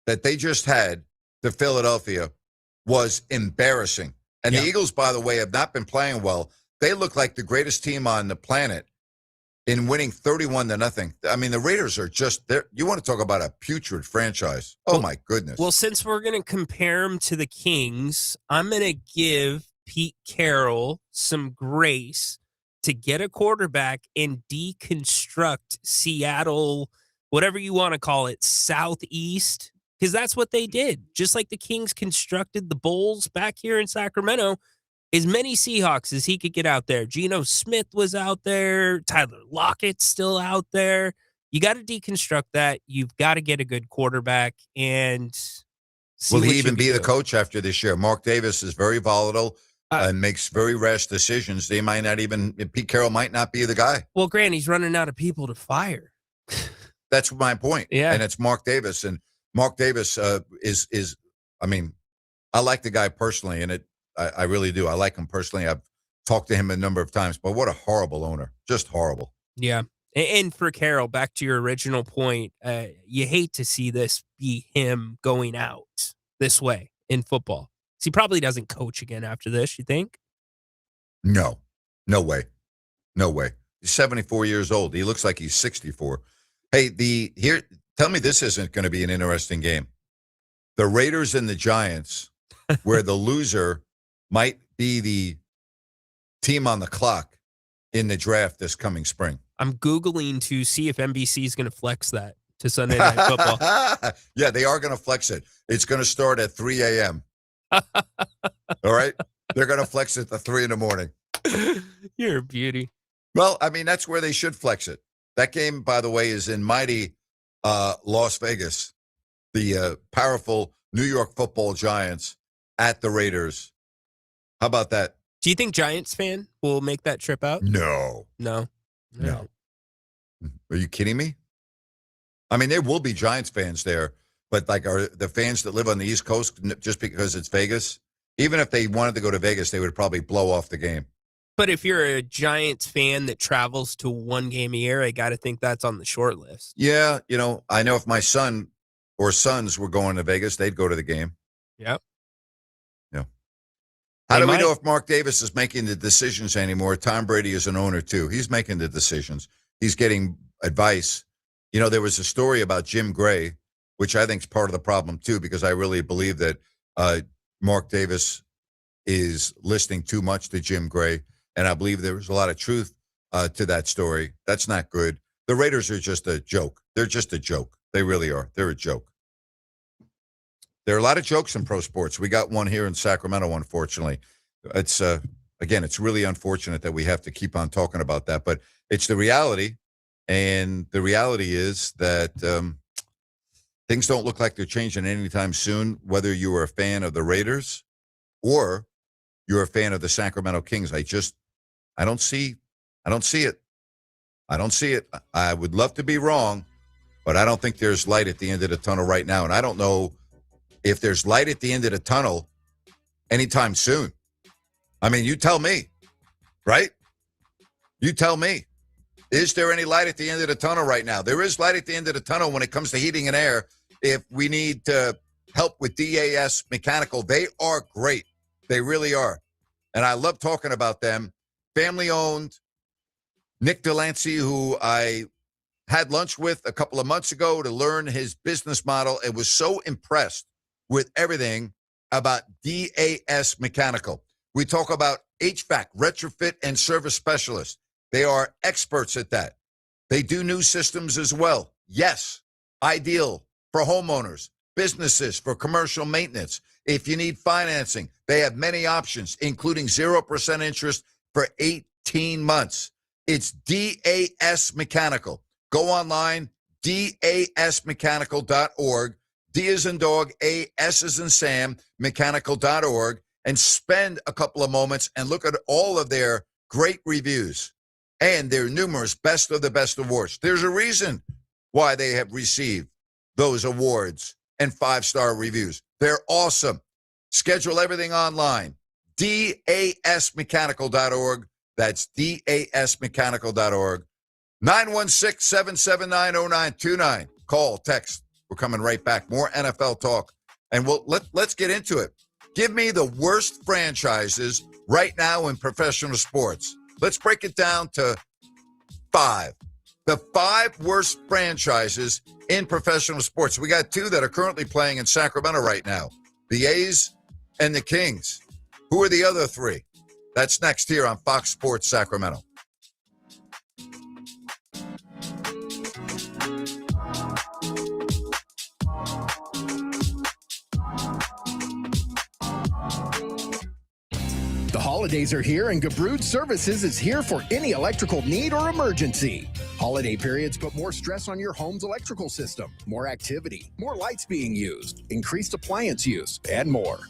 that they just had to Philadelphia was embarrassing. And the Eagles, by the way, have not been playing well. They look like the greatest team on the planet in winning 31-0. I mean, the Raiders are just there. You want to talk about a putrid franchise. Oh, my goodness. Well, since we're going to compare them to the Kings, I'm going to give Pete Carroll some grace to get a quarterback and deconstruct Seattle, whatever you want to call it, Southeast, because that's what they did. Just like the Kings constructed the Bulls back here in Sacramento, as many Seahawks as he could get out there. Geno Smith was out there. Tyler Lockett's still out there. You got to deconstruct that. You've got to get a good quarterback. And will he even be the coach after this year? Mark Davis is very volatile and makes very rash decisions. They might not even, Pete Carroll might not be the guy. Well, Grant, he's running out of people to fire. That's my point. Yeah. And it's Mark Davis. And Mark Davis is, I mean, I like the guy personally, and I really do. I like him personally. I've talked to him a number of times, but what a horrible owner. Just horrible. Yeah. And for Carroll, back to your original point, you hate to see this be him going out this way in football. So he probably doesn't coach again after this, you think? No way. He's 74 years old. He looks like he's 64. Hey, tell me this isn't going to be an interesting game. The Raiders and the Giants, where the loser might be the team on the clock in the draft this coming spring. I'm Googling to see if NBC is going to flex that to Sunday Night Football. Yeah, they are going to flex it. It's going to start at 3 a.m. All right? They're going to flex it at 3 a.m. You're a beauty. Well, I mean, that's where they should flex it. That game, by the way, is in mighty Las Vegas. The powerful New York football Giants at the Raiders. How about that? Do you think Giants fan will make that trip out? No. No. No. Are you kidding me? I mean, there will be Giants fans there, but like are the fans that live on the East Coast just because it's Vegas? Even if they wanted to go to Vegas, they would probably blow off the game. But if you're a Giants fan that travels to one game a year, I got to think that's on the short list. Yeah, I know if my son or sons were going to Vegas, they'd go to the game. Yep. Yeah. How do we know if Mark Davis is making the decisions anymore? Tom Brady is an owner, too. He's making the decisions. He's getting advice. There was a story about Jim Gray, which I think is part of the problem, too, because I really believe that Mark Davis is listening too much to Jim Gray, and I believe there was a lot of truth to that story. That's not good. The Raiders are just a joke. They're just a joke. They really are. They're a joke. There are a lot of jokes in pro sports. We got one here in Sacramento, unfortunately. It's, again, it's really unfortunate that we have to keep on talking about that, but it's the reality, and the reality is that things don't look like they're changing anytime soon, whether you are a fan of the Raiders or you're a fan of the Sacramento Kings. I don't see it. I don't see it. I would love to be wrong, but I don't think there's light at the end of the tunnel right now, and I don't know if there's light at the end of the tunnel anytime soon. I mean, you tell me, right? You tell me. Is there any light at the end of the tunnel right now? There is light at the end of the tunnel when it comes to heating and air. If we need help with DAS Mechanical, they are great. They really are. And I love talking about them. Family-owned. Nick Delancey, who I had lunch with a couple of months ago to learn his business model, and was so impressed with everything about DAS Mechanical. We talk about HVAC, retrofit, and service specialists. They are experts at that. They do new systems as well. Yes, ideal for homeowners, businesses, for commercial maintenance. If you need financing, they have many options, including 0% interest for 18 months. It's DAS Mechanical. Go online, dasmechanical.org. D as in dog, A, S as in Sam, mechanical.org, and spend a couple of moments and look at all of their great reviews and their numerous best of the best awards. There's a reason why they have received those awards and 5-star reviews. They're awesome. Schedule everything online. dasmechanical.org. That's dasmechanical.org. 916-779-0929. Call, text. We're coming right back. More NFL talk. And let's get into it. Give me the worst franchises right now in professional sports. Let's break it down to 5. The 5 worst franchises in professional sports. We got 2 that are currently playing in Sacramento right now. The A's and the Kings. Who are the other 3? That's next here on Fox Sports Sacramento. The holidays are here, and Gabrud Services is here for any electrical need or emergency. Holiday periods put more stress on your home's electrical system, more activity, more lights being used, increased appliance use, and more.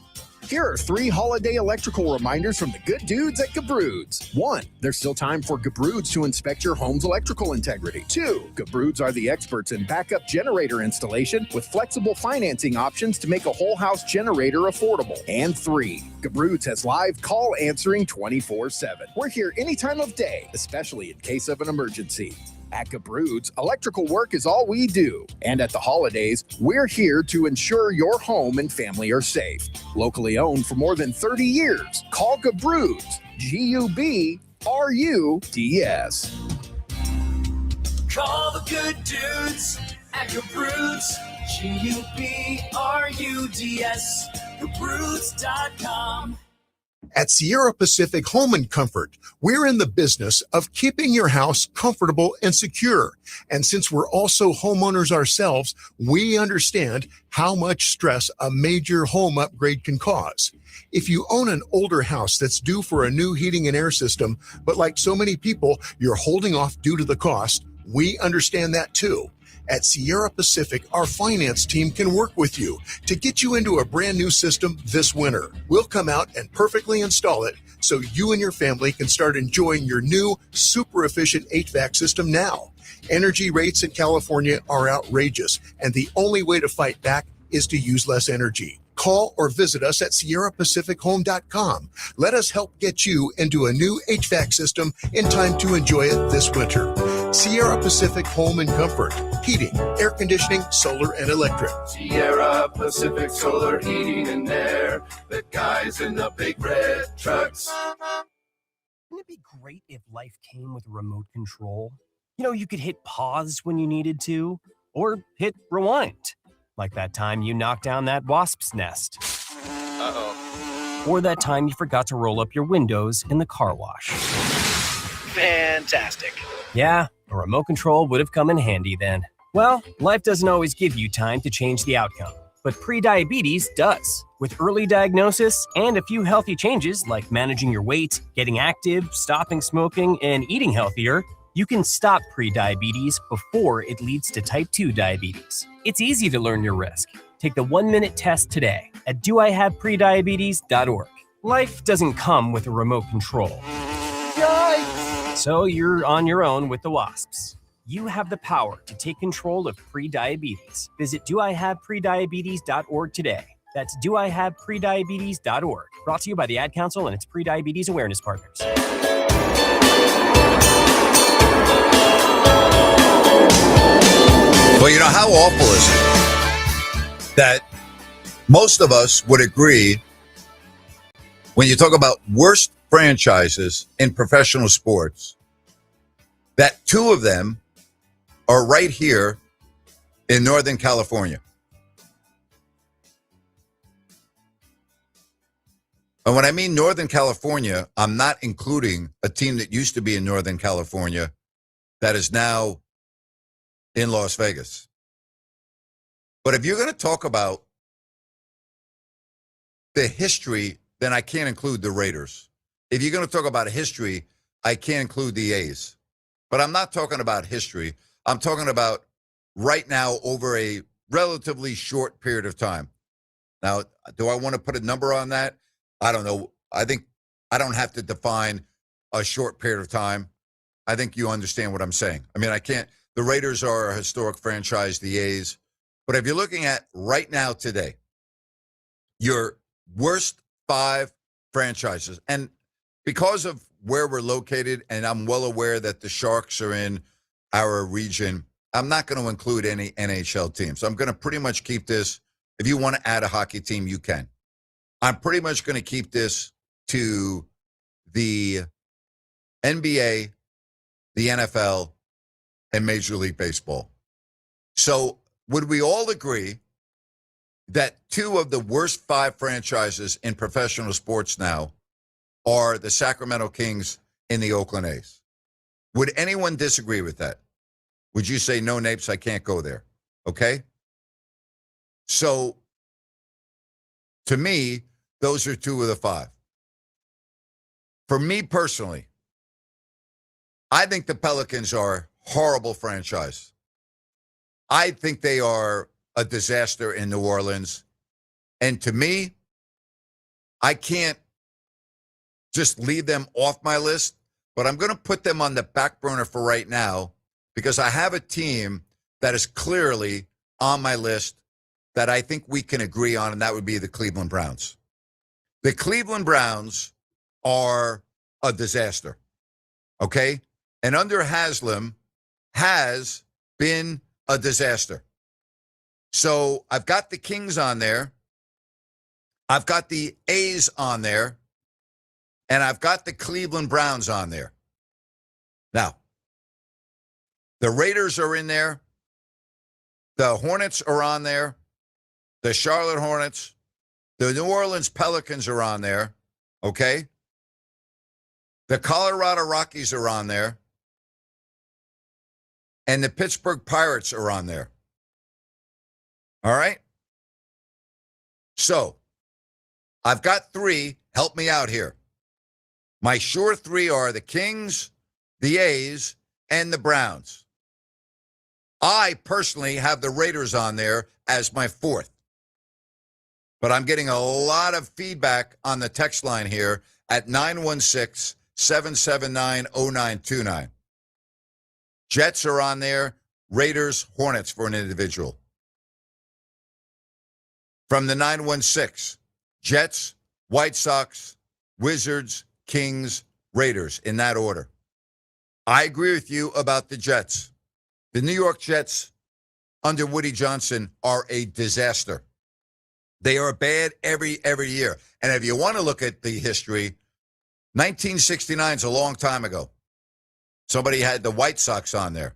Here are 3 holiday electrical reminders from the good dudes at Gabrud's. 1. There's still time for Gabrud's to inspect your home's electrical integrity. 2. Gabrud's are the experts in backup generator installation with flexible financing options to make a whole house generator affordable. And 3. Gabrud's has live call answering 24/7. We're here any time of day, especially in case of an emergency. At Gabrud's, electrical work is all we do. And at the holidays, we're here to ensure your home and family are safe. Locally owned for more than 30 years. Call Gabrud's, G-U-B-R-U-D-S. Call the good dudes at Gabrud's, G-U-B-R-U-D-S, Gabrud's.com. At Sierra Pacific Home and Comfort, we're in the business of keeping your house comfortable and secure. And since we're also homeowners ourselves, we understand how much stress a major home upgrade can cause. If you own an older house that's due for a new heating and air system, but like so many people, you're holding off due to the cost, we understand that too. At Sierra Pacific, our finance team can work with you to get you into a brand new system this winter. We'll come out and perfectly install it so you and your family can start enjoying your new super efficient HVAC system now. Energy rates in California are outrageous, and the only way to fight back is to use less energy. Call or visit us at SierraPacificHome.com. Let us help get you into a new HVAC system in time to enjoy it this winter. Sierra Pacific Home and Comfort. Heating, air conditioning, solar, and electric. Sierra Pacific Solar Heating and Air. The guys in the big red trucks. Wouldn't it be great if life came with a remote control? You know, you could hit pause when you needed to, or hit rewind. Like that time you knocked down that wasp's nest. Uh-oh. Or that time you forgot to roll up your windows in the car wash. Fantastic. Yeah, a remote control would have come in handy then. Well, life doesn't always give you time to change the outcome, but prediabetes does. With early diagnosis and a few healthy changes like managing your weight, getting active, stopping smoking, and eating healthier, you can stop prediabetes before it leads to type 2 diabetes. It's easy to learn your risk. Take the 1-minute test today at doihaveprediabetes.org. Life doesn't come with a remote control. Yikes! So you're on your own with the wasps. You have the power to take control of prediabetes. Visit doihaveprediabetes.org today. That's doihaveprediabetes.org. Brought to you by the Ad Council and its prediabetes awareness partners. Well, you know, how awful is it that most of us would agree when you talk about worst franchises in professional sports, that two of them are right here in Northern California. And when I mean Northern California, I'm not including a team that used to be in Northern California that is now in Las Vegas. But if you're going to talk about the history, then I can't include the Raiders. If you're going to talk about history, I can't include the A's. But I'm not talking about history. I'm talking about right now over a relatively short period of time. Now, do I want to put a number on that? I don't know. I think I don't have to define a short period of time. I think you understand what I'm saying. I mean, I can't. The Raiders are a historic franchise, the A's. But if you're looking at right now today, your worst 5 franchises, and because of where we're located, and I'm well aware that the Sharks are in our region, I'm not going to include any NHL teams. I'm going to pretty much keep this. If you want to add a hockey team, you can. I'm pretty much going to keep this to the NBA, the NFL, and Major League Baseball. So would we all agree that 2 of the worst 5 franchises in professional sports now are the Sacramento Kings and the Oakland A's? Would anyone disagree with that? Would you say, no, Napes, I can't go there? Okay? So, to me, those are 2 of the 5. For me personally, I think the Pelicans are a horrible franchise. I think they are a disaster in New Orleans. And to me, I can't just leave them off my list, but I'm going to put them on the back burner for right now because I have a team that is clearly on my list that I think we can agree on, and that would be the Cleveland Browns. The Cleveland Browns are a disaster, okay? And under Haslam has been a disaster. So I've got the Kings on there. I've got the A's on there. And I've got the Cleveland Browns on there. Now, the Raiders are in there. The Hornets are on there. The Charlotte Hornets. The New Orleans Pelicans are on there. Okay? The Colorado Rockies are on there. And the Pittsburgh Pirates are on there. All right? So, I've got 3. Help me out here. My sure 3 are the Kings, the A's, and the Browns. I personally have the Raiders on there as my 4th. But I'm getting a lot of feedback on the text line here at 916-779-0929. Jets are on there. Raiders, Hornets for an individual. From the 916, Jets, White Sox, Wizards, Kings, Raiders, in that order. I agree with you about the Jets. The New York Jets under Woody Johnson are a disaster. They are bad every year. And if you want to look at the history, 1969 is a long time ago. Somebody had the White Sox on there.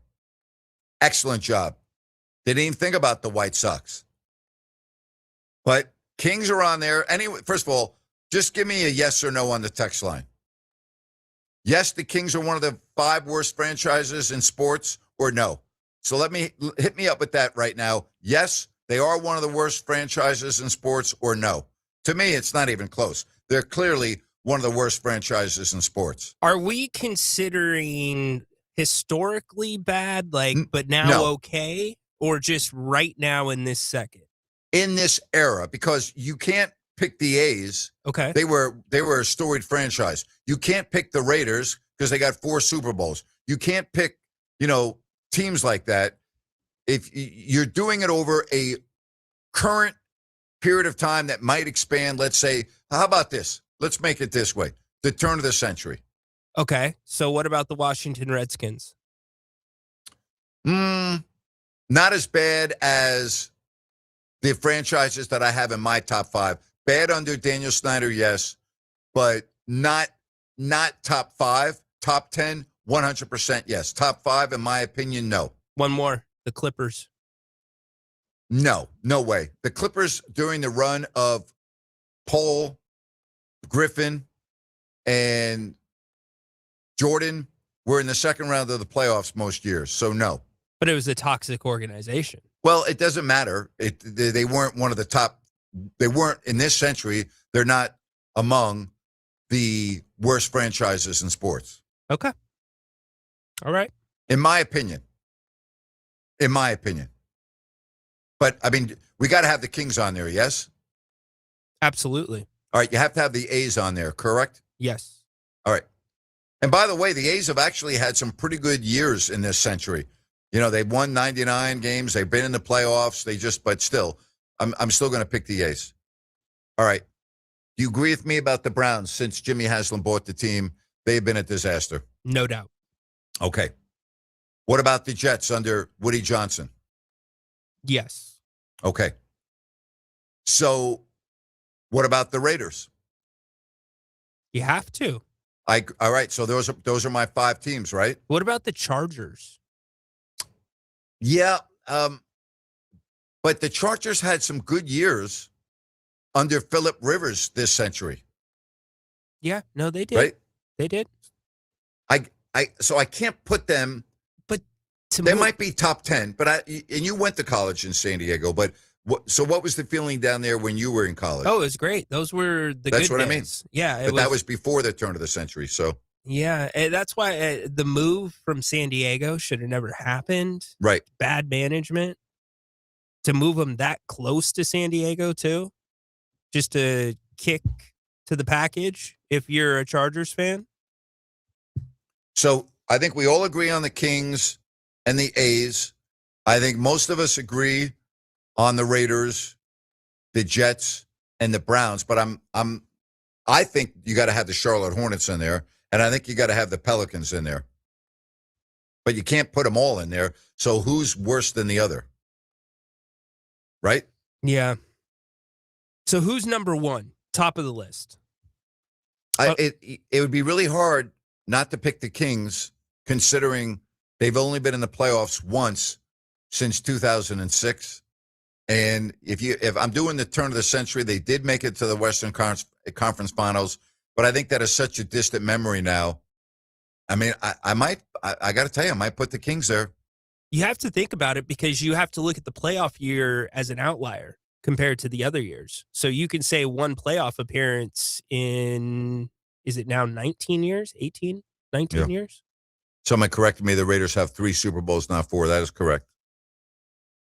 Excellent job. They didn't even think about the White Sox. But Kings are on there. Anyway, first of all, just give me a yes or no on the text line. Yes, the Kings are one of the 5 worst franchises in sports, or no? So hit me up with that right now. Yes, they are one of the worst franchises in sports, or no? To me, it's not even close. They're clearly one of the worst franchises in sports. Are we considering historically bad, but now okay, or just right now in this second? In this era, because you can't pick the A's. Okay. They were a storied franchise. You can't pick the Raiders because they got 4 Super Bowls. You can't pick, teams like that. If you're doing it over a current period of time that might expand, let's say, how about this? Let's make it this way. The turn of the century. Okay. So what about the Washington Redskins? Not as bad as the franchises that I have in my top 5. Bad under Daniel Snyder, yes, but not top 5. Top 10, 100% yes. Top 5, in my opinion, no. One more, the Clippers. No way. The Clippers, during the run of Paul, Griffin, and Jordan, were in the second round of the playoffs most years, so no. But it was a toxic organization. Well, it doesn't matter. They weren't one of the top. They weren't in this century. They're not among the worst franchises in sports. Okay. All right. In my opinion. But, we got to have the Kings on there, yes? Absolutely. All right, you have to have the A's on there, correct? Yes. All right. And by the way, the A's have actually had some pretty good years in this century. They've won 99 games. They've been in the playoffs. But still, I'm still going to pick the A's. All right. Do you agree with me about the Browns? Since Jimmy Haslam bought the team, they've been a disaster. No doubt. Okay. What about the Jets under Woody Johnson? Yes. Okay. So what about the Raiders? You have to. All right. So those are my 5 teams, right? What about the Chargers? Yeah, but the Chargers had some good years under Phillip Rivers this century. Yeah, no, they did. Right? They did. So I can't put them. But they might be top 10. But and you went to college in San Diego. But what was the feeling down there when you were in college? Oh, it was great. Those were the. That's good what days. I mean. Yeah, that was before the turn of the century. So. Yeah, and that's why the move from San Diego should have never happened. Right. Bad management. To move them that close to San Diego, too. Just to kick to the package if you're a Chargers fan. So I think we all agree on the Kings and the A's. I think most of us agree on the Raiders, the Jets, and the Browns. But I think you got to have the Charlotte Hornets in there. And I think you got to have the Pelicans in there. But you can't put them all in there. So who's worse than the other? Right? Yeah. So who's number 1? Top of the list. It would be really hard not to pick the Kings, considering they've only been in the playoffs once since 2006. And if I'm doing the turn of the century, they did make it to the Western Conference Finals But I think that is such a distant memory now. I mean, I got to tell you, I might put the Kings there. You have to think about it because you have to look at the playoff year as an outlier compared to the other years. So you can say one playoff appearance in, is it now 19 years, 18, 19 years? Someone corrected me. The Raiders have 3 Super Bowls, not 4. That is correct.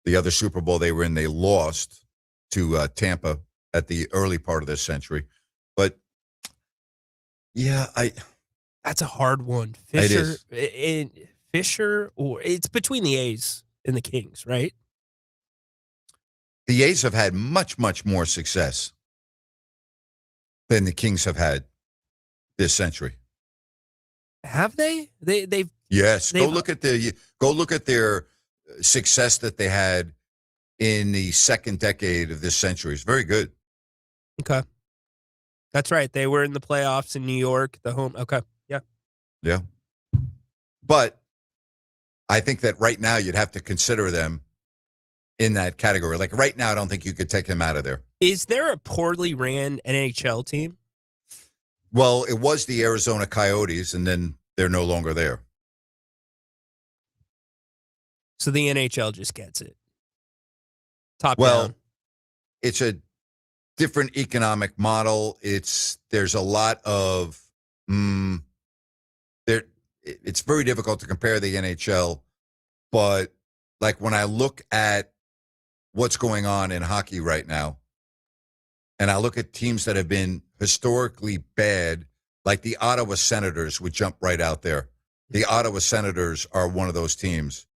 The other Super Bowl they were in, they lost to Tampa at the early part of this century. But, yeah, that's a hard one. Fisher, Fisher, or it's between the A's and the Kings, right? The A's have had much, much more success than the Kings have had this century. Have they? They've yes. Go look at their success that they had in the second decade of this century. It's very good. Okay, that's right. They were in the playoffs in New York, the home. Okay, yeah. But I think that right now you'd have to consider them in that category. Like right now, I don't think you could take them out of there. Is there a poorly ran NHL team? Well, it was the Arizona Coyotes, and then they're no longer there. So the NHL just gets it. Top down. Well, it's a different economic model. There's a lot of it's very difficult to compare the NHL, but like when I look at what's going on in hockey right now, and I look at teams that have been historically bad, like the Ottawa Senators would jump right out there. The Ottawa Senators are one of those teams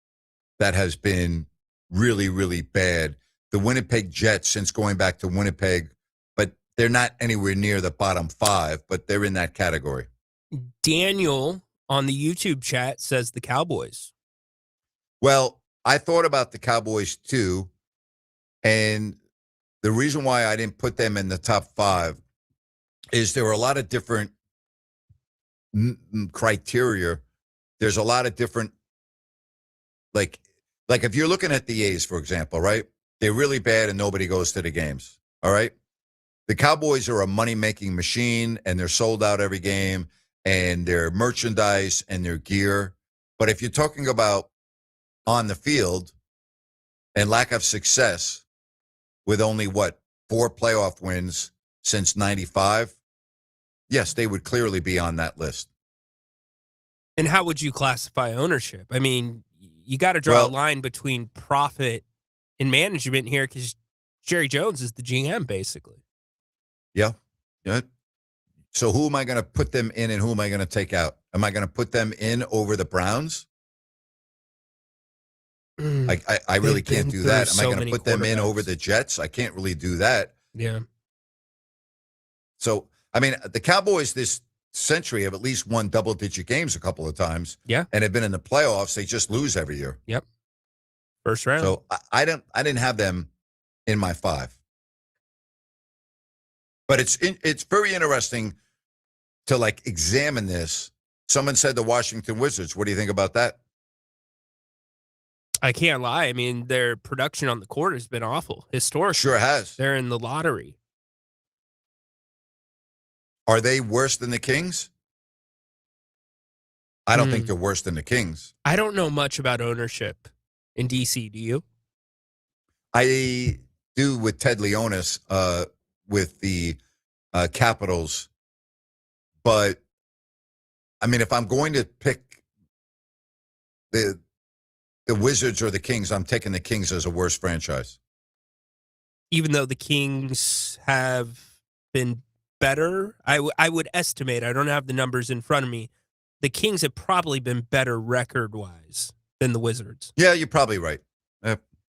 that has been really, really bad. The Winnipeg Jets, since going back to Winnipeg, but they're not anywhere near the bottom 5, but they're in that category. Daniel on the YouTube chat says the Cowboys. Well, I thought about the Cowboys too, and the reason why I didn't put them in the top 5 is there were a lot of different criteria. There's a lot of different, like if you're looking at the A's, for example, right? They're really bad and nobody goes to the games, all right? The Cowboys are a money-making machine, and they're sold out every game, and their merchandise and their gear. But if you're talking about on the field and lack of success with only, 4 playoff wins since 95, yes, they would clearly be on that list. And how would you classify ownership? I mean, you got to draw a line between profit and management here because Jerry Jones is the GM, basically. Yeah. So who am I going to put them in and who am I going to take out? Am I going to put them in over the Browns? I really can't do that. Am I going to put them in over the Jets? I can't really do that. Yeah. So, I mean, the Cowboys this century have at least won double-digit games a couple of times. Yeah. And have been in the playoffs. They just lose every year. Yep. First round. So I didn't have them in my 5. But it's very interesting to examine this. Someone said the Washington Wizards. What do you think about that? I can't lie. I mean, their production on the court has been awful. Historically. Sure has. They're in the lottery. Are they worse than the Kings? I don't think they're worse than the Kings. I don't know much about ownership in DC. Do you? I do with Ted Leonis with the Capitals. But, I mean, if I'm going to pick the Wizards or the Kings, I'm taking the Kings as a worse franchise. Even though the Kings have been better, I would estimate, I don't have the numbers in front of me, the Kings have probably been better record-wise than the Wizards. Yeah, you're probably right.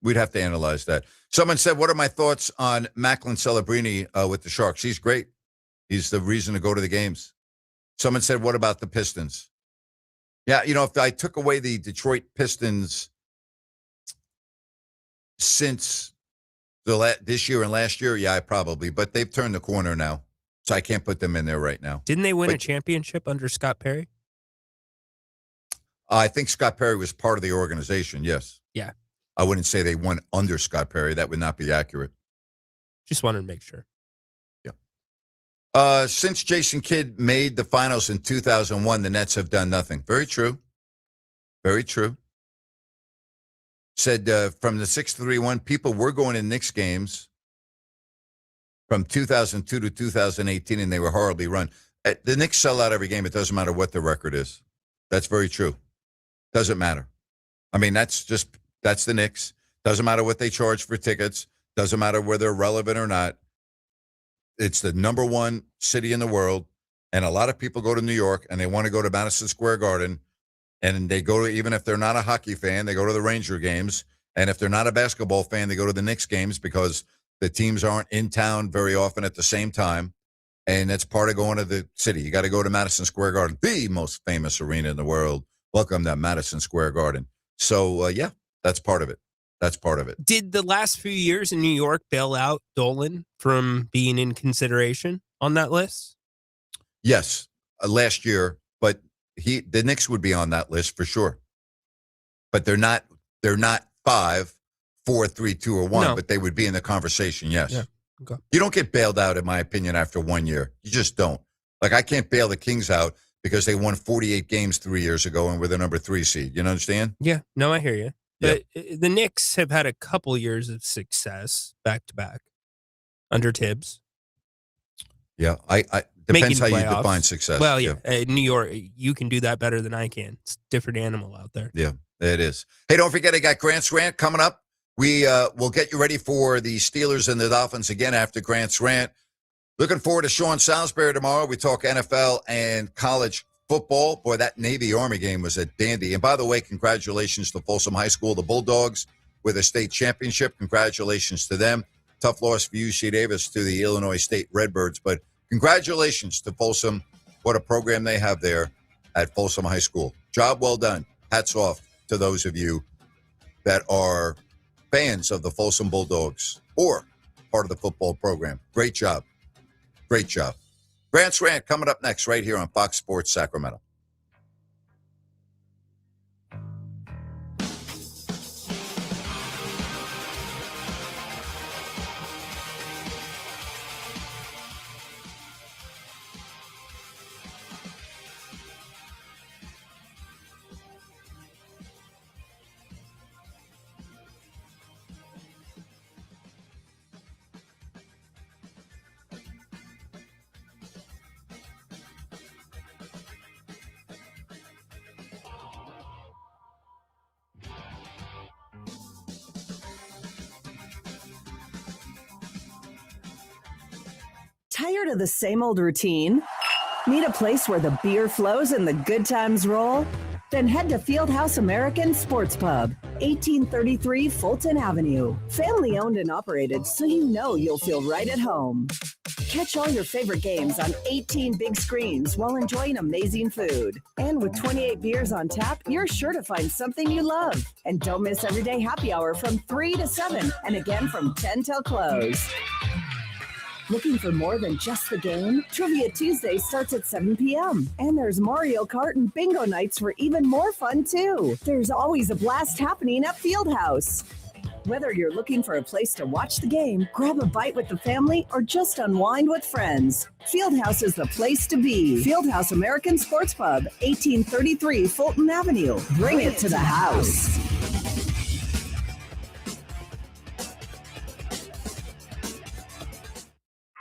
We'd have to analyze that. Someone said, what are my thoughts on Macklin Celebrini with the Sharks? He's great. He's the reason to go to the games. Someone said, what about the Pistons? Yeah, if I took away the Detroit Pistons since this year and last year, yeah, I probably. But they've turned the corner now, so I can't put them in there right now. Didn't they win a championship under Scott Perry? I think Scott Perry was part of the organization, yes. Yeah. I wouldn't say they won under Scott Perry. That would not be accurate. Just wanted to make sure. Yeah. Since Jason Kidd made the finals in 2001, the Nets have done nothing. Very true. Very true. Said from the 6-3-1, people were going to Knicks games from 2002 to 2018, and they were horribly run. The Knicks sell out every game. It doesn't matter what the record is. That's very true. Doesn't matter. I mean, that's the Knicks. Doesn't matter what they charge for tickets. Doesn't matter whether they're relevant or not. It's the number one city in the world, and a lot of people go to New York, and they want to go to Madison Square Garden, and they go to, even if they're not a hockey fan, they go to the Ranger games, and if they're not a basketball fan, they go to the Knicks games because the teams aren't in town very often at the same time, and that's part of going to the city. You got to go to Madison Square Garden, the most famous arena in the world. Welcome to Madison Square Garden. So, yeah, that's part of it. That's part of it. Did the last few years in New York bail out Dolan from being in consideration on that list? Yes, last year, but the Knicks would be on that list for sure. But they're not 5, 4, 3, 2, or 1, but they would be in the conversation, yes. Yeah. Okay. You don't get bailed out, in my opinion, after 1 year. You just don't. Like, I can't bail the Kings out because they won 48 games 3 years ago and were the number 3 seed. You understand? Yeah. No, I hear you. Yep. But the Knicks have had a couple years of success back to back under Tibbs. Yeah, I depends how you define success. Well, yeah, New York, you can do that better than I can. It's a different animal out there. Yeah, it is. Hey, don't forget, I got Grant's Rant coming up. We will get you ready for the Steelers and the Dolphins again after Grant's Rant. Looking forward to Sean Salisbury tomorrow. We talk NFL and college football. Boy, that Navy-Army game was a dandy. And by the way, congratulations to Folsom High School, the Bulldogs, with a state championship. Congratulations to them. Tough loss for UC Davis to the Illinois State Redbirds. But congratulations to Folsom. What a program they have there at Folsom High School. Job well done. Hats off to those of you that are fans of the Folsom Bulldogs or part of the football program. Great job. Great job. Grant's Rant coming up next right here on Fox Sports Sacramento. Tired of the same old routine? Need a place where the beer flows and the good times roll? Then head to Fieldhouse American Sports Pub, 1833 Fulton Avenue. Family owned and operated, so you know you'll feel right at home. Catch all your favorite games on 18 big screens while enjoying amazing food. And with 28 beers on tap, you're sure to find something you love. And don't miss everyday happy hour from 3 to 7 and again from 10 till close. Looking for more than just the game? Trivia Tuesday starts at 7 p.m. And there's Mario Kart and bingo nights for even more fun, too. There's always a blast happening at Fieldhouse. Whether you're looking for a place to watch the game, grab a bite with the family, or just unwind with friends, Fieldhouse is the place to be. Fieldhouse American Sports Pub, 1833 Fulton Avenue. Bring it to the house.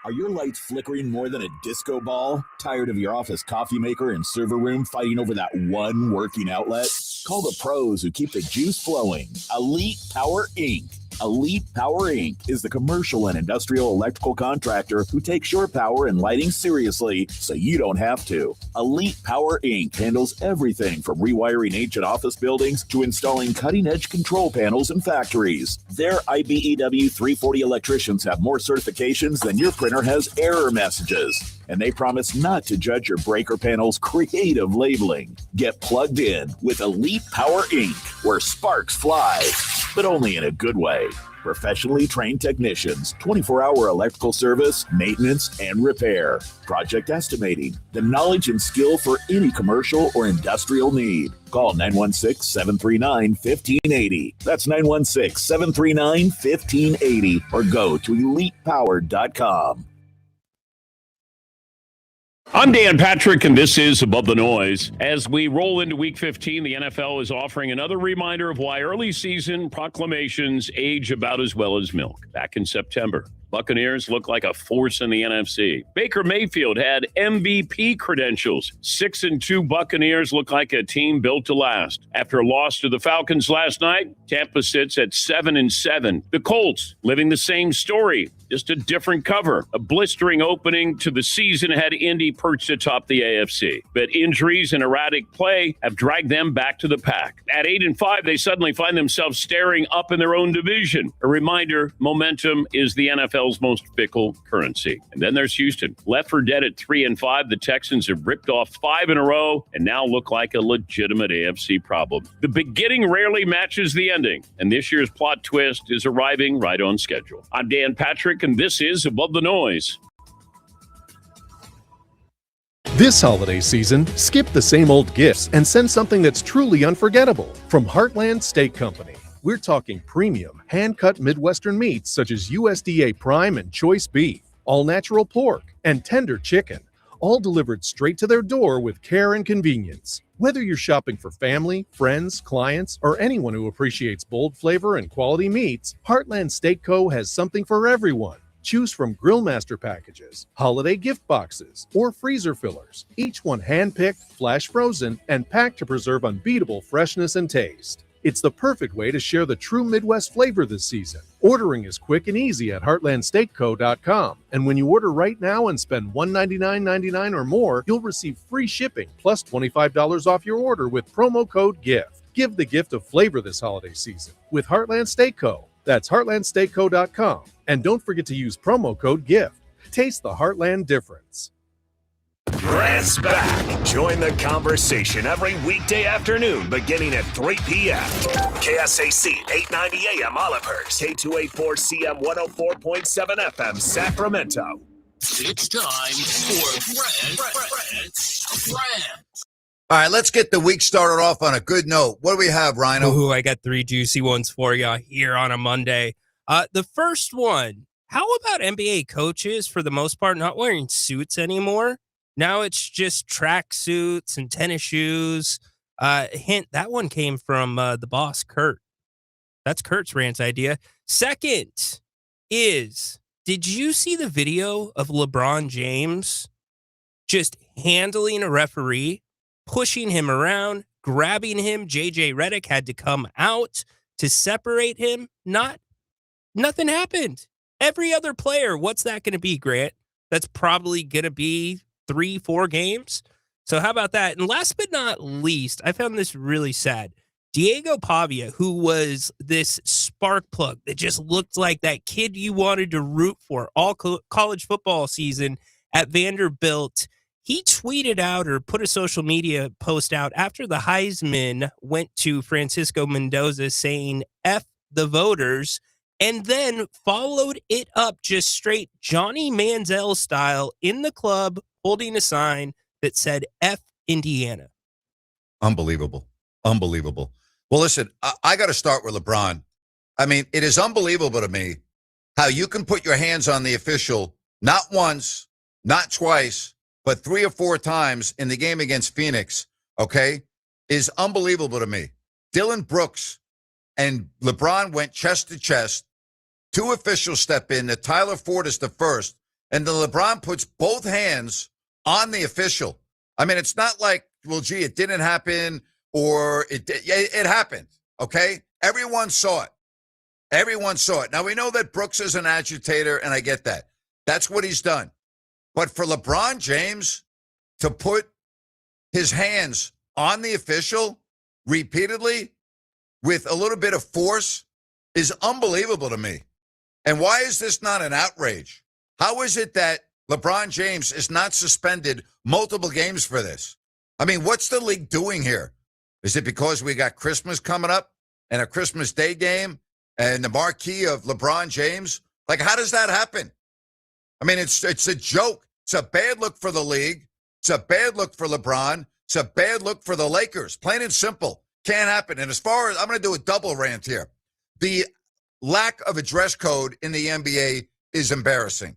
Are your lights flickering more than a disco ball? Tired of your office coffee maker and server room fighting over that one working outlet? Call the pros who keep the juice flowing. Elite Power Inc. Elite Power Inc. is the commercial and industrial electrical contractor who takes your power and lighting seriously so you don't have to. Elite Power Inc. handles everything from rewiring ancient office buildings to installing cutting-edge control panels in factories. Their IBEW 340 electricians have more certifications than your printer has error messages. And they promise not to judge your breaker panel's creative labeling. Get plugged in with Elite Power Inc., where sparks fly, but only in a good way. Professionally trained technicians, 24-hour electrical service, maintenance, and repair. Project estimating, the knowledge and skill for any commercial or industrial need. Call 916-739-1580. That's 916-739-1580, or go to elitepower.com. I'm Dan Patrick, and this is Above the Noise. As we roll into Week 15, the NFL is offering another reminder of why early season proclamations age about as well as milk. Back in September, Buccaneers look like a force in the NFC. Baker Mayfield had MVP credentials. 6-2 Buccaneers look like a team built to last. After a loss to the Falcons last night, Tampa sits at 7-7. The Colts living the same story, just a different cover. A blistering opening to the season had Indy perched atop the AFC. But injuries and erratic play have dragged them back to the pack. At 8-5, they suddenly find themselves staring up in their own division. A reminder, momentum is the NFL's most fickle currency. And then there's Houston. Left for dead at 3-5, the Texans have ripped off 5 in a row and now look like a legitimate AFC problem. The beginning rarely matches the ending, and this year's plot twist is arriving right on schedule. I'm Dan Patrick, and this is Above the Noise. This holiday season, skip the same old gifts and send something that's truly unforgettable. From Heartland Steak Company, we're talking premium, hand-cut Midwestern meats such as USDA Prime and Choice Beef, all-natural pork, and tender chicken, all delivered straight to their door with care and convenience. Whether you're shopping for family, friends, clients, or anyone who appreciates bold flavor and quality meats, Heartland Steak Co. has something for everyone. Choose from Grill Master packages, holiday gift boxes, or freezer fillers, each one hand-picked, flash frozen, and packed to preserve unbeatable freshness and taste. It's the perfect way to share the true Midwest flavor this season. Ordering is quick and easy at heartlandsteakco.com. And when you order right now and spend $199.99 or more, you'll receive free shipping plus $25 off your order with promo code GIFT. Give the gift of flavor this holiday season with Heartland Steak Co. That's heartlandsteakco.com. And don't forget to use promo code GIFT. Taste the Heartland difference. Grant's back. Join the conversation every weekday afternoon beginning at 3 p.m. KSAC 890 AM Olivehurst, K284CM 104.7 FM Sacramento. It's time for Grant's Rant. All right, let's get the week started off on a good note. What do we have, Rhino? Ooh, I got 3 juicy ones for you here on a Monday. The first one, how about NBA coaches, for the most part, not wearing suits anymore? Now it's just track suits and tennis shoes. Hint, that one came from the boss, Kurt. That's Kurt's rant idea. Second is, did you see the video of LeBron James just handling a referee, pushing him around, grabbing him? JJ Redick had to come out to separate him. Nothing happened. Every other player, what's that going to be, Grant? That's probably going to be 3-4 games. So how about that? And last but not least, I found this really sad. Diego Pavia, who was this spark plug that just looked like that kid you wanted to root for all college football season at Vanderbilt, he tweeted out or put a social media post out after the Heisman went to Francisco Mendoza saying F the voters, and then followed it up just straight Johnny Manziel style in the club, holding a sign that said F Indiana. Unbelievable. Well, listen, I got to start with LeBron. I mean, it is unbelievable to me how you can put your hands on the official not once, not twice, but 3 or 4 times in the game against Phoenix, okay, is unbelievable to me. Dylan Brooks and LeBron went chest to chest. 2 officials step in. The Tyler Ford is the first. And then LeBron puts both hands on the official. I mean, it's not like, well, gee, it didn't happen or it happened, okay? Everyone saw it. Now, we know that Brooks is an agitator, and I get that. That's what he's done. But for LeBron James to put his hands on the official repeatedly with a little bit of force is unbelievable to me. And why is this not an outrage? How is it that LeBron James is not suspended multiple games for this? I mean, what's the league doing here? Is it because we got Christmas coming up and a Christmas Day game and the marquee of LeBron James? Like, how does that happen? I mean, it's a joke. It's a bad look for the league. It's a bad look for LeBron. It's a bad look for the Lakers. Plain and simple. Can't happen. And as far as, I'm going to do a double rant here. The lack of a dress code in the NBA is embarrassing.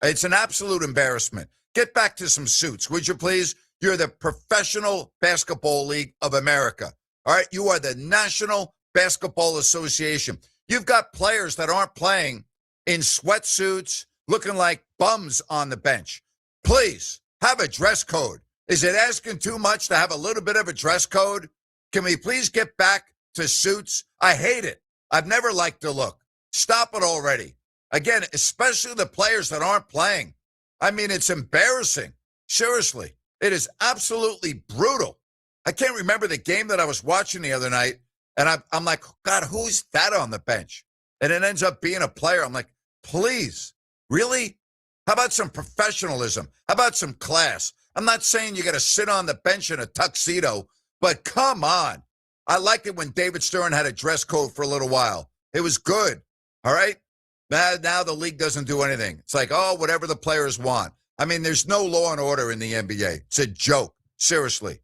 It's an absolute embarrassment. Get back to some suits, would you please? You're the Professional Basketball League of America. All right? You are the National Basketball Association. You've got players that aren't playing in sweatsuits, looking like bums on the bench. Please, have a dress code. Is it asking too much to have a little bit of a dress code? Can we please get back to suits? I hate it. I've never liked the look. Stop it already. Again, especially the players that aren't playing. I mean, it's embarrassing. Seriously, it is absolutely brutal. I can't remember the game that I was watching the other night, and I'm like, God, who's that on the bench? And it ends up being a player. I'm like, please, really? How about some professionalism? How about some class? I'm not saying you got to sit on the bench in a tuxedo, but come on. I liked it when David Stern had a dress code for a little while. It was good, all right? Now the league doesn't do anything. It's like, oh, whatever the players want. I mean, there's no law and order in the NBA. It's a joke, seriously.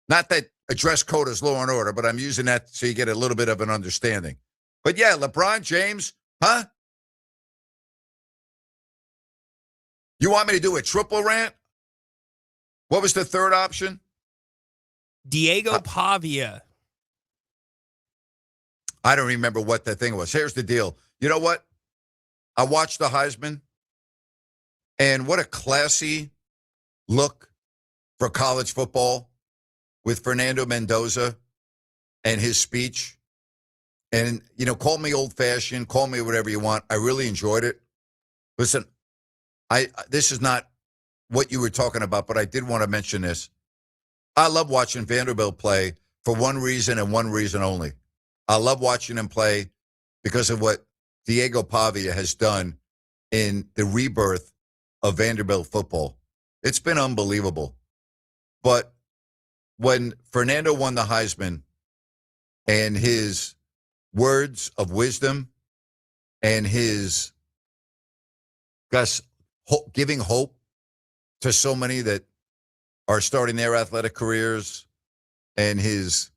Not that a dress code is law and order, but I'm using that so you get a little bit of an understanding. But yeah, LeBron James, huh? You want me to do a triple rant? What was the third option? Diego Pavia. I don't remember what that thing was. Here's the deal. You know what? I watched the Heisman, and what a classy look for college football with Fernando Mendoza and his speech. And, you know, call me old-fashioned, call me whatever you want. I really enjoyed it. Listen, this is not what you were talking about, but I did want to mention this. I love watching Vanderbilt play for one reason and one reason only. I love watching him play because of what Diego Pavia has done in the rebirth of Vanderbilt football. It's been unbelievable. But when Fernando won the Heisman and his words of wisdom and his giving hope to so many that are starting their athletic careers, and his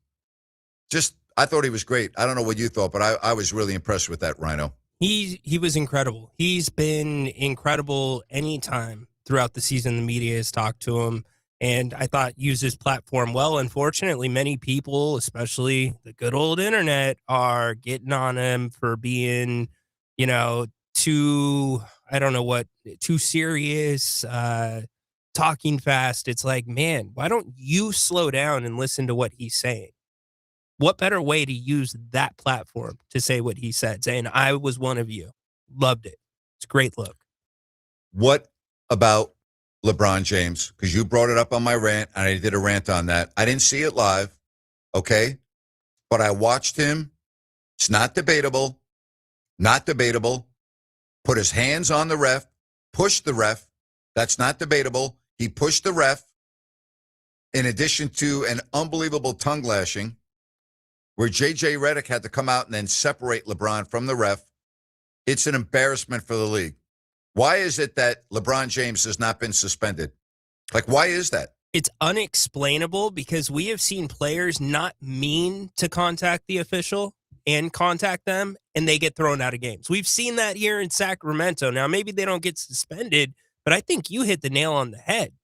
just, I thought he was great. I don't know what you thought, but I was really impressed with that, Rhino. He was incredible. He's been incredible anytime throughout the season the media has talked to him, and I thought used his platform well. Unfortunately, many people, especially the good old internet, are getting on him for being, you know, too serious, talking fast. It's like, man, why don't you slow down and listen to what he's saying? What better way to use that platform to say what he said, saying, I was one of you. Loved it. It's a great look. What about LeBron James? Because you brought it up on my rant, and I did a rant on that. I didn't see it live, okay? But I watched him. It's not debatable. Not debatable. Put his hands on the ref. Pushed the ref. That's not debatable. He pushed the ref in addition to an unbelievable tongue lashing where J.J. Redick had to come out and then separate LeBron from the ref. It's an embarrassment for the league. Why is it that LeBron James has not been suspended? Like, why is that? It's unexplainable because we have seen players not mean to contact the official and contact them, and they get thrown out of games. We've seen that here in Sacramento. Now, maybe they don't get suspended, but I think you hit the nail on the head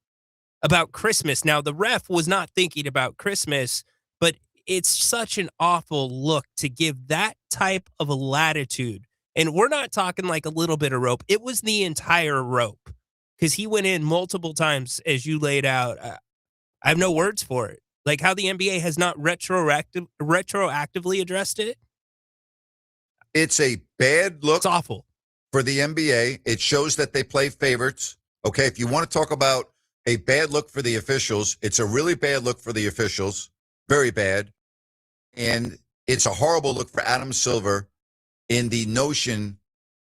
about Christmas. Now, the ref was not thinking about Christmas, but it's such an awful look to give that type of a latitude. And we're not talking like a little bit of rope. It was the entire rope because he went in multiple times, as you laid out. I have no words for it. Like how the NBA has not retroactively addressed it. It's a bad look. It's awful. For the NBA, it shows that they play favorites. Okay, if you want to talk about a bad look for the officials, it's a really bad look for the officials. Very bad. And it's a horrible look for Adam Silver in the notion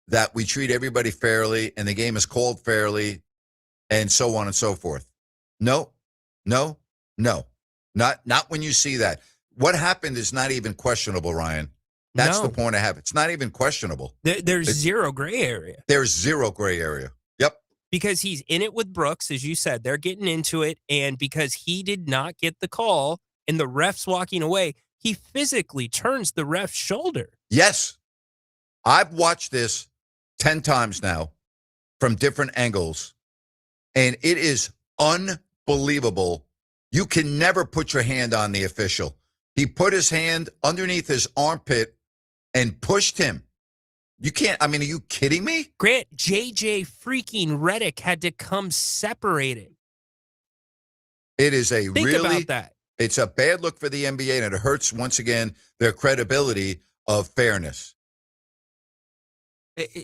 that we treat everybody fairly and the game is called fairly and so on and so forth. No. Not when you see that. What happened is not even questionable, Ryan. That's the point I have. It's not even questionable. There's zero gray area. There's zero gray area. Yep. Because he's in it with Brooks, as you said. They're getting into it. And because he did not get the call and the ref's walking away, he physically turns the ref's shoulder. Yes. I've watched this 10 times now from different angles. And it is unbelievable. You can never put your hand on the official. He put his hand underneath his armpit and pushed him. You can't, I mean, are you kidding me? Grant, JJ freaking Redick had to come separated. It is a Think really, about that. It's a bad look for the NBA, and it hurts, once again, their credibility of fairness.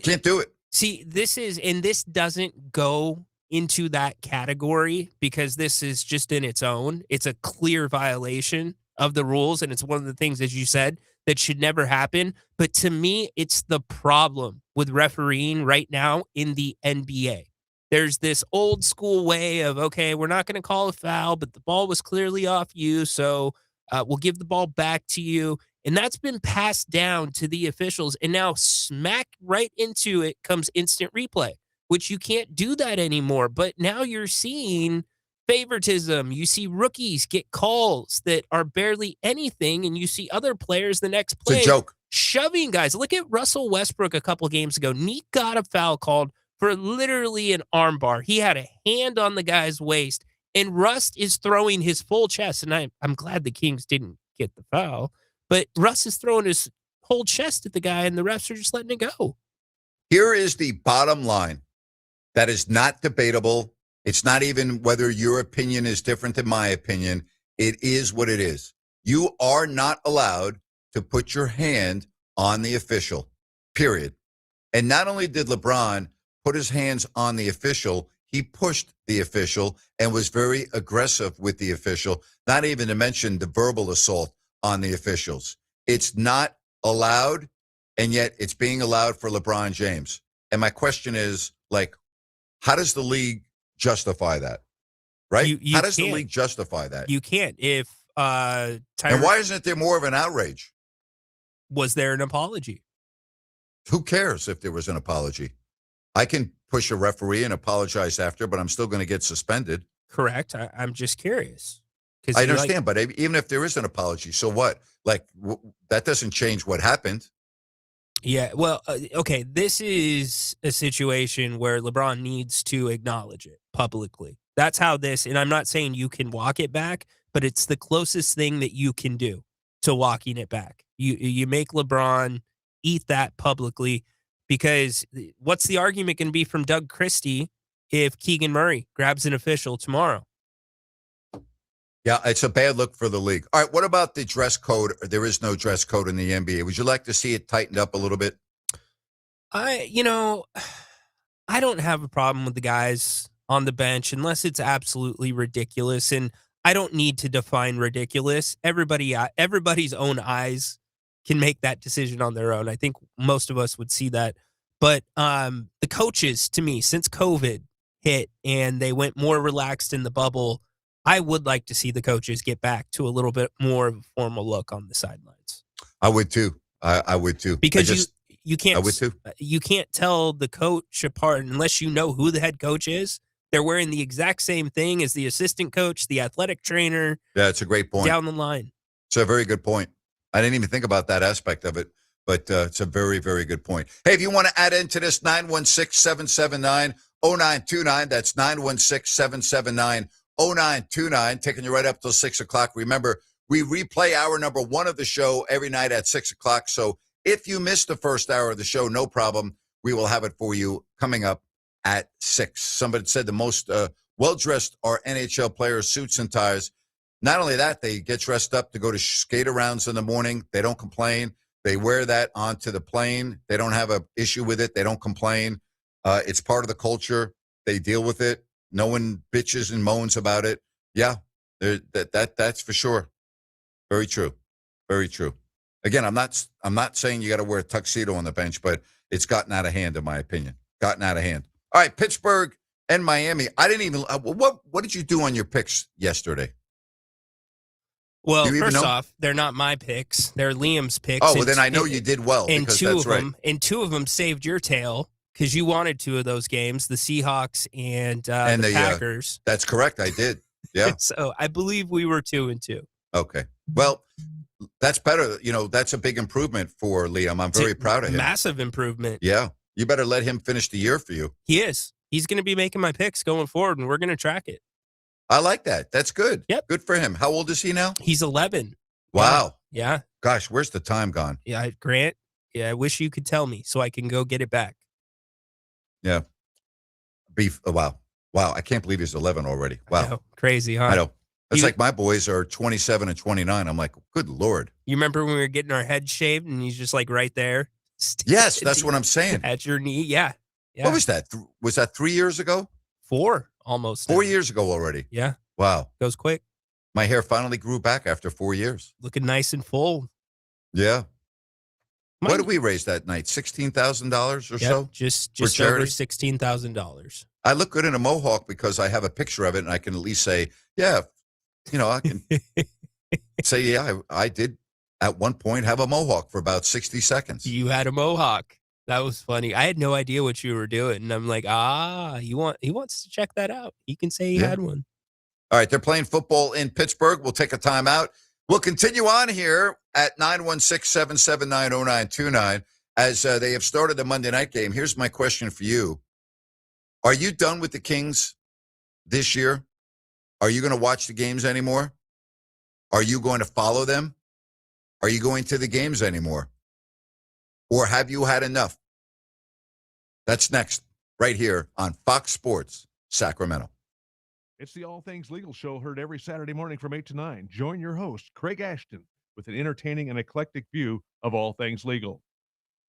Can't do it. See, this doesn't go into that category because this is just in its own. It's a clear violation of the rules, and it's one of the things, as you said, that should never happen. But to me, it's the problem with refereeing right now in the NBA. There's this old school way of, okay, we're not going to call a foul, but the ball was clearly off you, so we'll give the ball back to you. And that's been passed down to the officials. And now smack right into it comes instant replay, which you can't do that anymore. But now you're seeing favoritism. You see rookies get calls that are barely anything, and you see other players the next play It's a joke. shoving guys. Look at Russell Westbrook a couple games ago. Neek got a foul called for literally an armbar. He had a hand on the guy's waist, and Russ is throwing his full chest. And I'm glad the Kings didn't get the foul, but Russ is throwing his whole chest at the guy, and the refs are just letting it go. Here is the bottom line that is not debatable. It's not even whether your opinion is different than my opinion. It is what it is. You are not allowed to put your hand on the official, period. And not only did LeBron put his hands on the official, he pushed the official and was very aggressive with the official, not even to mention the verbal assault on the officials. It's not allowed, and yet it's being allowed for LeBron James. And my question is, like, how does the league justify that? Right? You How does the can't. league justify that? You can't. If And why isn't there more of an outrage? Was there an apology? Who cares if there was an apology? I can push a referee and apologize after, but I'm still going to get suspended. Correct. I'm just curious. I understand, but even if there is an apology, so what? Like, that doesn't change what happened. Yeah, well, okay, this is a situation where LeBron needs to acknowledge it publicly. That's how this, and I'm not saying you can walk it back, but it's the closest thing that you can do to walking it back. You make LeBron eat that publicly, because what's the argument going to be from Doug Christie if Keegan Murray grabs an official tomorrow? Yeah, it's a bad look for the league. All right, what about the dress code? There is no dress code in the NBA. Would you like to see it tightened up a little bit? I don't have a problem with the guys on the bench unless it's absolutely ridiculous, and I don't need to define ridiculous. Everybody's own eyes can make that decision on their own. I think most of us would see that. But the coaches, to me, since COVID hit and they went more relaxed in the bubble, I would like to see the coaches get back to a little bit more of a formal look on the sidelines. I would too. I would too. Because you can't. I would too. You can't tell the coach apart unless you know who the head coach is. They're wearing the exact same thing as the assistant coach, the athletic trainer. Yeah, it's a great point. Down the line. It's a very good point. I didn't even think about that aspect of it, but it's a very, very good point. Hey, if you want to add into this, 916-779-0929. That's 916-779-0929, taking you right up till 6 o'clock. Remember, we replay hour number 1 of the show every night at 6 o'clock. So if you missed the first hour of the show, no problem. We will have it for you coming up at 6. Somebody said the most well-dressed are NHL players, suits and ties. Not only that, they get dressed up to go to skate-arounds in the morning. They don't complain. They wear that onto the plane. They don't have an issue with it. They don't complain. It's part of the culture. They deal with it. No one bitches and moans about it. Yeah, that's for sure. Very true. Very true. Again, I'm not saying you got to wear a tuxedo on the bench, but it's gotten out of hand, in my opinion. Gotten out of hand. All right, Pittsburgh and Miami. I didn't even. What did you do on your picks yesterday? Well, first off, they're not my picks; they're Liam's picks. Oh, well, then I know you did well. And because two that's of them, and 2 of them saved your tail because you wanted 2 of those games: the Seahawks and the Packers. That's correct. I did. Yeah. So I believe we were 2-2. Okay. Well, that's better. That's a big improvement for Liam. I'm very proud of him. Massive improvement. Yeah. You better let him finish the year for you. He is. He's going to be making my picks going forward, and we're going to track it. I like that. That's good. Yep. Good for him. How old is he now? He's 11. Wow. Yeah. Gosh, where's the time gone? Yeah, Grant. Yeah, I wish you could tell me so I can go get it back. Yeah. Wow. Wow. I can't believe he's 11 already. Wow. I know. Crazy, huh? I know. It's like my boys are 27 and 29. I'm like, good Lord. You remember when we were getting our heads shaved and he's just like right there? Yes, that's what I'm saying. At your knee. Yeah. What was that? Was that 3 years ago? 4 almost. 4 years ago already. Yeah. Wow. Goes quick. My hair finally grew back after 4 years. Looking nice and full. Yeah. What did we raise that night? $16,000 or so? Just over $16,000. I look good in a mohawk because I have a picture of it and I can at least say, yeah, I can say, yeah, I did at one point have a mohawk for about 60 seconds. You had a mohawk. That was funny. I had no idea what you were doing. And I'm like, he wants to check that out. He can say he had one. All right, they're playing football in Pittsburgh. We'll take a timeout. We'll continue on here at 916-779-0929 as they have started the Monday night game. Here's my question for you. Are you done with the Kings this year? Are you going to watch the games anymore? Are you going to follow them? Are you going to the games anymore? Or have you had enough? That's next, right here on Fox Sports Sacramento. It's the All Things Legal Show, heard every Saturday morning from 8 to 9. Join your host, Craig Ashton, with an entertaining and eclectic view of all things legal.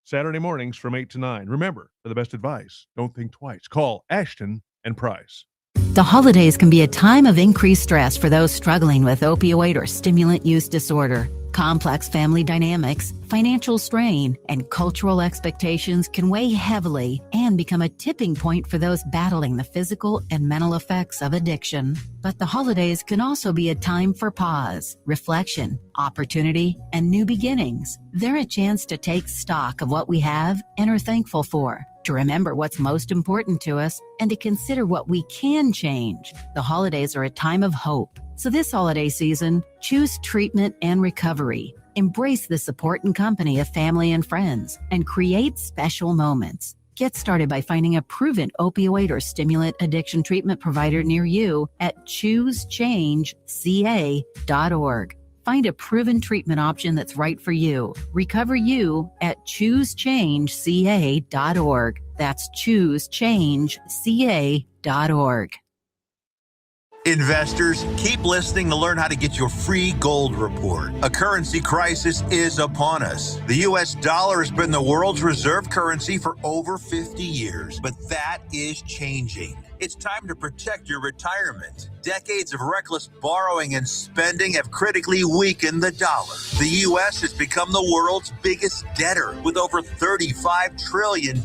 Saturday mornings from 8 to 9. Remember, for the best advice, don't think twice. Call Ashton and Price. The holidays can be a time of increased stress for those struggling with opioid or stimulant use disorder. Complex family dynamics, financial strain, and cultural expectations can weigh heavily and become a tipping point for those battling the physical and mental effects of addiction. But the holidays can also be a time for pause, reflection, opportunity, and new beginnings. They're a chance to take stock of what we have and are thankful for, to remember what's most important to us, and to consider what we can change. The holidays are a time of hope. So this holiday season, choose treatment and recovery. Embrace the support and company of family and friends, and create special moments. Get started by finding a proven opioid or stimulant addiction treatment provider near you at choosechangeca.org. Find a proven treatment option that's right for you. Recover you at choosechangeca.org. That's choosechangeca.org. Investors, keep listening to learn how to get your free gold report. A currency crisis is upon us. The U.S. dollar has been the world's reserve currency for over 50 years, but that is changing. It's time to protect your retirement. Decades of reckless borrowing and spending have critically weakened the dollar. The U.S. has become the world's biggest debtor with over $35 trillion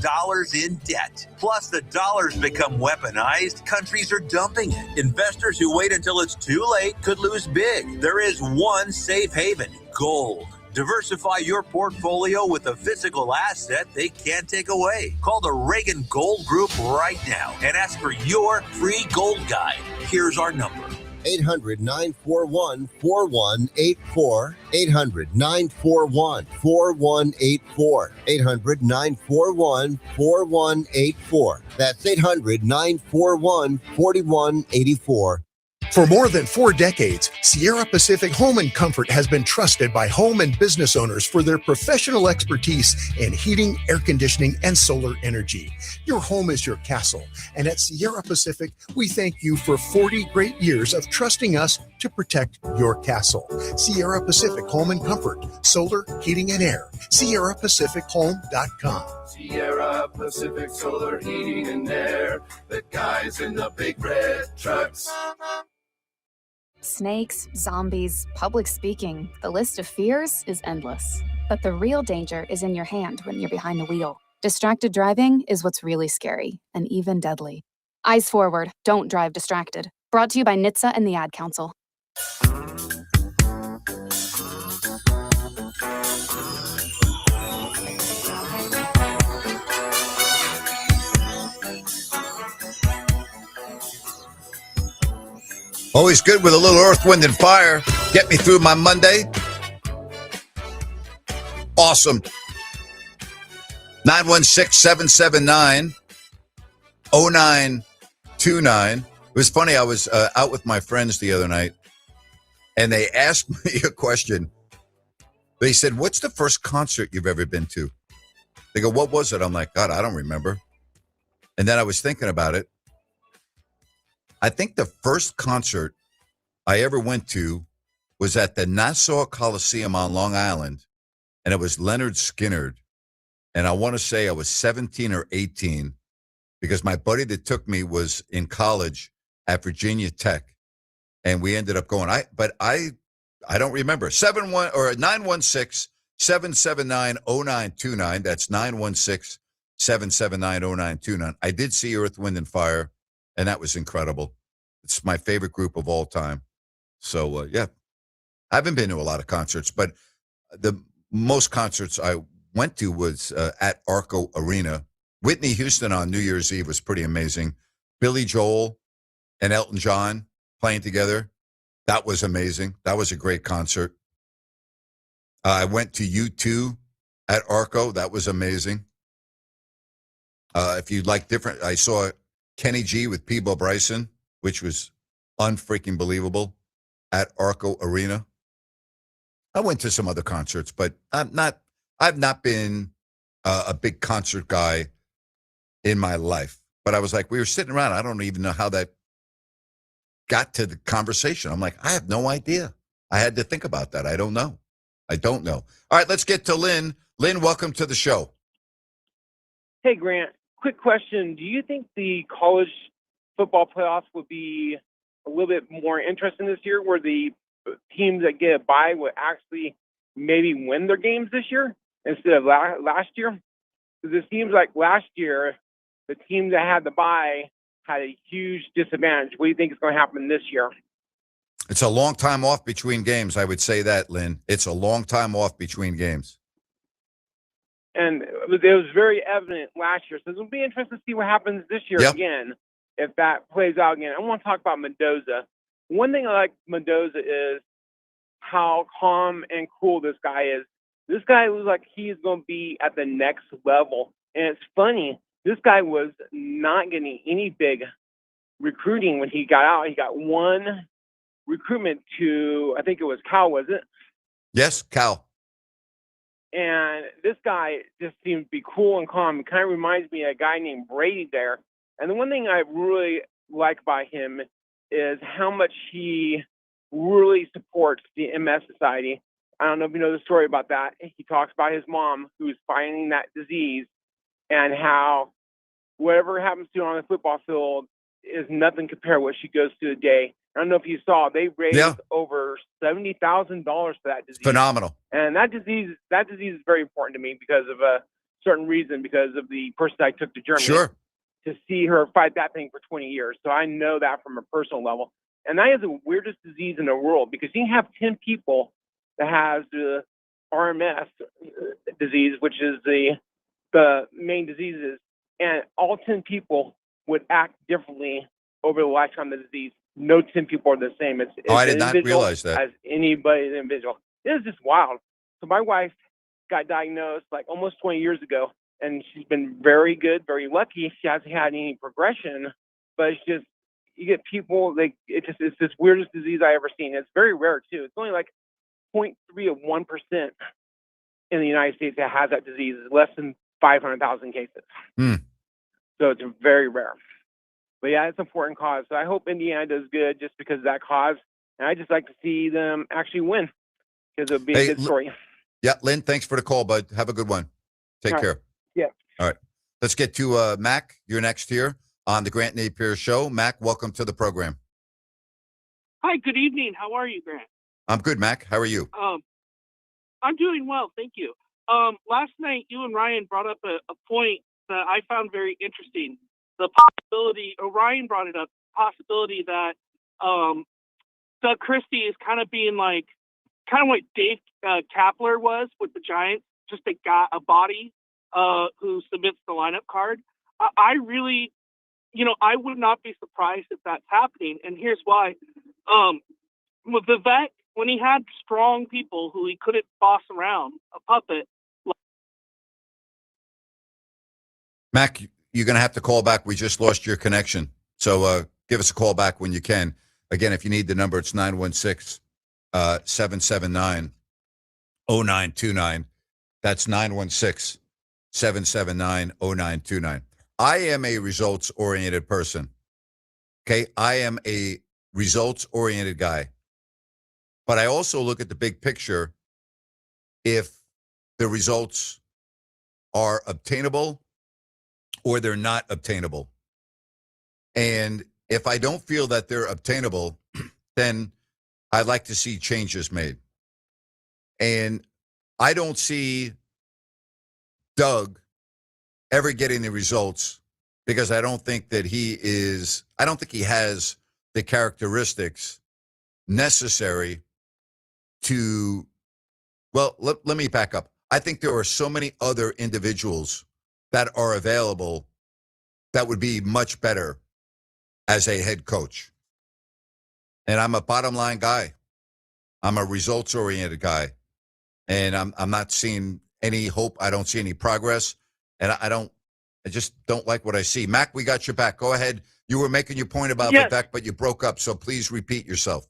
in debt. Plus, the dollar's become weaponized. Countries are dumping it. Investors who wait until it's too late could lose big. There is one safe haven: gold. Diversify your portfolio with a physical asset they can't take away. Call the Reagan Gold Group right now and ask for your free gold guide. Here's our number. 800-941-4184. 800-941-4184. 800-941-4184. That's 800-941-4184. For more than 4 decades, Sierra Pacific Home and Comfort has been trusted by home and business owners for their professional expertise in heating, air conditioning, and solar energy. Your home is your castle, and at Sierra Pacific, we thank you for 40 great years of trusting us to protect your castle. Sierra Pacific Home and Comfort, solar, heating, and air. SierraPacificHome.com. Sierra Pacific Solar Heating and Air. The guys in the big red trucks. Snakes, zombies, public speaking, the list of fears is endless. But the real danger is in your hand when you're behind the wheel. Distracted driving is what's really scary and even deadly. Eyes forward, don't drive distracted. Brought to you by NHTSA and the Ad Council. Always good with a little earth, wind, and fire. Get me through my Monday. Awesome. 916-779-0929. 0929. It was funny. I was out with my friends the other night, and they asked me a question. They said, "What's the first concert you've ever been to?" They go, "What was it?" I'm like, "God, I don't remember." And then I was thinking about it. I think the first concert I ever went to was at the Nassau Coliseum on Long Island, and it was Leonard Skinner. And I want to say I was 17 or 18 because my buddy that took me was in college at Virginia Tech, and we ended up going. I don't remember. 916-779-0929. That's 916-779-0929. I did see Earth, Wind, and Fire, and that was incredible. It's my favorite group of all time. So, yeah. I haven't been to a lot of concerts, but the most concerts I went to was at Arco Arena. Whitney Houston on New Year's Eve was pretty amazing. Billy Joel and Elton John playing together. That was amazing. That was a great concert. I went to U2 at Arco. That was amazing. If you'd like different, I saw Kenny G with Peebo Bryson, which was unfreaking believable at Arco Arena. I went to some other concerts, but I've not been a big concert guy in my life. But I was like, we were sitting around. I don't even know how that got to the conversation. I'm like, I have no idea. I had to think about that. I don't know. All right, let's get to Lynn. Lynn, welcome to the show. Hey, Grant, quick question. Do you think the college football playoffs would be a little bit more interesting this year, where the teams that get a bye would actually maybe win their games this year instead of last year? Because it seems like last year, the team that had the bye had a huge disadvantage. What do you think is going to happen this year? It's a long time off between games. I would say that, Lynn. It's a long time off between games. And it was very evident last year. So it'll be interesting to see what happens this year again, if that plays out again. I want to talk about Mendoza. One thing I like Mendoza is how calm and cool this guy is. This guy looks like he's going to be at the next level. And it's funny, this guy was not getting any big recruiting when he got out. He got one recruitment to, I think it was Cal, was it? Yes, Cal. And this guy just seems to be cool and calm. It kind of reminds me of a guy named Brady there. And the one thing I really like about him is how much he really supports the MS Society. I don't know if you know the story about that. He talks about his mom who's fighting that disease and how whatever happens to her on the football field is nothing compared to what she goes through a day. I don't know if you saw, they raised over $70,000 for that disease. Phenomenal. And that disease is very important to me because of a certain reason, because of the person I took to Germany. Sure. To see her fight that thing for 20 years. So I know that from a personal level. And that is the weirdest disease in the world, because you can have 10 people that has the RMS disease, which is the main diseases, and all 10 people would act differently over the lifetime of the disease. No 10 people are the same. It's I did not realize that. As anybody individual. It is just wild. So my wife got diagnosed like almost 20 years ago, and she's been very good, very lucky. She hasn't had any progression, but it's just, you get people, it's this weirdest disease I ever seen. It's very rare too. It's only like 0.3 of 1% in the United States that has that disease. It's less than 500,000 cases. So it's very rare. But yeah, it's an important cause. So I hope Indiana does good just because of that cause. And I just like to see them actually win, because it would be a good story. Yeah, Lynn, thanks for the call, bud. Have a good one. Take care. Yeah. All right. Let's get to Mac. You're next here on the Grant Napear Show. Mac, welcome to the program. Hi, good evening. How are you, Grant? I'm good, Mac. How are you? I'm doing well, thank you. Last night, you and Ryan brought up a point that I found very interesting. The possibility, Ryan brought it up, possibility that Doug Christie is kind of being like, kind of what Dave Kapler was with the Giants, just a body who submits the lineup card. I really, I would not be surprised if that's happening. And here's why. With Vivek, when he had strong people who he couldn't boss around, a puppet. Mac, you're going to have to call back. We just lost your connection. So give us a call back when you can. Again, if you need the number, it's 916-779-0929. That's 916-779-0929. I am a results-oriented person. Okay? I am a results-oriented guy. But I also look at the big picture if the results are obtainable or they're not obtainable. And if I don't feel that they're obtainable, then I'd like to see changes made. And I don't see Doug ever getting the results because I don't think that he has the characteristics necessary to, well, let me back up. I think there are so many other individuals that are available that would be much better as a head coach. And I'm a bottom line guy. I'm a results oriented guy. And I'm not seeing any hope. I don't see any progress. And I just don't like what I see. Mac, we got your back. Go ahead. You were making your point about Vivek, but you broke up. So please repeat yourself.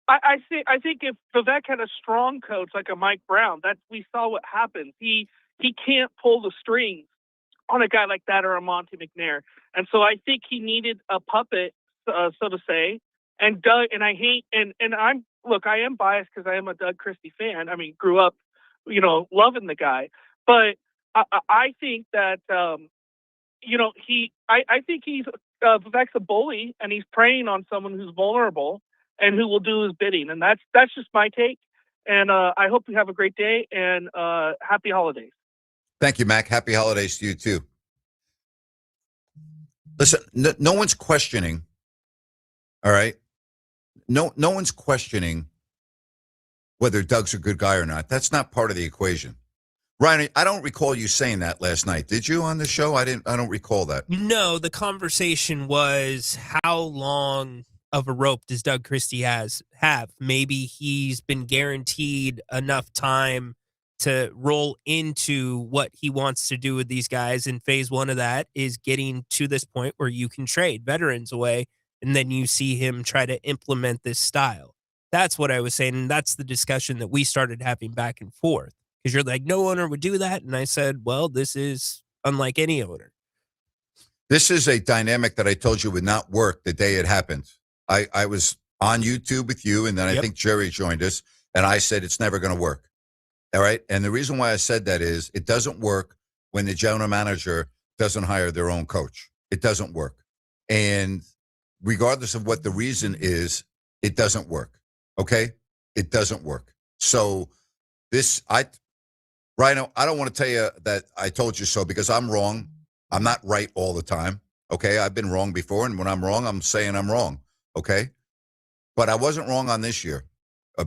I think if Vivek had a strong coach like a Mike Brown, we saw what happens. He can't pull the strings on a guy like that or a Monty McNair, and so I think he needed a puppet, so to say. And Doug, and I hate, and I am biased because I am a Doug Christie fan. I mean, grew up, loving the guy, but I think that I think he's Vivek's a bully, and he's preying on someone who's vulnerable and who will do his bidding. And that's just my take. And I hope you have a great day and happy holidays. Thank you, Mac. Happy holidays to you, too. Listen, no one's questioning, all right? No one's questioning whether Doug's a good guy or not. That's not part of the equation. Ryan, I don't recall you saying that last night. Did you on the show? I don't recall that. No, the conversation was how long of a rope does Doug Christie have? Maybe he's been guaranteed enough time to roll into what he wants to do with these guys. And phase one of that is getting to this point where you can trade veterans away, and then you see him try to implement this style. That's what I was saying, and that's the discussion that we started having back and forth. Because you're like, no owner would do that. And I said, well, this is unlike any owner. This is a dynamic that I told you would not work the day it happened. I was on YouTube with you, and then I think Jerry joined us, and I said it's never going to work. All right? And the reason why I said that is it doesn't work when the general manager doesn't hire their own coach. It doesn't work. And regardless of what the reason is, it doesn't work. Okay? It doesn't work. So Rhino, I don't want to tell you that I told you so because I'm wrong. I'm not right all the time. Okay? I've been wrong before, and when I'm wrong, I'm saying I'm wrong. Okay? But I wasn't wrong on this year.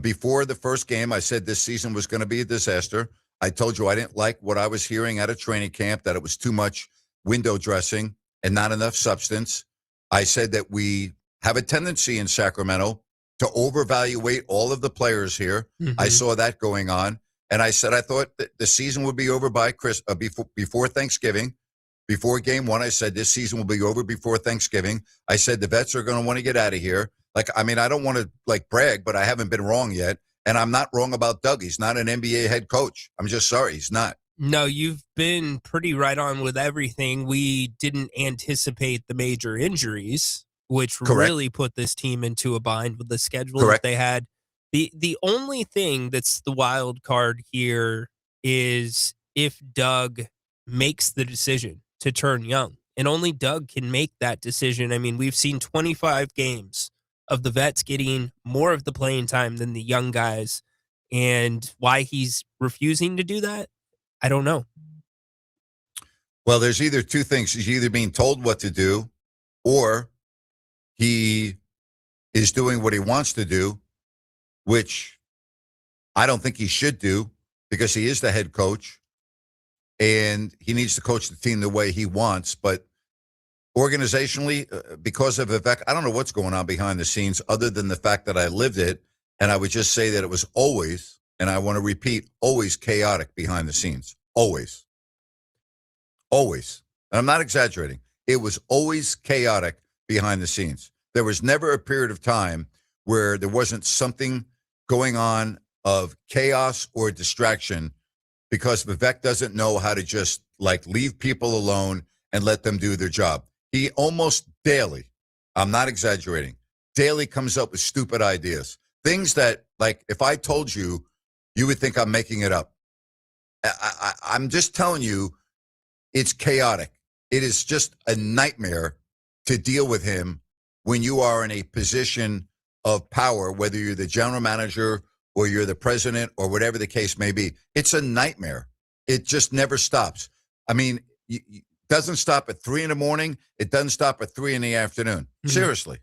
Before the first game, I said this season was going to be a disaster. I told you I didn't like what I was hearing at a training camp, that it was too much window dressing and not enough substance. I said that we have a tendency in Sacramento to overvaluate all of the players here. Mm-hmm. I saw that going on. And I said I thought that the season would be over by before Thanksgiving. Before game one, I said this season will be over before Thanksgiving. I said the vets are going to want to get out of here. I don't want to brag, but I haven't been wrong yet. And I'm not wrong about Doug. He's not an NBA head coach. I'm just sorry. He's not. No, you've been pretty right on with everything. We didn't anticipate the major injuries, which really put this team into a bind with the schedule that they had. The only thing that's the wild card here is if Doug makes the decision to turn young. And only Doug can make that decision. I mean, we've seen 25 games of the vets getting more of the playing time than the young guys. And why he's refusing to do that, I don't know. Well, there's either two things. He's either being told what to do, or he is doing what he wants to do, which I don't think he should do because he is the head coach and he needs to coach the team the way he wants. But organizationally, because of Vivek, I don't know what's going on behind the scenes other than the fact that I lived it. And I would just say that it was always, and I want to repeat, always chaotic behind the scenes. Always. Always. And I'm not exaggerating. It was always chaotic behind the scenes. There was never a period of time where there wasn't something going on of chaos or distraction because Vivek doesn't know how to just like leave people alone and let them do their job. He almost daily, I'm not exaggerating, daily comes up with stupid ideas. Things that, like, if I told you, you would think I'm making it up. I'm just telling you, it's chaotic. It is just a nightmare to deal with him when you are in a position of power, whether you're the general manager or you're the president or whatever the case may be. It's a nightmare. It just never stops. I mean, it doesn't stop at 3 a.m. It doesn't stop at 3 p.m. Seriously.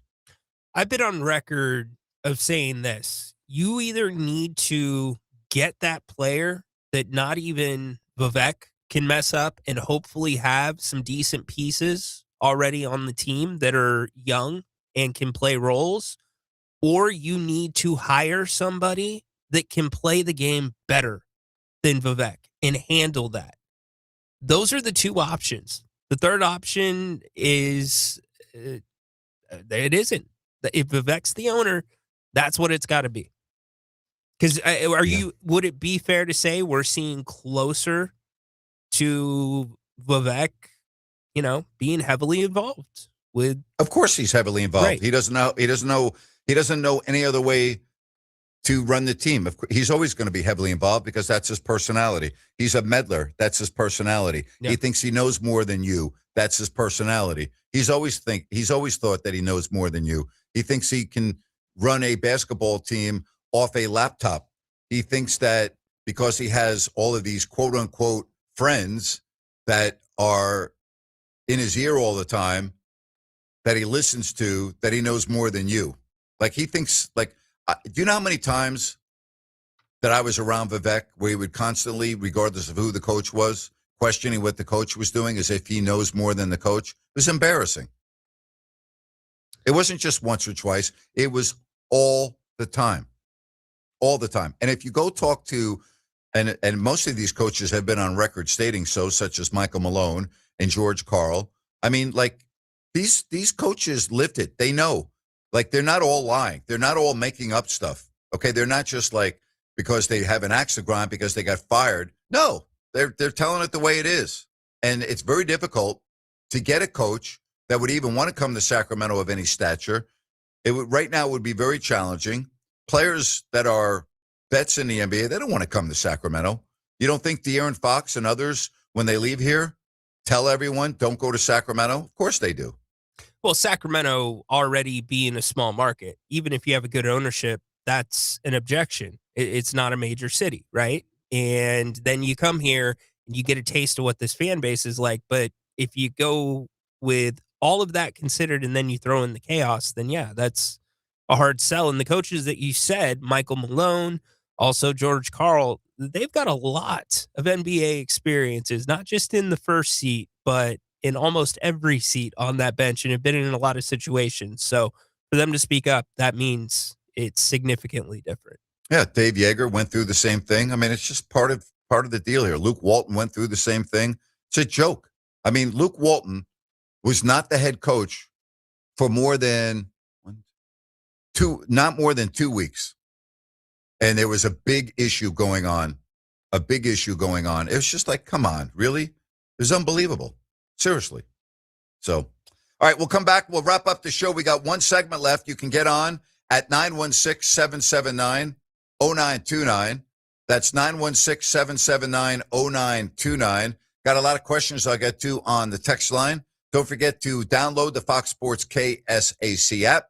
I've been on record of saying this. You either need to get that player that not even Vivek can mess up and hopefully have some decent pieces already on the team that are young and can play roles, or you need to hire somebody that can play the game better than Vivek and handle that. Those are the two options. The third option is it isn't. If Vivek's the owner, that's what it's got to be. Because would it be fair to say we're seeing closer to Vivek, being heavily involved with? Of course he's heavily involved. Right. He doesn't know any other way to run the team. He's always going to be heavily involved because that's his personality. He's a meddler. That's his personality. Yeah. He thinks he knows more than you. That's his personality. He's always thought that he knows more than you. He thinks he can run a basketball team off a laptop. He thinks that because he has all of these quote unquote friends that are in his ear all the time that he listens to, that he knows more than you. Like he thinks, like, do you know how many times that I was around Vivek where he would constantly, regardless of who the coach was, questioning what the coach was doing as if he knows more than the coach? It was embarrassing. It wasn't just once or twice. It was all the time. All the time. And if you go talk to, and most of these coaches have been on record stating so, such as Michael Malone and George Karl. I mean, like, these coaches lived it. They know. Like, they're not all lying. They're not all making up stuff. Okay, they're not just like because they have an axe to grind because they got fired. No, they're telling it the way it is. And it's very difficult to get a coach that would even want to come to Sacramento of any stature. Right now it would be very challenging. Players that are vets in the NBA, they don't want to come to Sacramento. You don't think De'Aaron Fox and others, when they leave here, tell everyone, don't go to Sacramento? Of course they do. Well, Sacramento already being a small market, even if you have a good ownership, that's an objection. It's not a major city, right? And then you come here and you get a taste of what this fan base is like. But if you go with all of that considered and then you throw in the chaos, then yeah, that's a hard sell. And the coaches that you said, Michael Malone, also George Karl, they've got a lot of NBA experiences, not just in the first seat, but in almost every seat on that bench and have been in a lot of situations. So for them to speak up, that means it's significantly different. Yeah, Dave Yeager went through the same thing. I mean, it's just part of the deal here. Luke Walton went through the same thing. It's a joke. I mean, Luke Walton was not the head coach for more than not more than 2 weeks. And there was a big issue going on. It was just like, come on, really? It was unbelievable. Seriously. So, all right, we'll come back. We'll wrap up the show. We got one segment left. You can get on at 916-779-0929. That's 916-779-0929. Got a lot of questions I'll get to on the text line. Don't forget to download the Fox Sports KSAC app.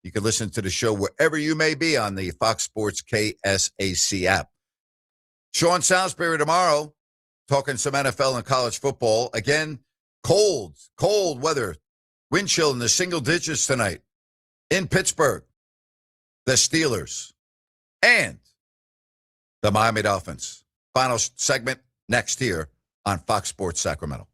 You can listen to the show wherever you may be on the Fox Sports KSAC app. Sean Salisbury tomorrow, talking some NFL and college football. Again, cold weather. Wind chill in the single digits tonight in Pittsburgh. The Steelers and the Miami Dolphins. Final segment next here on Fox Sports Sacramento.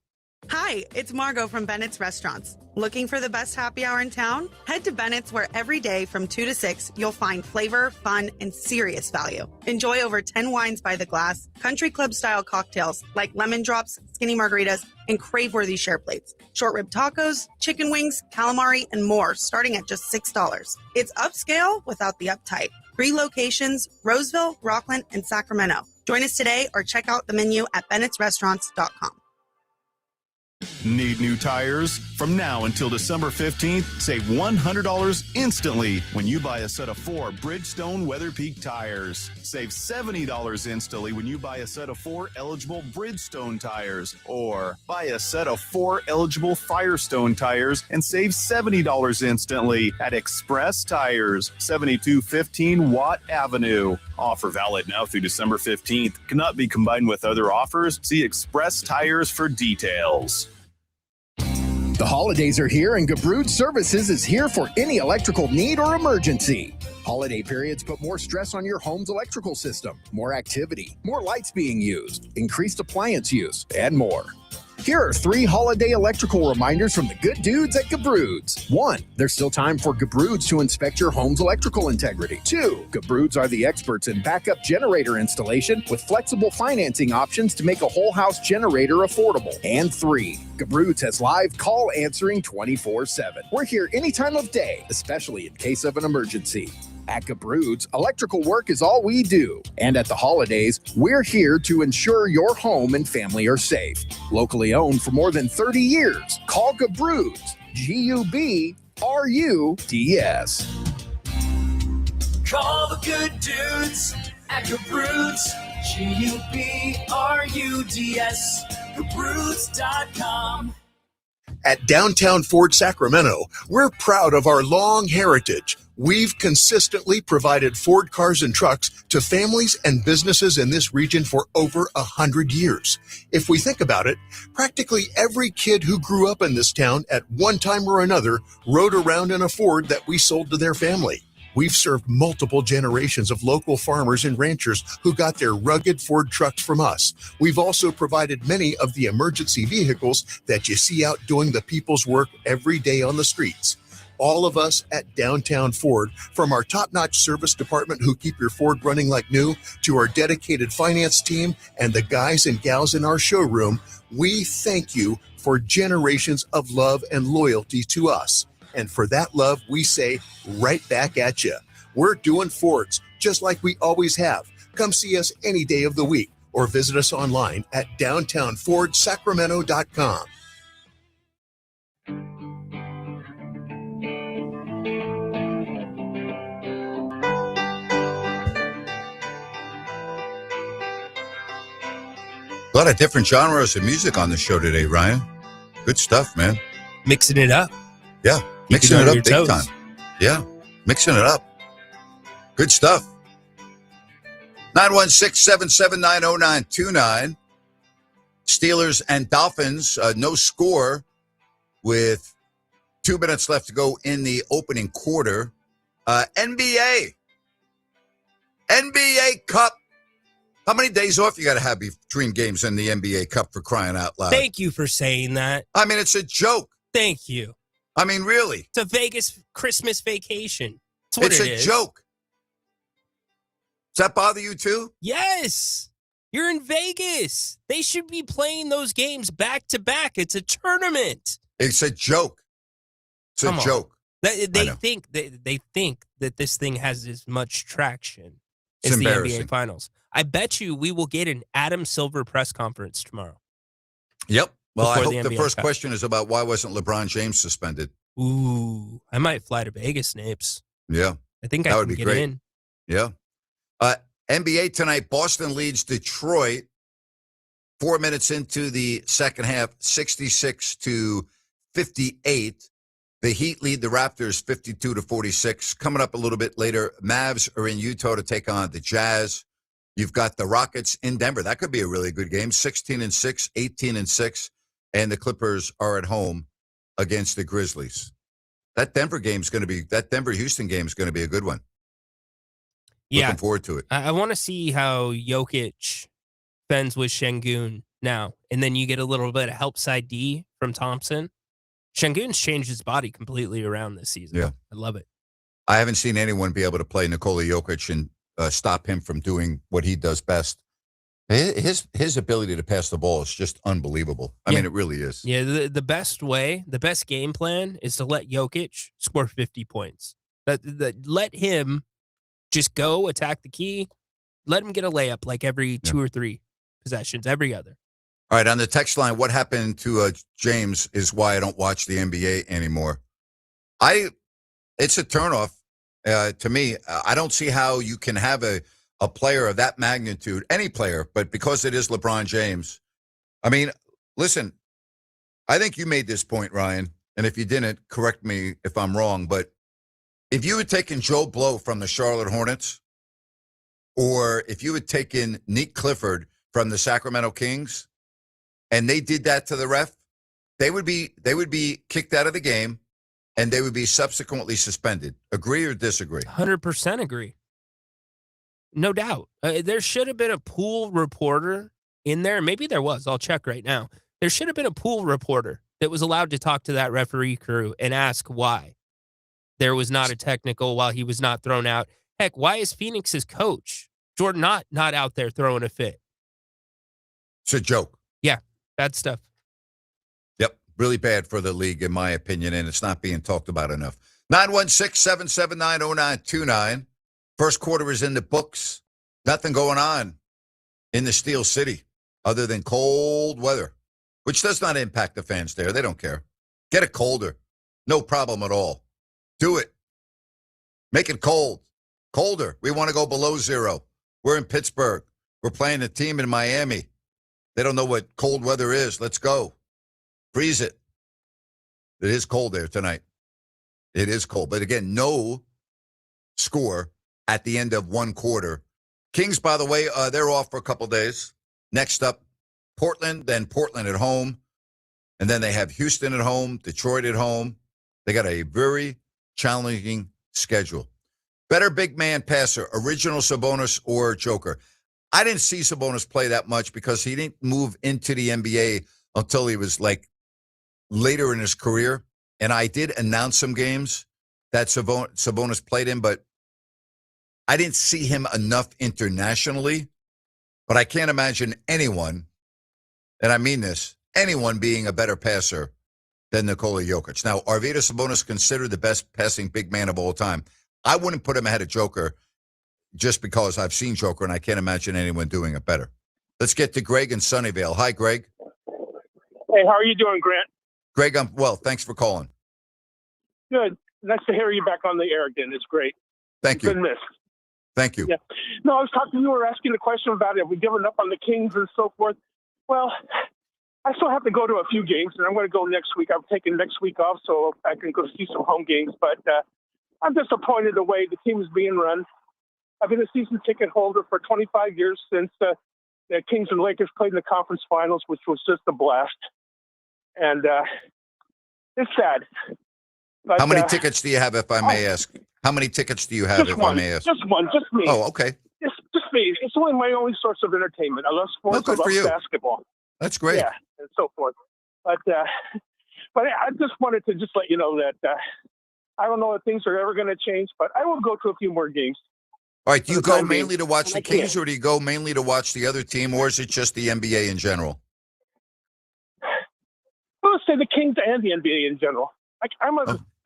Hi, it's Margot from Bennett's Restaurants. Looking for the best happy hour in town? Head to Bennett's, where every day from 2 to 6, you'll find flavor, fun, and serious value. Enjoy over 10 wines by the glass, country club-style cocktails like lemon drops, skinny margaritas, and crave-worthy share plates. Short rib tacos, chicken wings, calamari, and more, starting at just $6. It's upscale without the uptight. 3 locations, Roseville, Rockland, and Sacramento. Join us today or check out the menu at bennettsrestaurants.com. Need new tires? From now until December 15th, save $100 instantly when you buy a set of 4 Bridgestone Weather Peak tires. Save $70 instantly when you buy a set of 4 eligible Bridgestone tires. Or buy a set of 4 eligible Firestone tires and save $70 instantly at Express Tires, 7215 Watt Avenue. Offer valid now through December 15th. Cannot be combined with other offers. See Express Tires for details. The holidays are here, and Gabrud Services is here for any electrical need or emergency. Holiday periods put more stress on your home's electrical system, more activity, more lights being used, increased appliance use, and more. Here are 3 holiday electrical reminders from the good dudes at Gabrud's. 1. There's still time for Gabrud's to inspect your home's electrical integrity. 2. Gabrud's are the experts in backup generator installation with flexible financing options to make a whole house generator affordable. And 3. Gabrud's has live call answering 24/7. We're here any time of day, especially in case of an emergency. At Gabrud's, electrical work is all we do. And at the holidays, we're here to ensure your home and family are safe. Locally owned for more than 30 years. Call Gabrud's, G-U-B-R-U-D-S. Call the good dudes at Gabrud's, G-U-B-R-U-D-S, Gabrud's.com. At Downtown Ford Sacramento, we're proud of our long heritage. We've consistently provided Ford cars and trucks to families and businesses in this region for over 100 years. If we think about it, practically every kid who grew up in this town at one time or another rode around in a Ford that we sold to their family. We've served multiple generations of local farmers and ranchers who got their rugged Ford trucks from us. We've also provided many of the emergency vehicles that you see out doing the people's work every day on the streets. All of us at Downtown Ford, from our top-notch service department who keep your Ford running like new, to our dedicated finance team and the guys and gals in our showroom, we thank you for generations of love and loyalty to us. And for that love, we say right back at you. We're doing Fords just like we always have. Come see us any day of the week or visit us online at downtownfordsacramento.com. A lot of different genres of music on the show today, Ryan. Good stuff, man. Mixing it up. Yeah, mixing it up big time. Yeah, mixing it up. Good stuff. 916-779-0929. Steelers and Dolphins, no score with 2 minutes left to go in the opening quarter. NBA Cup. How many days off you got to have between games in the NBA Cup, for crying out loud? Thank you for saying that. I mean, it's a joke. Thank you. I mean, really. It's a Vegas Christmas vacation. That's what it's it a is. joke. Does that bother you too? Yes. You're in Vegas. They should be playing those games back to back. It's a tournament. It's a joke. It's a joke. They think that this thing has as much traction It's as the embarrassing. NBA Finals. I bet you we will get an Adam Silver press conference tomorrow. Yep. Well, I Before hope the the NBA first Cup. question is about why wasn't LeBron James suspended? Ooh, I might fly to Vegas, Napes. Yeah. I think That I would can be get great. in. Yeah. NBA tonight, Boston leads Detroit 4 minutes into the second half, 66-58. The Heat lead the Raptors 52-46. Coming up a little bit later, Mavs are in Utah to take on the Jazz. You've got the Rockets in Denver. That could be a really good game, 16-6, 18-6. And the Clippers are at home against the Grizzlies. That Denver-Houston game is going to be a good one. Yeah. Looking forward to it. I want to see how Jokic fends with Şengün now, and then you get a little bit of help side D from Thompson. Şengün's changed his body completely around this season. Yeah. I love it. I haven't seen anyone be able to play Nikola Jokic and stop him from doing what he does best. His ability to pass the ball is just unbelievable. I mean, it really is. Yeah, the best way, the best game plan is to let Jokic score 50 points. Let him just go attack the key. Let him get a layup like every 2 or 3 possessions, every other. All right, on the text line, what happened to James is why I don't watch the NBA anymore. It's a turnoff to me. I don't see how you can have a player of that magnitude, any player, but because it is LeBron James. I mean, listen, I think you made this point, Ryan, and if you didn't, correct me if I'm wrong, but if you had taken Joe Blow from the Charlotte Hornets, or if you had taken Nick Clifford from the Sacramento Kings, and they did that to the ref, they would be kicked out of the game, and they would be subsequently suspended. Agree or disagree? 100% agree. No doubt. There should have been a pool reporter in there. Maybe there was. I'll check right now. There should have been a pool reporter that was allowed to talk to that referee crew and ask why there was not a technical while he was not thrown out. Heck, why is Phoenix's coach, Jordan, not out there throwing a fit? It's a joke. Yeah, bad stuff. Yep, really bad for the league, in my opinion, and it's not being talked about enough. 916-779-0929. First quarter is in the books. Nothing going on in the Steel City other than cold weather, which does not impact the fans there. They don't care. Get it colder. No problem at all. Do it. Make it cold. Colder. We want to go below zero. We're in Pittsburgh. We're playing a team in Miami. They don't know what cold weather is. Let's go. Freeze it. It is cold there tonight. It is cold. But again, no score at the end of one quarter. Kings, by the way, they're off for a couple days. Next up, Portland, then Portland at home. And then they have Houston at home, Detroit at home. They got a very challenging schedule. Better big man passer, original Sabonis or Joker? I didn't see Sabonis play that much because he didn't move into the NBA until he was like later in his career. And I did announce some games that Sabonis played in, but I didn't see him enough internationally. But I can't imagine anyone, and I mean this, anyone being a better passer than Nikola Jokic. Now, Arvydas Sabonis considered the best passing big man of all time. I wouldn't put him ahead of Joker just because I've seen Joker and I can't imagine anyone doing it better. Let's get to Greg in Sunnyvale. Hi, Greg. Hey, how are you doing, Grant? Greg, I'm well. Thanks for calling. Good. Nice to hear you back on the air again. It's great. Thank you. Been missed. Thank you. Yeah. No, I was talking, you were asking a question about it. Have we given up on the Kings and so forth? Well, I still have to go to a few games, and I'm going to go next week. I'm taking next week off so I can go see some home games. But I'm disappointed the way the team is being run. I've been a season ticket holder for 25 years since the Kings and Lakers played in the conference finals, which was just a blast. And it's sad. But, how many tickets do you have, if I may ask? How many tickets do you have, if I may ask? Just one, just me. Oh, okay. Just me. It's only my only source of entertainment. I love sports. Good I love for you. basketball. That's great. Yeah, and so forth. But I just wanted to just let you know that I don't know if things are ever going to change, but I will go to a few more games. All right, do you go mainly to watch the Kings, or do you go mainly to watch the other team, or is it just the NBA in general? Well, let's say the Kings and the NBA in general.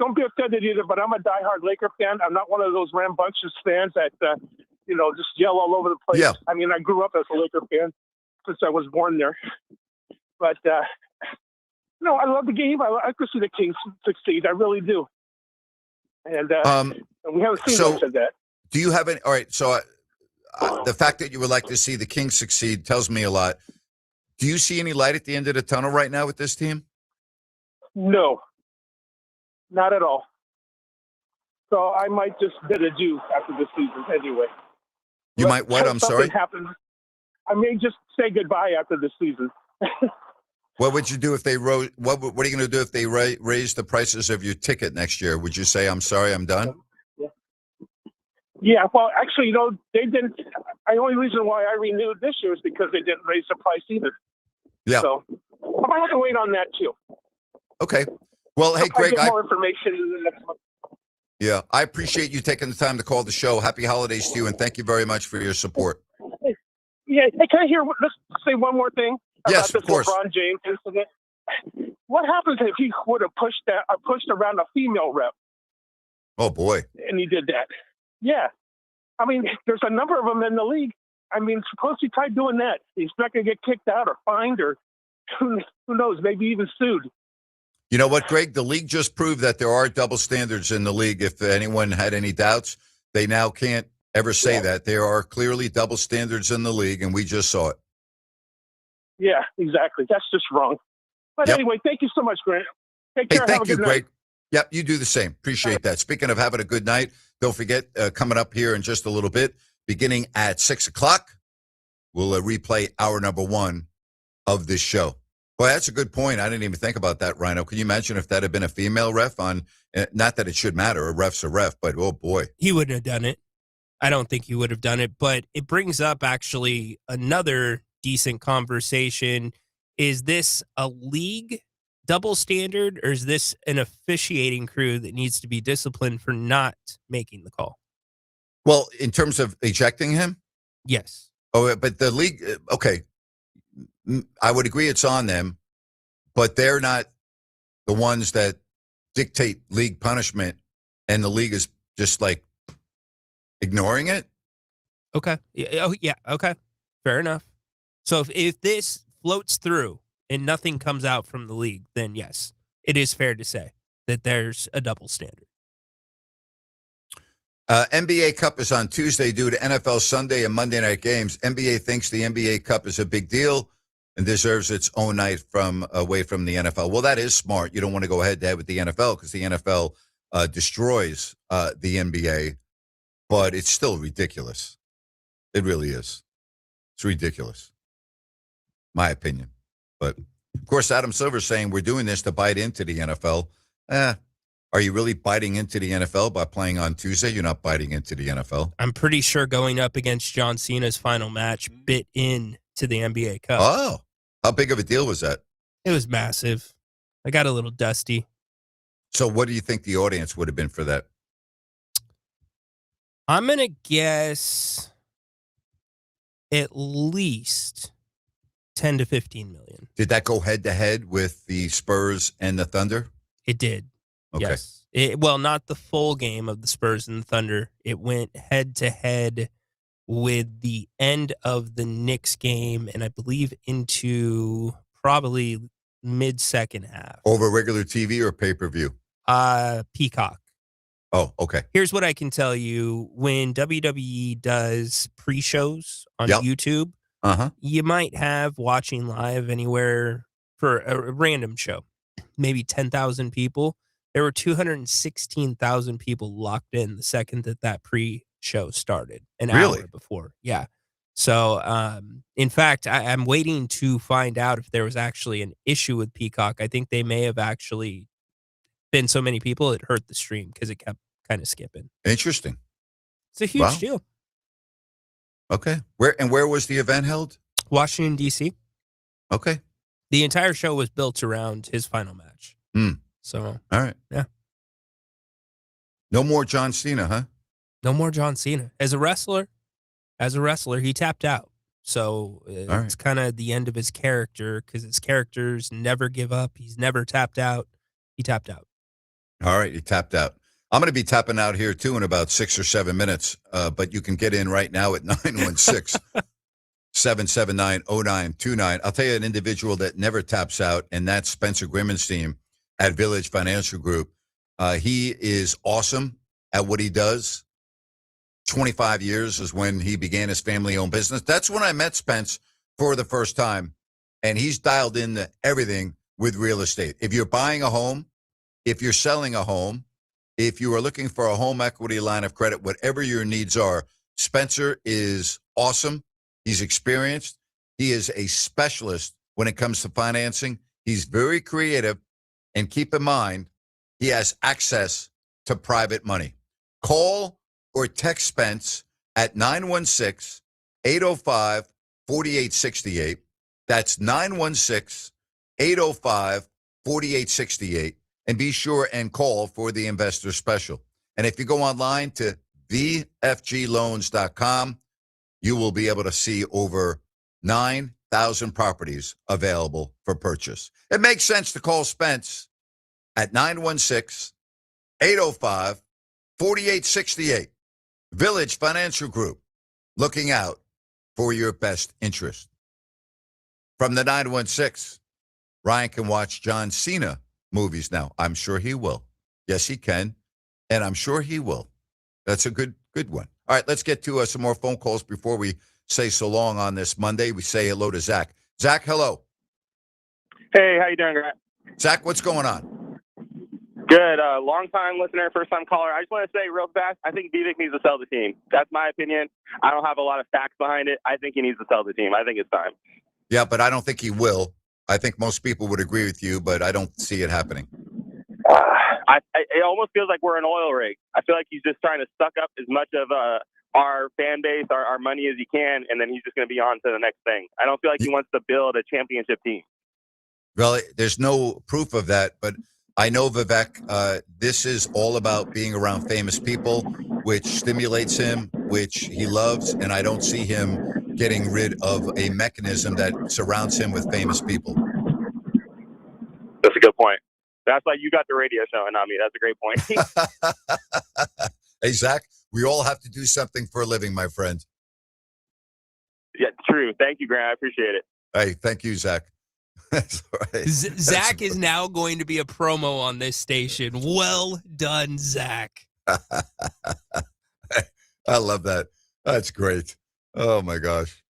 Don't be offended either, but I'm a diehard Laker fan. I'm not one of those rambunctious fans that, just yell all over the place. Yeah. I mean, I grew up as a Laker fan since I was born there. But, I love the game. I like to see the Kings succeed. I really do. And we haven't seen much of that. Do you have any? All right, so the fact that you would like to see the Kings succeed tells me a lot. Do you see any light at the end of the tunnel right now with this team? No, not at all. So I might just bid adieu after this season anyway. You might what? I'm sorry? Happens, I may just say goodbye after this season. What would you do if they rose? What are you going to do if they raise the prices of your ticket next year? Would you say, I'm sorry, I'm done? Yeah, well, actually, they didn't. The only reason why I renewed this year is because they didn't raise the price either. Yeah. So I might have to wait on that too. Okay. Well, hey, I'll Greg, get more information in the next month. yeah, I appreciate you taking the time to call the show. Happy holidays to you, and thank you very much for your support. Yeah, hey, can I hear? Let's say one more thing Yes, about of this course. LeBron James incident. What happens if he would have pushed around a female rep Oh, boy. and he did that? Yeah, I mean, there's a number of them in the league. I mean, suppose he tried doing that. He's not going to get kicked out or fined or who knows, maybe even sued. You know what, Greg? The league just proved that there are double standards in the league. If anyone had any doubts, they now can't ever say that. There are clearly double standards in the league, and we just saw it. Yeah, exactly. That's just wrong. But anyway, thank you so much, Grant. Take care. Have Thank a you, good Greg. night. Yep, you do the same. Appreciate that. Speaking of having a good night, don't forget, coming up here in just a little bit, beginning at 6 o'clock, we'll replay hour number 1 of this show. Boy, that's a good point. I didn't even think about that, Rhino. Can you imagine if that had been a female ref on, not that it should matter, a ref's a ref, but oh boy. He wouldn't have done it. I don't think he would have done it, but it brings up actually another decent conversation. Is this a league double standard, or is this an officiating crew that needs to be disciplined for not making the call? Well, in terms of ejecting him? Yes. Oh, but the league, okay. I would agree it's on them, but they're not the ones that dictate league punishment, and the league is just like ignoring it. Okay. Oh, yeah. Okay. Fair enough. So if this floats through and nothing comes out from the league, then yes, it is fair to say that there's a double standard. NBA Cup is on Tuesday due to NFL Sunday and Monday night games. NBA thinks the NBA Cup is a big deal and deserves its own night away from the NFL. Well, that is smart. You don't want to go head-to-head with the NFL because the NFL destroys the NBA, but it's still ridiculous. It really is. It's ridiculous, my opinion. But, of course, Adam Silver's saying we're doing this to bite into the NFL. Are you really biting into the NFL by playing on Tuesday? You're not biting into the NFL. I'm pretty sure going up against John Cena's final match bit into the NBA Cup. Oh, how big of a deal was that? It was massive. I got a little dusty. So what do you think the audience would have been for that? I'm going to guess at least 10 to 15 million. Did that go head-to-head with the Spurs and the Thunder? It did. Okay. Yes. Well, not the full game of the Spurs and the Thunder. It went head-to-head with the end of the Knicks game, and I believe into probably mid-second half. Over regular TV or pay-per-view? Peacock. Oh, okay. Here's what I can tell you. When WWE does pre-shows on YouTube, you might have watching live anywhere for a random show, maybe 10,000 people. There were 216,000 people locked in the second that pre-show started, an hour before. Yeah. So, in fact, I'm waiting to find out if there was actually an issue with Peacock. I think they may have actually been so many people it hurt the stream because it kept kind of skipping. Interesting. It's a huge deal. Okay. Where was the event held? Washington, D.C. Okay. The entire show was built around his final match. So, all right. Yeah. No more John Cena, huh? No more John Cena. As a wrestler, he tapped out. So it's kind of the end of his character because his characters never give up. He's never tapped out. He tapped out. All right. He tapped out. I'm going to be tapping out here, too, in about 6 or 7 minutes. But you can get in right now at 916-779-0929. I'll tell you an individual that never taps out, and that's Spencer Grimmon's team at Village Financial Group. He is awesome at what he does. 25 years is when he began his family-owned business. That's when I met Spence for the first time, and he's dialed into everything with real estate. If you're buying a home, if you're selling a home, if you are looking for a home equity line of credit, whatever your needs are, Spencer is awesome. He's experienced. He is a specialist when it comes to financing. He's very creative. And keep in mind, he has access to private money. Call or text Spence at 916-805-4868. That's 916-805-4868. And be sure and call for the investor special. And if you go online to vfgloans.com, you will be able to see over 9,000 properties available for purchase. It makes sense to call Spence at 916-805-4868. Village Financial Group, looking out for your best interest. From the 916, Ryan can watch John Cena movies now. I'm sure he will. Yes, he can. And I'm sure he will. That's a good one. All right, let's get to some more phone calls before we say so long on this Monday. We say hello to Zach. Zach, hello. Hey, how you doing, Grant? Zach, what's going on? Good. Long-time listener, first-time caller. I just want to say real fast, I think Vivek needs to sell the team. That's my opinion. I don't have a lot of facts behind it. I think he needs to sell the team. I think it's time. Yeah, but I don't think he will. I think most people would agree with you, but I don't see it happening. It almost feels like we're an oil rig. I feel like he's just trying to suck up as much of our fan base, our money as he can, and then he's just going to be on to the next thing. I don't feel like he wants to build a championship team. Well, there's no proof of that, but I know, Vivek, this is all about being around famous people, which stimulates him, which he loves, and I don't see him getting rid of a mechanism that surrounds him with famous people. That's a good point. That's why you got the radio show and not me. That's a great point. Hey, Zach, we all have to do something for a living, my friend. Yeah, true. Thank you, Grant. I appreciate it. Hey, thank you, Zach. That's right. Zach is now going to be a promo on this station. Well done, Zach. I love that. That's great. Oh, my gosh.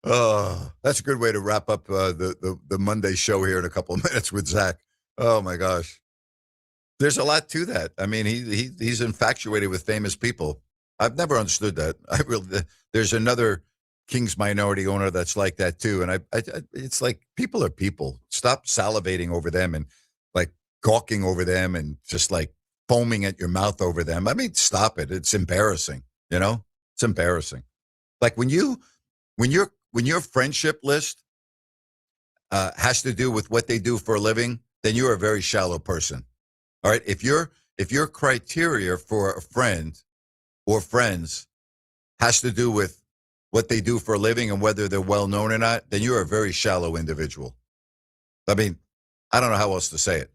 Oh, that's a good way to wrap up the Monday show here in a couple of minutes with Zach. Oh, my gosh. There's a lot to that. I mean, he's infatuated with famous people. I've never understood that. There's another King's minority owner that's like that too. And it's like, people are people. Stop salivating over them and like gawking over them and just like foaming at your mouth over them. I mean, stop it. It's embarrassing. You know, it's embarrassing. Like when your friendship list has to do with what they do for a living, then you're a very shallow person. All right. If your criteria for a friend or friends has to do with what they do for a living and whether they're well known or not, then you're a very shallow individual. I mean, I don't know how else to say it.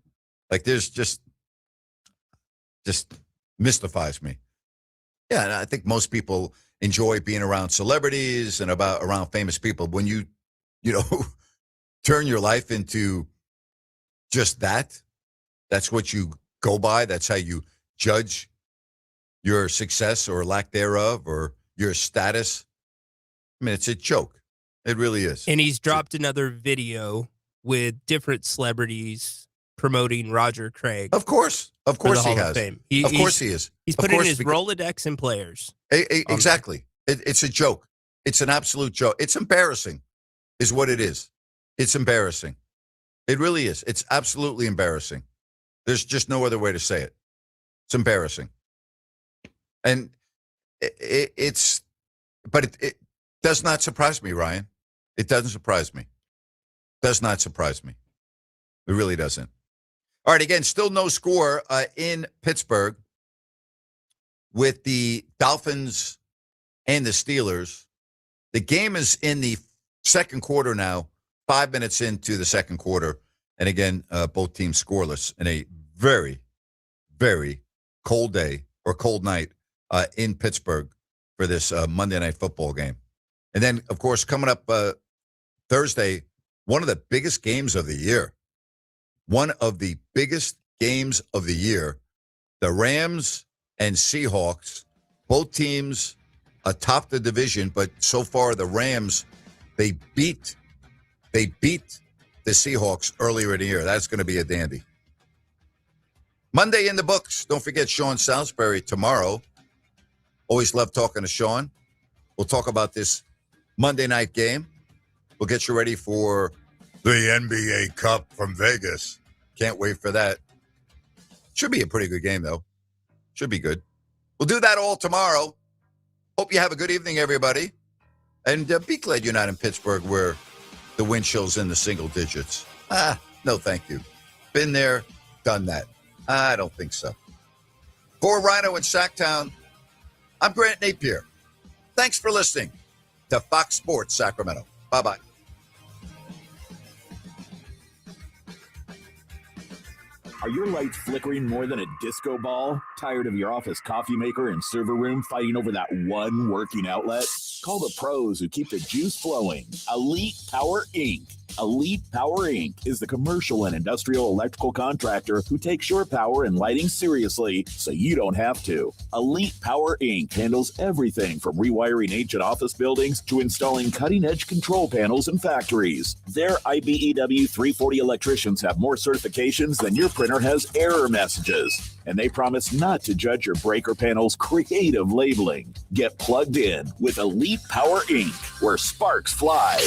Like there's just mystifies me. Yeah, and I think most people enjoy being around celebrities and around famous people. When you turn your life into just that's what you go by. That's how you judge your success or lack thereof or your status. I mean, it's a joke. It really is. And he's dropped another video with different celebrities promoting Roger Craig. Of course he has. Of course he is. He's put in his Rolodex and players. Exactly. It's a joke. It's an absolute joke. It's embarrassing is what it is. It's embarrassing. It really is. It's absolutely embarrassing. There's just no other way to say it. It's embarrassing. And it does not surprise me, Ryan. It doesn't surprise me. Does not surprise me. It really doesn't. All right, again, still no score in Pittsburgh with the Dolphins and the Steelers. The game is in the second quarter now, 5 minutes into the second quarter. And again, both teams scoreless in a very, very cold day or cold night in Pittsburgh for this Monday Night Football game. And then, of course, coming up Thursday, one of the biggest games of the year. One of the biggest games of the year. The Rams and Seahawks, both teams atop the division, but so far the Rams, they beat the Seahawks earlier in the year. That's going to be a dandy. Monday in the books. Don't forget Sean Salisbury tomorrow. Always love talking to Sean. We'll talk about this Monday night game. We'll get you ready for the NBA Cup from Vegas. Can't wait for that. Should be a pretty good game, though. Should be good. We'll do that all tomorrow. Hope you have a good evening, everybody. And be glad you're not in Pittsburgh where the wind chill's in the single digits. No thank you. Been there, done that. I don't think so. For Rhino in Sacktown, I'm Grant Napear. Thanks for listening to Fox Sports Sacramento. Bye-bye. Are your lights flickering more than a disco ball? Tired of your office coffee maker and server room fighting over that one working outlet? Call the pros who keep the juice flowing. Elite Power Inc. Elite Power Inc. is the commercial and industrial electrical contractor who takes your power and lighting seriously so you don't have to. Elite Power Inc. handles everything from rewiring ancient office buildings to installing cutting-edge control panels in factories. Their IBEW 340 electricians have more certifications than your printer has error messages. And they promise not to judge your breaker panel's creative labeling. Get plugged in with Elite Power Inc., where sparks fly,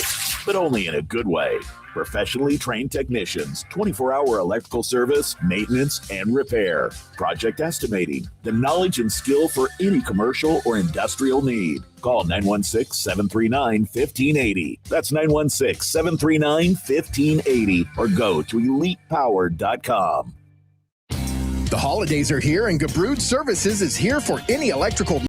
but only in a good way. Professionally trained technicians, 24-hour electrical service, maintenance, and repair. Project estimating, the knowledge and skill for any commercial or industrial need. Call 916-739-1580. That's 916-739-1580, or go to elitepower.com. The holidays are here, and Gabrud Services is here for any electrical